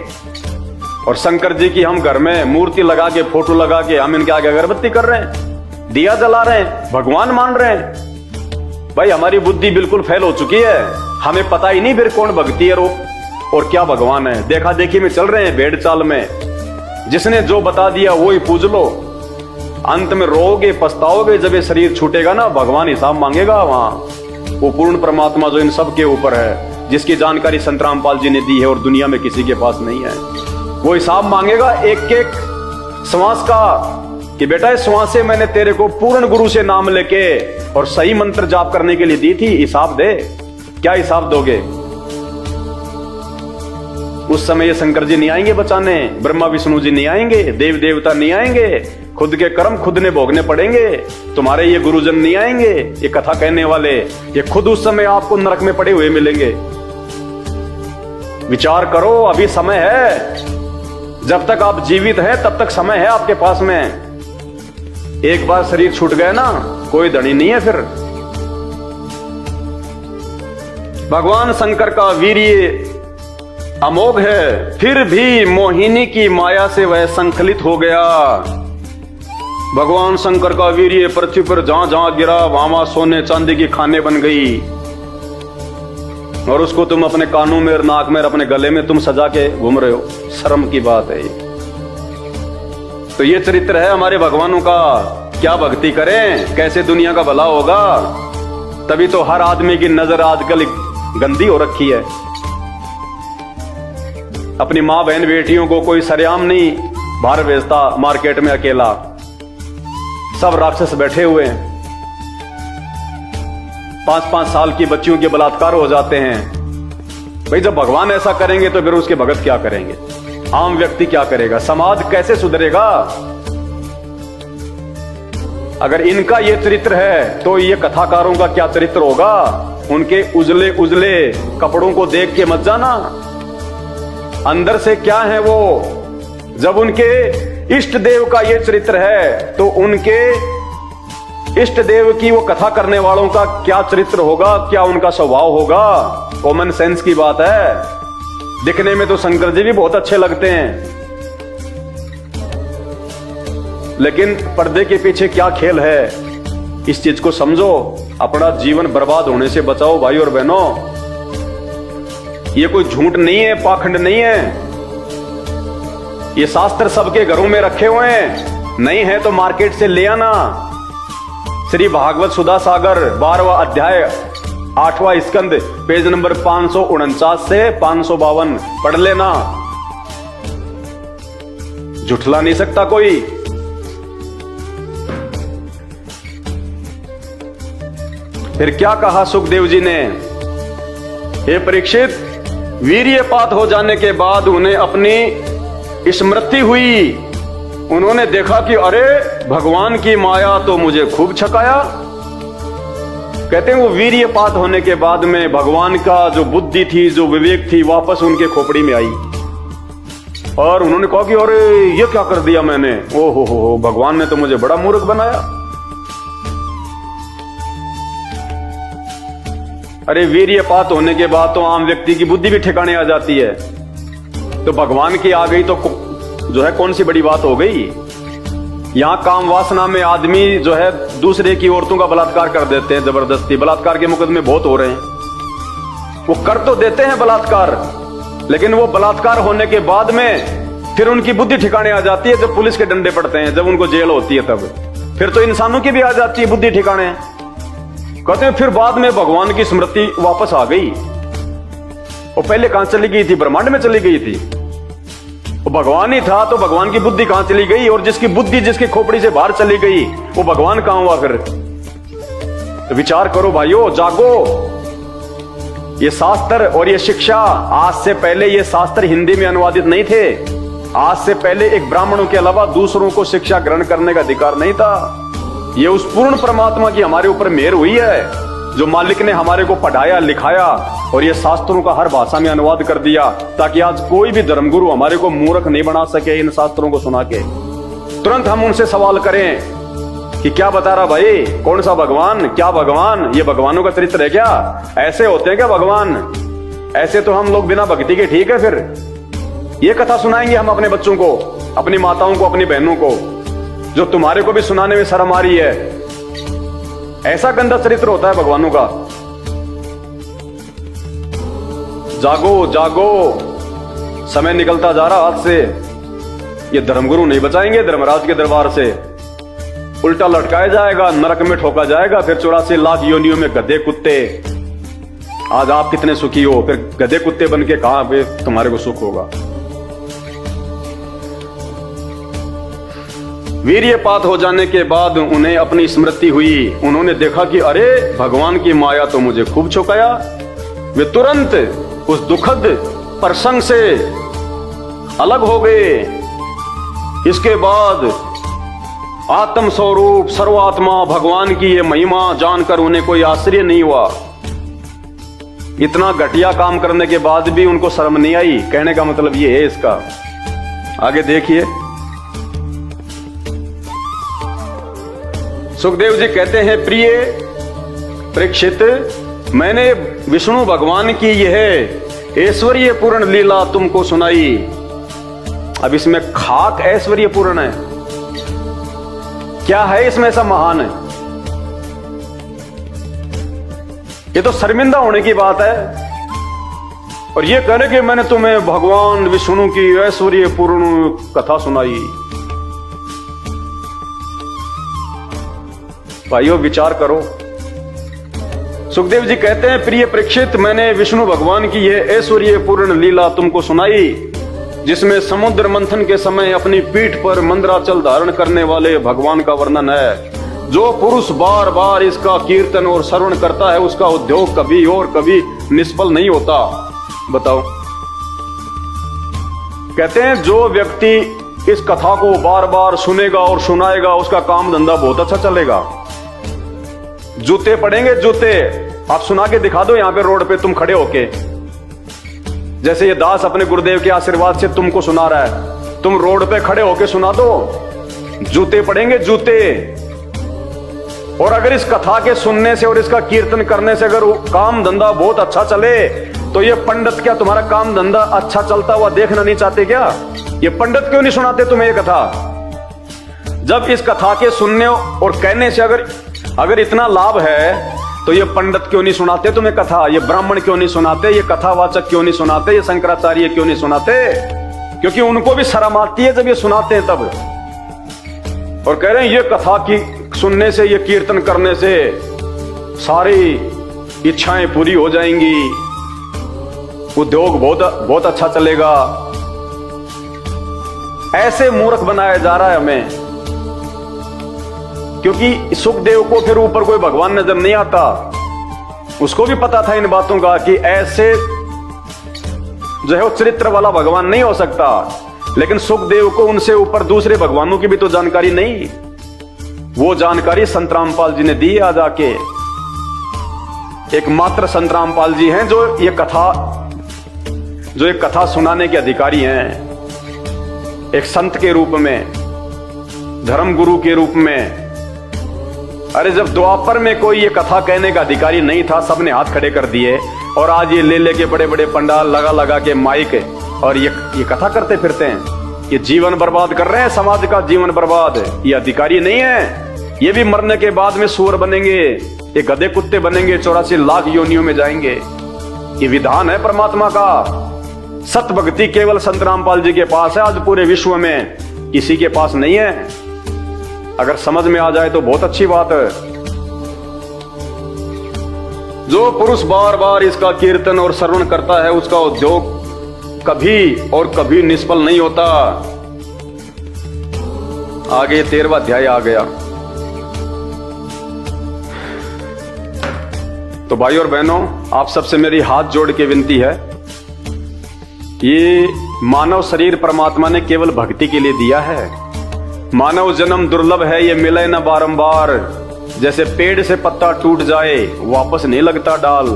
और शंकर जी की हम घर में मूर्ति लगा के, फोटो लगा के हम इनके आगे अगरबत्ती कर रहे हैं, दिया जला रहे हैं, भगवान मान रहे हैं। भाई हमारी बुद्धि बिल्कुल फेल हो चुकी है, हमें पता ही नहीं फिर कौन भक्ति है और क्या भगवान है। देखा देखी में चल रहे हैं, भेड़ चाल में। जिसने जो बता दिया वो ही पूज लो, अंत में रोगे पछताओगे। जब ये शरीर छूटेगा ना, भगवान हिसाब मांगेगा वहां। वो पूर्ण परमात्मा जो इन सब के ऊपर है, जिसकी जानकारी संत रामपाल जी ने दी है और दुनिया में किसी के पास नहीं है, वो हिसाब मांगेगा एक एक श्वास का, कि बेटा इस श्वास से मैंने तेरे को पूर्ण गुरु से नाम लेके और सही मंत्र जाप करने के लिए दी थी, हिसाब दे। क्या हिसाब दोगे? उस समय ये शंकर जी नहीं आएंगे बचाने, ब्रह्मा विष्णु जी नहीं आएंगे, देव देवता नहीं आएंगे, खुद के कर्म खुद ने भोगने पड़ेंगे। तुम्हारे ये गुरुजन नहीं आएंगे, ये कथा कहने वाले, ये खुद उस समय आपको नरक में पड़े हुए मिलेंगे। विचार करो, अभी समय है। जब तक आप जीवित हैं तब तक समय है आपके पास में। एक बार शरीर छूट गया ना, कोई धनी नहीं है फिर। भगवान शंकर का वीर्य अमोघ है, फिर भी मोहिनी की माया से वह संकलित हो गया। भगवान शंकर का वीर्य पृथ्वी पर जहां जहां गिरा वहां सोने चांदी की खाने बन गई, और उसको तुम अपने कानों में और नाक में और अपने गले में तुम सजा के घूम रहे हो। शर्म की बात है ये। तो ये चरित्र है हमारे भगवानों का। क्या भक्ति करें, कैसे दुनिया का भला होगा? तभी तो हर आदमी की नजर आजकल गंदी हो रखी है। अपनी मां बहन बेटियों को कोई सरेआम नहीं बाहर भेजता मार्केट में अकेला, सब राक्षस बैठे हुए हैं। 5-5 साल की बच्चियों के बलात्कार हो जाते हैं। भाई जब भगवान ऐसा करेंगे तो फिर उसके भगत क्या करेंगे? आम व्यक्ति क्या करेगा? समाज कैसे सुधरेगा? अगर इनका ये चरित्र है तो ये कथाकारों का क्या चरित्र होगा? उनके उजले उजले कपड़ों को देख के मत जाना, अंदर से क्या है वो। जब उनके इष्ट देव का ये चरित्र है तो उनके इष्ट देव की वो कथा करने वालों का क्या चरित्र होगा, क्या उनका स्वभाव होगा? कॉमन सेंस की बात है। दिखने में तो शंकर जी भी बहुत अच्छे लगते हैं, लेकिन पर्दे के पीछे क्या खेल है इस चीज को समझो, अपना जीवन बर्बाद होने से बचाओ भाई और बहनों। ये कोई झूठ नहीं है, पाखंड नहीं है। ये शास्त्र सबके घरों में रखे हुए हैं, नहीं है तो मार्केट से ले आना। श्री भागवत सुधा सागर 12वां अध्याय 8वां स्कंद पेज नंबर 549 से 552 पढ़ लेना। झुठला नहीं सकता कोई। फिर क्या कहा सुखदेव जी ने, हे परीक्षित, वीर्यपात हो जाने के बाद उन्हें अपनी स्मृति हुई। उन्होंने देखा कि अरे भगवान की माया तो मुझे खूब छकाया। कहते हैं वो वीर्यपात होने के बाद में भगवान का जो बुद्धि थी, जो विवेक थी, वापस उनके खोपड़ी में आई और उन्होंने कहा कि अरे ये क्या कर दिया मैंने, ओ हो, भगवान ने तो मुझे बड़ा मूर्ख बनाया। अरे वीर्यपात होने के बाद तो आम व्यक्ति की बुद्धि भी ठिकाने आ जाती है, तो भगवान की आ गई तो जो है कौन सी बड़ी बात हो गई। यहां काम वासना में आदमी जो है दूसरे की औरतों का बलात्कार कर देते हैं जबरदस्ती। बलात्कार के मुकदमे बहुत हो रहे हैं। वो कर तो देते हैं बलात्कार, लेकिन वो बलात्कार होने के बाद में फिर उनकी बुद्धि ठिकाने आ जाती है जब पुलिस के डंडे पड़ते हैं, जब उनको जेल होती है तब। फिर तो इंसानों की भी आ जाती है बुद्धि ठिकाने। कहते हैं फिर बाद में भगवान की स्मृति वापस आ गई। वो पहले कहां चली गई थी, ब्रह्मांड में चली गई थी। वो भगवान ही था तो भगवान की बुद्धि कहां चली गई, और जिसकी बुद्धि जिसकी खोपड़ी से बाहर चली गई वो भगवान कहां हुआ फिर। तो विचार करो भाइयों, जागो। ये शास्त्र और ये शिक्षा, आज से पहले ये शास्त्र हिंदी में अनुवादित नहीं थे। आज से पहले एक ब्राह्मणों के अलावा दूसरों को शिक्षा ग्रहण करने का अधिकार नहीं था। ये उस पूर्ण परमात्मा की हमारे ऊपर मेहर हुई है, जो मालिक ने हमारे को पढ़ाया लिखाया और ये शास्त्रों का हर भाषा में अनुवाद कर दिया, ताकि आज कोई भी धर्मगुरु हमारे को मूर्ख नहीं बना सके इन शास्त्रों को सुना के। तुरंत हम उनसे सवाल करें कि क्या बता रहा भाई, कौन सा भगवान, क्या भगवान, ये भगवानों का चरित्र है क्या, ऐसे होते हैं क्या भगवान? ऐसे तो हम लोग बिना भक्ति के ठीक है। फिर ये कथा सुनाएंगे हम अपने बच्चों को, अपनी माताओं को, अपनी बहनों को, जो तुम्हारे को भी सुनाने में शर्म आ रही है। ऐसा गंदा चरित्र होता है भगवानों का। जागो जागो, समय निकलता जा रहा हाथ से। ये धर्मगुरु नहीं बचाएंगे धर्मराज के दरबार से। उल्टा लटकाया जाएगा, नरक में ठोका जाएगा, फिर 84 लाख योनियों में गधे कुत्ते। आज आप कितने सुखी हो, फिर गधे कुत्ते बन के कहां पे तुम्हारे को सुख होगा। वीर्यपात हो जाने के बाद उन्हें अपनी स्मृति हुई। उन्होंने देखा कि अरे भगवान की माया तो मुझे खूब छुकाया। वे तुरंत उस दुखद प्रसंग से अलग हो गए। इसके बाद आत्म स्वरूप सर्वात्मा भगवान की ये महिमा जानकर उन्हें कोई आश्चर्य नहीं हुआ। इतना घटिया काम करने के बाद भी उनको शर्म नहीं आई। कहने का मतलब ये है इसका। आगे देखिए, सुखदेव जी कहते हैं, प्रिय परीक्षित, मैंने विष्णु भगवान की यह ऐश्वर्य पूर्ण लीला तुमको सुनाई। अब इसमें खाक ऐश्वर्य पूर्ण है, क्या है इसमें ऐसा महान है? ये तो शर्मिंदा होने की बात है। और ये कहने कि मैंने तुम्हें भगवान विष्णु की ऐश्वर्य पूर्ण कथा सुनाई। भाइयों विचार करो। सुखदेव जी कहते हैं, प्रिय परीक्षित, मैंने विष्णु भगवान की यह ऐश्वर्य पूर्ण लीला तुमको सुनाई, जिसमें समुद्र मंथन के समय अपनी पीठ पर मंदराचल धारण करने वाले भगवान का वर्णन है। जो पुरुष बार बार इसका कीर्तन और श्रवण करता है, उसका उद्योग कभी और कभी निष्फल नहीं होता। बताओ, कहते हैं जो व्यक्ति इस कथा को बार बार सुनेगा और सुनाएगा, उसका काम धंधा बहुत अच्छा चलेगा। जूते पड़ेंगे, जूते। आप सुना के दिखा दो यहां पे रोड पे तुम खड़े होके, जैसे ये दास अपने गुरुदेव के आशीर्वाद से तुमको सुना रहा है, तुम रोड पे खड़े होके सुना दो, जूते पड़ेंगे, जूते। और अगर इस कथा के सुनने से और इसका कीर्तन करने से अगर काम धंधा बहुत अच्छा चले, तो ये पंडित क्या तुम्हारा काम धंधा अच्छा चलता हुआ देखना नहीं चाहते क्या? ये पंडित क्यों नहीं सुनाते तुम्हें ये कथा? जब इस कथा के सुनने और कहने से अगर अगर इतना लाभ है तो ये पंडित क्यों नहीं सुनाते तुम्हें कथा, ये ब्राह्मण क्यों नहीं सुनाते, ये कथावाचक क्यों नहीं सुनाते, ये शंकराचार्य क्यों नहीं सुनाते? क्योंकि उनको भी शर्म आती है जब ये सुनाते हैं तब। और कह रहे हैं ये कथा की सुनने से, ये कीर्तन करने से सारी इच्छाएं पूरी हो जाएंगी, उद्योग बहुत अच्छा चलेगा। ऐसे मूर्ख बनाया जा रहा है हमें, क्योंकि सुखदेव को फिर ऊपर कोई भगवान नजर नहीं आता। उसको भी पता था इन बातों का कि ऐसे जो है वो चरित्र वाला भगवान नहीं हो सकता, लेकिन सुखदेव को उनसे ऊपर दूसरे भगवानों की भी तो जानकारी नहीं। वो जानकारी संत रामपाल जी ने दी आज आके। एकमात्र संत रामपाल जी हैं जो ये कथा सुनाने के अधिकारी हैं, एक संत के रूप में, धर्म गुरु के रूप में। अरे जब द्वापर में कोई ये कथा कहने का अधिकारी नहीं था, सबने हाथ खड़े कर दिए, और आज ये ले लेके बड़े बड़े पंडाल लगा लगा के माइक और ये कथा करते फिरते हैं। ये जीवन बर्बाद कर रहे हैं, समाज का जीवन बर्बाद। ये अधिकारी नहीं है, ये भी मरने के बाद में सूअर बनेंगे, ये गधे कुत्ते बनेंगे, 84 लाख योनियों में जाएंगे। ये विधान है परमात्मा का। सत भक्ति केवल संत रामपाल जी के पास है, आज पूरे विश्व में किसी के पास नहीं है। अगर समझ में आ जाए तो बहुत अच्छी बात है। जो पुरुष बार बार इसका कीर्तन और श्रवण करता है, उसका उद्योग कभी और कभी निष्फल नहीं होता। आगे 13वां अध्याय आ गया। तो भाई और बहनों, आप सबसे मेरी हाथ जोड़ के विनती है, ये मानव शरीर परमात्मा ने केवल भक्ति के लिए दिया है। मानव जन्म दुर्लभ है, ये मिले न बारंबार। जैसे पेड़ से पत्ता टूट जाए वापस नहीं लगता डाल।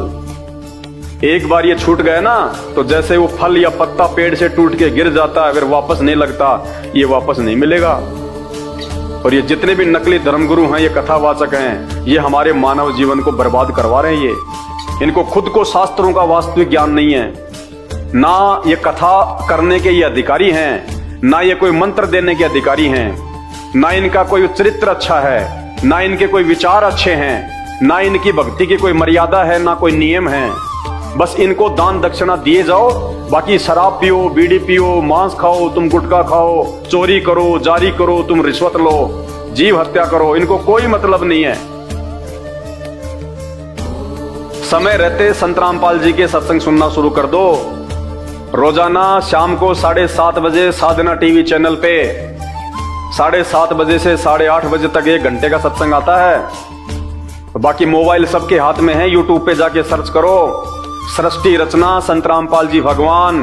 एक बार ये छूट गया ना, तो जैसे वो फल या पत्ता पेड़ से टूट के गिर जाता है, फिर वापस नहीं लगता, ये वापस नहीं मिलेगा। और ये जितने भी नकली धर्मगुरु हैं, ये कथावाचक हैं, ये हमारे मानव जीवन को बर्बाद करवा रहे हैं। इनको खुद को शास्त्रों का वास्तविक ज्ञान नहीं है, ना ये कथा करने के ये अधिकारी हैं, ना ये कोई मंत्र देने के अधिकारी हैं, ना इनका कोई चरित्र अच्छा है, ना इनके कोई विचार अच्छे हैं, ना इनकी भक्ति की कोई मर्यादा है, ना कोई नियम है। बस इनको दान दक्षिणा दिए जाओ, बाकी शराब पियो, बीड़ी पियो, मांस खाओ, तुम गुटखा खाओ, चोरी करो, जारी करो, तुम रिश्वत लो, जीव हत्या करो, इनको कोई मतलब नहीं है। समय रहते संत रामपाल जी के सत्संग सुनना शुरू कर दो। रोजाना शाम को 7:30 बजे साधना टीवी चैनल पे 7:30 बजे से 8:30 बजे तक 1 घंटे का सत्संग आता है। बाकी मोबाइल सबके हाथ में है, यूट्यूब पे जाके सर्च करो, सृष्टि रचना संत रामपाल जी भगवान।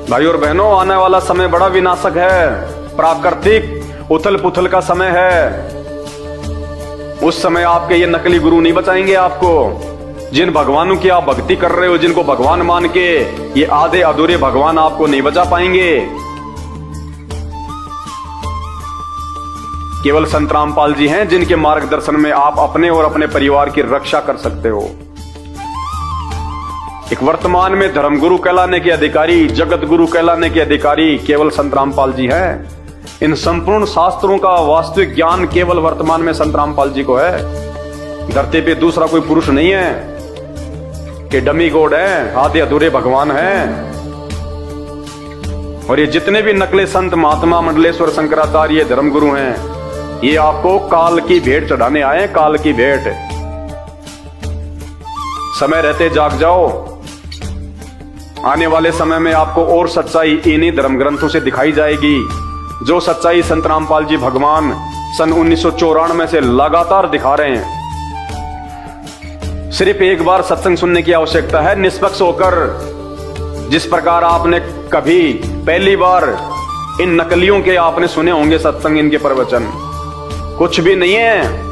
भाई और बहनों, आने वाला समय बड़ा विनाशक है, प्राकृतिक उथल पुथल का समय है। उस समय आपके ये नकली गुरु नहीं बचाएंगे आपको। जिन भगवानों की आप भक्ति कर रहे हो, जिनको भगवान मान के, ये आधे अधूरे भगवान आपको नहीं बचा पाएंगे। केवल संत रामपाल जी हैं जिनके मार्गदर्शन में आप अपने और अपने परिवार की रक्षा कर सकते हो। एक वर्तमान में धर्मगुरु कहलाने के अधिकारी, जगत गुरु कहलाने के अधिकारी केवल संत रामपाल जी हैं। इन संपूर्ण शास्त्रों का वास्तविक ज्ञान केवल वर्तमान में संत रामपाल जी को है। धरती पे दूसरा कोई पुरुष नहीं है कि डमी गॉड है, आधे अधूरे भगवान हैं। और ये जितने भी नकले संत, महात्मा, मंडलेश्वर, शंकराचार्य, धर्मगुरु हैं, ये आपको काल की भेंट चढ़ाने आए, काल की भेंट। समय रहते जाग जाओ। आने वाले समय में आपको और सच्चाई इन्हीं धर्म ग्रंथों से दिखाई जाएगी, जो सच्चाई संत रामपाल जी भगवान सन 1994 से लगातार दिखा रहे हैं। सिर्फ एक बार सत्संग सुनने की आवश्यकता है, निष्पक्ष होकर। जिस प्रकार आपने कभी पहली बार इन नकलियों के आपने सुने होंगे सत्संग, इनके प्रवचन कुछ भी नहीं है।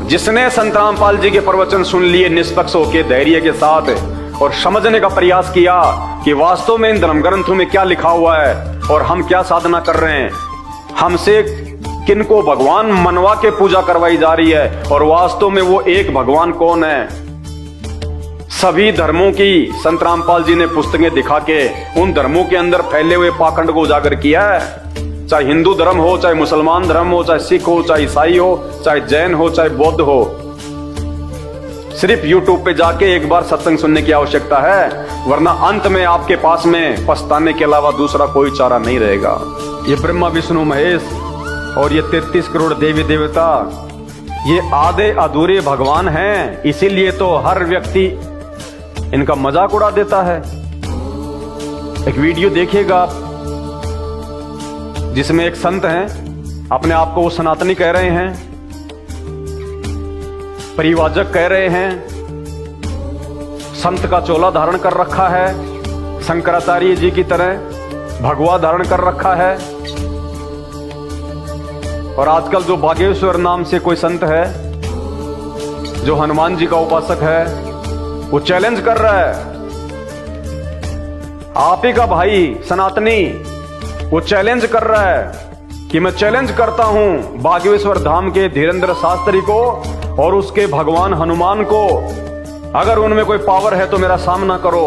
जिसने संत रामपाल जी के प्रवचन सुन लिए निष्पक्ष होकर, धैर्य के साथ, और समझने का प्रयास किया कि वास्तव में इन धर्म ग्रंथों में क्या लिखा हुआ है और हम क्या साधना कर रहे हैं, हमसे किनको भगवान मनवा के पूजा करवाई जा रही है, और वास्तव में वो एक भगवान कौन है। सभी धर्मों की संत रामपाल जी ने पुस्तकें दिखा के उन धर्मों के अंदर फैले हुए पाखंड को उजागर किया है। चाहे हिंदू धर्म हो, चाहे मुसलमान धर्म हो, चाहे सिख हो, चाहे ईसाई हो, चाहे जैन हो, चाहे बौद्ध हो, सिर्फ YouTube पे जाके एक बार सत्संग सुनने की आवश्यकता है, वरना अंत में आपके पास में पछताने के अलावा दूसरा कोई चारा नहीं रहेगा। ये ब्रह्मा विष्णु महेश और ये 33 करोड़ देवी देवता, ये आधे अधूरे भगवान हैं, इसीलिए तो हर व्यक्ति इनका मजाक उड़ा देता है। एक वीडियो देखिएगा आप, जिसमें एक संत हैं, अपने आप को वो सनातनी कह रहे हैं, परिवाजक कह रहे हैं, संत का चोला धारण कर रखा है, शंकराचार्य जी की तरह भगवा धारण कर रखा है। और आजकल जो बागेश्वर नाम से कोई संत है, जो हनुमान जी का उपासक है, वो चैलेंज कर रहा है, आप ही का भाई सनातनी, वो चैलेंज कर रहा है कि मैं चैलेंज करता हूं बागेश्वर धाम के धीरेन्द्र शास्त्री को और उसके भगवान हनुमान को, अगर उनमें कोई पावर है तो मेरा सामना करो।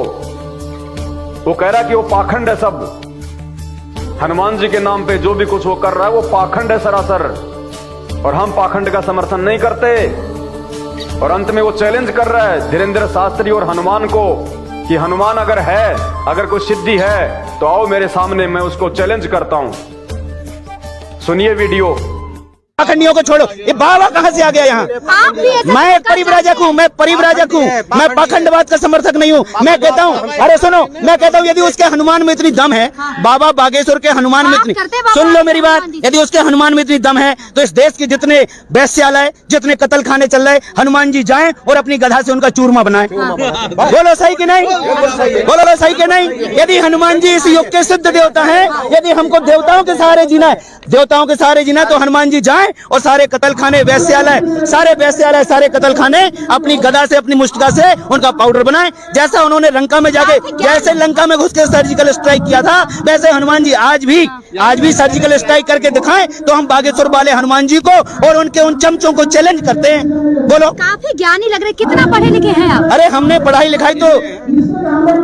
वो कह रहा है कि वो पाखंड है सब, हनुमान जी के नाम पे जो भी कुछ वो कर रहा है वो पाखंड है सरासर, और हम पाखंड का समर्थन नहीं करते। और अंत में वो चैलेंज कर रहा है धीरेन्द्र शास्त्री और हनुमान को कि हनुमान अगर है, अगर कोई सिद्धि है तो आओ मेरे सामने, मैं उसको चैलेंज करता हूं। सुनिए वीडियो। पाखंडियों को छोड़ो, ये बाबा कहाँ से आ गया यहाँ? मैं एक परिव्राजक हूँ, मैं परिव्राजक हूँ, मैं पाखंडवाद का समर्थक नहीं हूँ। मैं कहता हूँ, अरे सुनो, मैं कहता हूँ यदि उसके हनुमान में इतनी दम है, बाबा बागेश्वर के हनुमान में इतनी, सुन लो मेरी बात, यदि उसके हनुमान में इतनी दम है तो इस देश के जितने वैश्यालय, जितने कत्ल खाने चल रहे, हनुमान जी जाएं और अपनी गधा से उनका चूरमा बनाए। बोलो सही कि नहीं? बोलो सही कि नहीं? यदि हनुमान जी इस युग के सिद्ध देवता है, यदि हमको देवताओं के सहारे जीना है, देवताओं के सहारे जीना, तो हनुमान जी जाएं और सारे कत्ल खाने, वैश्यालय, सारे कत्ल खाने अपनी गदा से, अपनी मुष्टिका से उनका पाउडर बनाएं। जैसा उन्होंने लंका में जाके, जैसे लंका में घुस के सर्जिकल स्ट्राइक किया था, वैसे हनुमान जी आज भी सर्जिकल स्ट्राइक करके दिखाएं, तो हम बागेश्वर वाले हनुमान जी को और उनके उन चमचों को चैलेंज करते हैं। बोलो। काफी ज्ञानी लग रहे, कितना पढ़े लिखे हैं आप? अरे हमने पढ़ाई लिखाई तो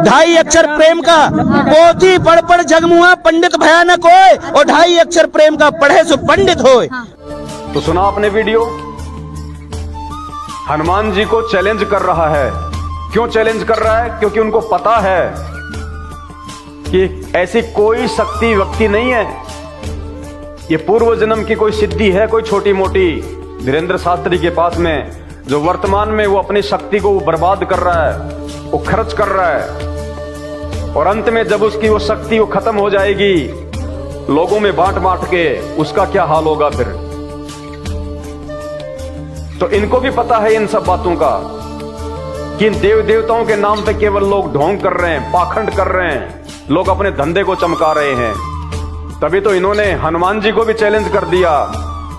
2.5 अक्षर प्रेम का, पोथी पढ़ पढ़ जगमुआ पंडित भयानक होए, और 2.5 अक्षर प्रेम का पढ़े सो पंडित होए। तो सुना आपने वीडियो, हनुमान जी को चैलेंज कर रहा है। क्यों चैलेंज कर रहा है? क्योंकि उनको पता है कि ऐसी कोई शक्ति व्यक्ति नहीं है, ये पूर्व जन्म की कोई सिद्धि है, कोई छोटी मोटी, धीरेन्द्र शास्त्री के पास में, जो वर्तमान में वो अपनी शक्ति को बर्बाद कर रहा है, वो खर्च कर रहा है, और अंत में जब उसकी वो शक्ति वो खत्म हो जाएगी लोगों में बांट बांट के, उसका क्या हाल होगा फिर। तो इनको भी पता है इन सब बातों का कि इन देव देवताओं के नाम पे केवल लोग ढोंग कर रहे हैं, पाखंड कर रहे हैं, लोग अपने धंधे को चमका रहे हैं। तभी तो इन्होंने हनुमान जी को भी चैलेंज कर दिया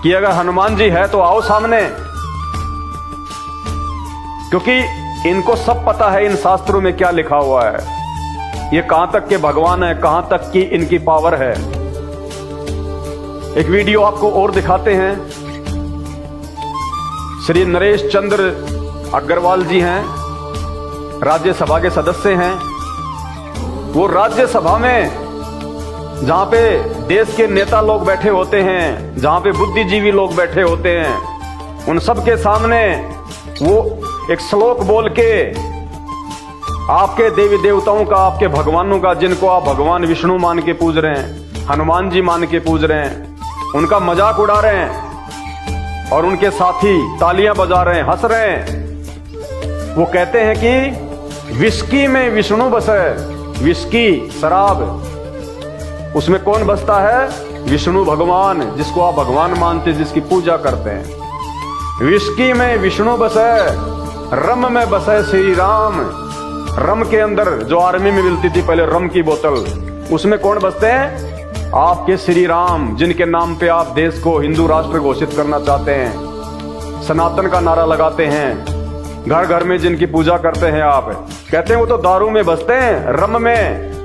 कि अगर हनुमान जी है तो आओ सामने, क्योंकि इनको सब पता है इन शास्त्रों में क्या लिखा हुआ है, ये कहां तक के भगवान है, कहां तक की इनकी पावर है। एक वीडियो आपको और दिखाते हैं। श्री नरेश चंद्र अग्रवाल जी हैं, राज्यसभा के सदस्य हैं। वो राज्यसभा में, जहां पे देश के नेता लोग बैठे होते हैं, जहां पे बुद्धिजीवी लोग बैठे होते हैं, उन सब के सामने वो एक श्लोक बोल के आपके देवी देवताओं का, आपके भगवानों का, जिनको आप भगवान विष्णु मान के पूज रहे हैं, हनुमान जी मान के पूज रहे हैं, उनका मजाक उड़ा रहे हैं, और उनके साथी तालियां बजा रहे हैं, हंस रहे हैं। वो कहते हैं कि विस्की में विष्णु बसे, विस्की शराब, उसमें कौन बसता है? विष्णु भगवान, जिसको आप भगवान मानते, जिसकी पूजा करते हैं। विस्की में विष्णु बसे, रम में बसे श्री राम। रम के अंदर जो आर्मी में मिलती थी पहले रम की बोतल, उसमें कौन बसते हैं? आपके श्री राम, जिनके नाम पे आप देश को हिंदू राष्ट्र घोषित करना चाहते हैं, सनातन का नारा लगाते हैं, घर घर में जिनकी पूजा करते हैं आप, कहते हैं वो तो दारू में बसते हैं, रम में।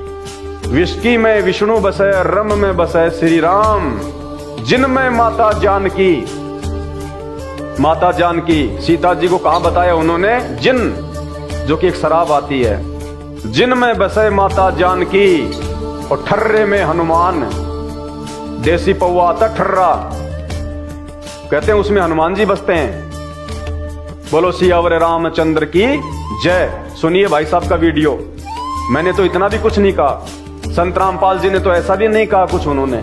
विस्की में विष्णु बसे, रम में बसे श्री राम, जिनमें माता जानकी, माता जानकी सीता जी को कहां बताया उन्होंने? जिन, जो कि एक शराब आती है। जिनमें बसे माता जानकी, और ठर्रे में हनुमान, देसी पौवा आता ठर्रा, कहते हैं उसमें हनुमान जी बसते हैं। बोलो सियावर रामचंद्र की जय। सुनिए भाई साहब का वीडियो। मैंने तो इतना भी कुछ नहीं कहा, संत रामपाल जी ने तो ऐसा भी नहीं कहा कुछ उन्होंने।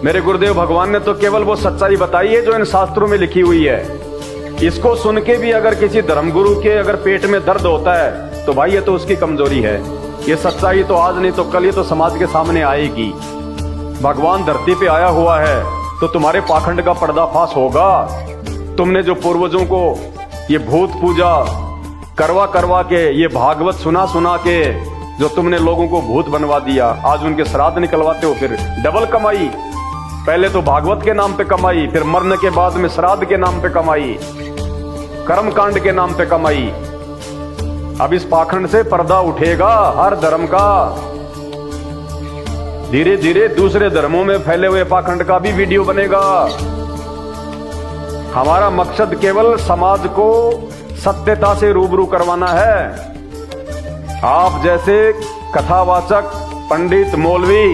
मेरे गुरुदेव भगवान ने तो केवल वो सच्चाई बताई है जो इन शास्त्रों में लिखी हुई है। इसको सुन के भी अगर किसी धर्मगुरु के अगर पेट में दर्द होता है तो भाई ये तो उसकी कमजोरी है। ये सच्चाई तो आज नहीं तो कल ये तो समाज के सामने आएगी। भगवान धरती पे आया हुआ है तो तुम्हारे पाखंड का पर्दाफाश होगा। तुमने जो पूर्वजों को ये भूत पूजा करवा करवा के, ये भागवत सुना सुना के जो तुमने लोगों को भूत बनवा दिया, आज उनके श्राद्ध निकलवाते हो। फिर डबल कमाई, पहले तो भागवत के नाम पे कमाई, फिर मरने के बाद में श्राद्ध के नाम पे कमाई, कर्म कांड के नाम पे कमाई। अब इस पाखंड से पर्दा उठेगा हर धर्म का। धीरे धीरे दूसरे धर्मों में फैले हुए पाखंड का भी वीडियो बनेगा। हमारा मकसद केवल समाज को सत्यता से रूबरू करवाना है। आप जैसे कथावाचक पंडित मौलवी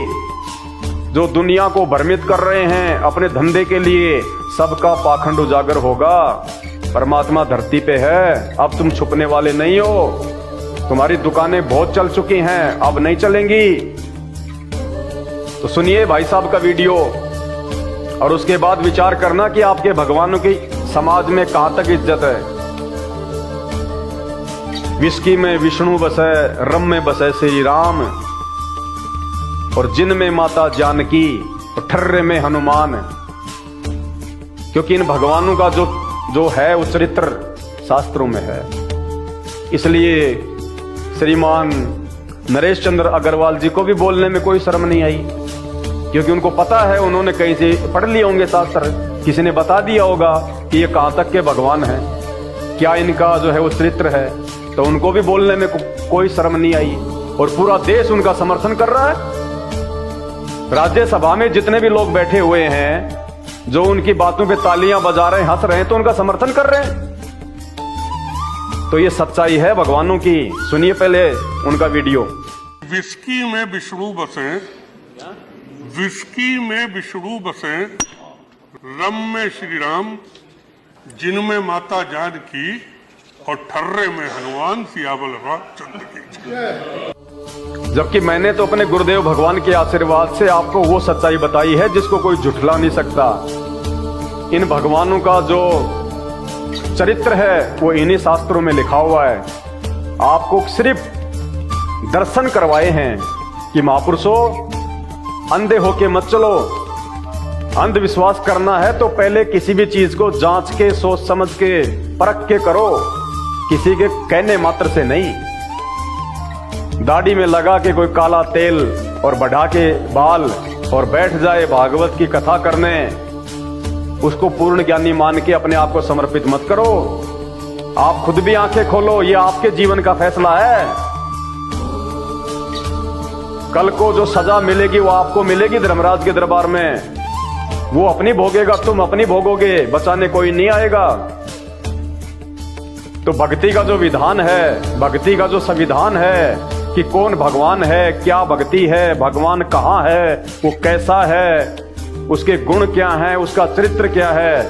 जो दुनिया को भ्रमित कर रहे हैं अपने धंधे के लिए, सबका पाखंड उजागर होगा। परमात्मा धरती पे है, अब तुम छुपने वाले नहीं हो। तुम्हारी दुकानें बहुत चल चुकी हैं, अब नहीं चलेंगी। तो सुनिए भाई साहब का वीडियो और उसके बाद विचार करना कि आपके भगवानों की समाज में कहां तक इज्जत है। विस्की में विष्णु बसे, रम में बसे श्री राम, और जिन में माता जानकी, और ठर्रे में हनुमान। क्योंकि इन भगवानों का जो है वो चरित्र शास्त्रों में है। इसलिए श्रीमान नरेश चंद्र अग्रवाल जी को भी बोलने में कोई शर्म नहीं आई, क्योंकि उनको पता है, उन्होंने कहीं से पढ़ लिए होंगे शास्त्र, किसी ने बता दिया होगा कि ये कहां तक के भगवान हैं, क्या इनका जो है वो चरित्र है। तो उनको भी बोलने में कोई शर्म नहीं आई और पूरा देश उनका समर्थन कर रहा है। राज्यसभा में जितने भी लोग बैठे हुए हैं जो उनकी बातों पे तालियां बजा रहे हैं, हंस रहे हैं, तो उनका समर्थन कर रहे हैं। तो ये सच्चाई है भगवानों की। सुनिए पहले उनका वीडियो। विस्की में विष्णु बसे, विस्की में विष्णु बसे, रम में श्री राम, जिनमें माता जानकी, और ठर्रे में हनुमान, सियावर रामचंद्र की जय। जबकि मैंने तो अपने गुरुदेव भगवान के आशीर्वाद से आपको वो सच्चाई बताई है जिसको कोई झुठला नहीं सकता। इन भगवानों का जो चरित्र है वो इन्हीं शास्त्रों में लिखा हुआ है। आपको सिर्फ दर्शन करवाए हैं कि महापुरुषों अंधे होके मत चलो। अंधविश्वास करना है तो पहले किसी भी चीज को जांच के, सोच समझ के, परख के करो, किसी के कहने मात्र से नहीं। दाढ़ी में लगा के कोई काला तेल और बढ़ा के बाल और बैठ जाए भागवत की कथा करने, उसको पूर्ण ज्ञानी मान के अपने आप को समर्पित मत करो। आप खुद भी आंखें खोलो, ये आपके जीवन का फैसला है। कल को जो सजा मिलेगी वो आपको मिलेगी धर्मराज के दरबार में। वो अपनी भोगेगा, तुम अपनी भोगोगे, बचाने कोई नहीं आएगा। तो भक्ति का जो विधान है, भक्ति का जो संविधान है कि कौन भगवान है, क्या भक्ति है, भगवान कहाँ है, वो कैसा है, उसके गुण क्या हैं, उसका चरित्र क्या है,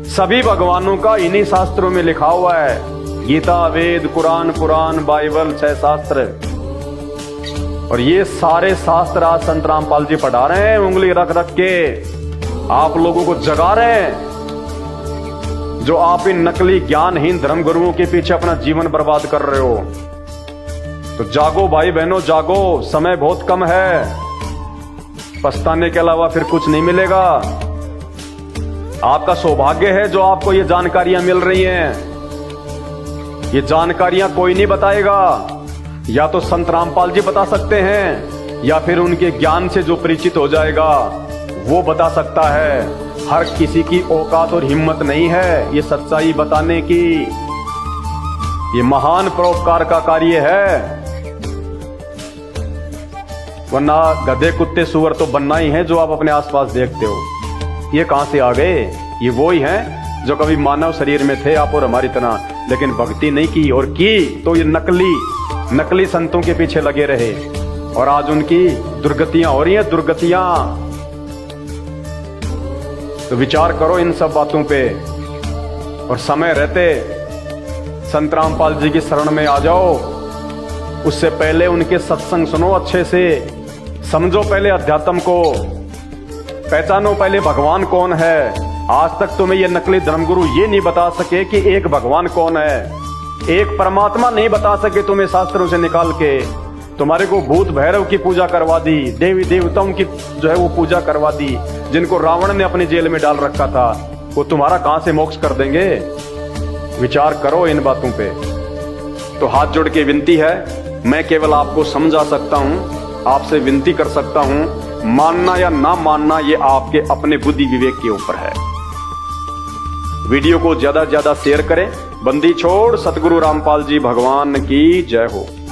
सभी भगवानों का इन्हीं शास्त्रों में लिखा हुआ है। गीता, वेद, कुरान, पुराण, बाइबल, 6 शास्त्र। और ये सारे शास्त्र आज संत रामपाल जी पढ़ा रहे हैं, उंगली रख रख के आप लोगों को जगा रहे हैं। जो आप इन नकली ज्ञानहीन धर्मगुरुओं के पीछे अपना जीवन बर्बाद कर रहे हो, तो जागो भाई बहनों, जागो। समय बहुत कम है, पछताने के अलावा फिर कुछ नहीं मिलेगा। आपका सौभाग्य है जो आपको ये जानकारियां मिल रही हैं। ये जानकारियां कोई नहीं बताएगा, या तो संत रामपाल जी बता सकते हैं, या फिर उनके ज्ञान से जो परिचित हो जाएगा वो बता सकता है। हर किसी की औकात और हिम्मत नहीं है ये सच्चाई बताने की। ये महान परोपकार का कार्य है, वरना गधे, कुत्ते, सुअर तो बनना ही है जो आप अपने आसपास देखते हो। ये कहां से आ गए? ये वो ही हैं जो कभी मानव शरीर में थे आप और हमारी तरह, लेकिन भक्ति नहीं की, और की तो ये नकली संतों के पीछे लगे रहे। और आज उनकी दुर्गतियां हो रही हैं, दुर्गतियां। तो विचार करो इन सब बातों पे और समय रहते संत रामपाल जी की शरण में आ जाओ। उससे पहले उनके सत्संग सुनो, अच्छे से समझो, पहले अध्यात्म को पहचानो, पहले भगवान कौन है। आज तक तुम्हें ये नकली धर्मगुरु ये नहीं बता सके कि एक भगवान कौन है, एक परमात्मा नहीं बता सके तुम्हें शास्त्रों से निकाल के। तुम्हारे को भूत भैरव की पूजा करवा दी, देवी देवताओं की जो है वो पूजा करवा दी, जिनको रावण ने अपनी जेल में डाल रखा था। वो तुम्हारा कहां से मोक्ष कर देंगे? विचार करो इन बातों पे। तो हाथ जोड़ के विनती है, मैं केवल आपको समझा सकता हूं, आपसे विनती कर सकता हूं। मानना या ना मानना ये आपके अपने बुद्धि विवेक के ऊपर है। वीडियो को ज्यादा से ज्यादा शेयर करें। बंदी छोड़ सतगुरु रामपाल जी भगवान की जय हो।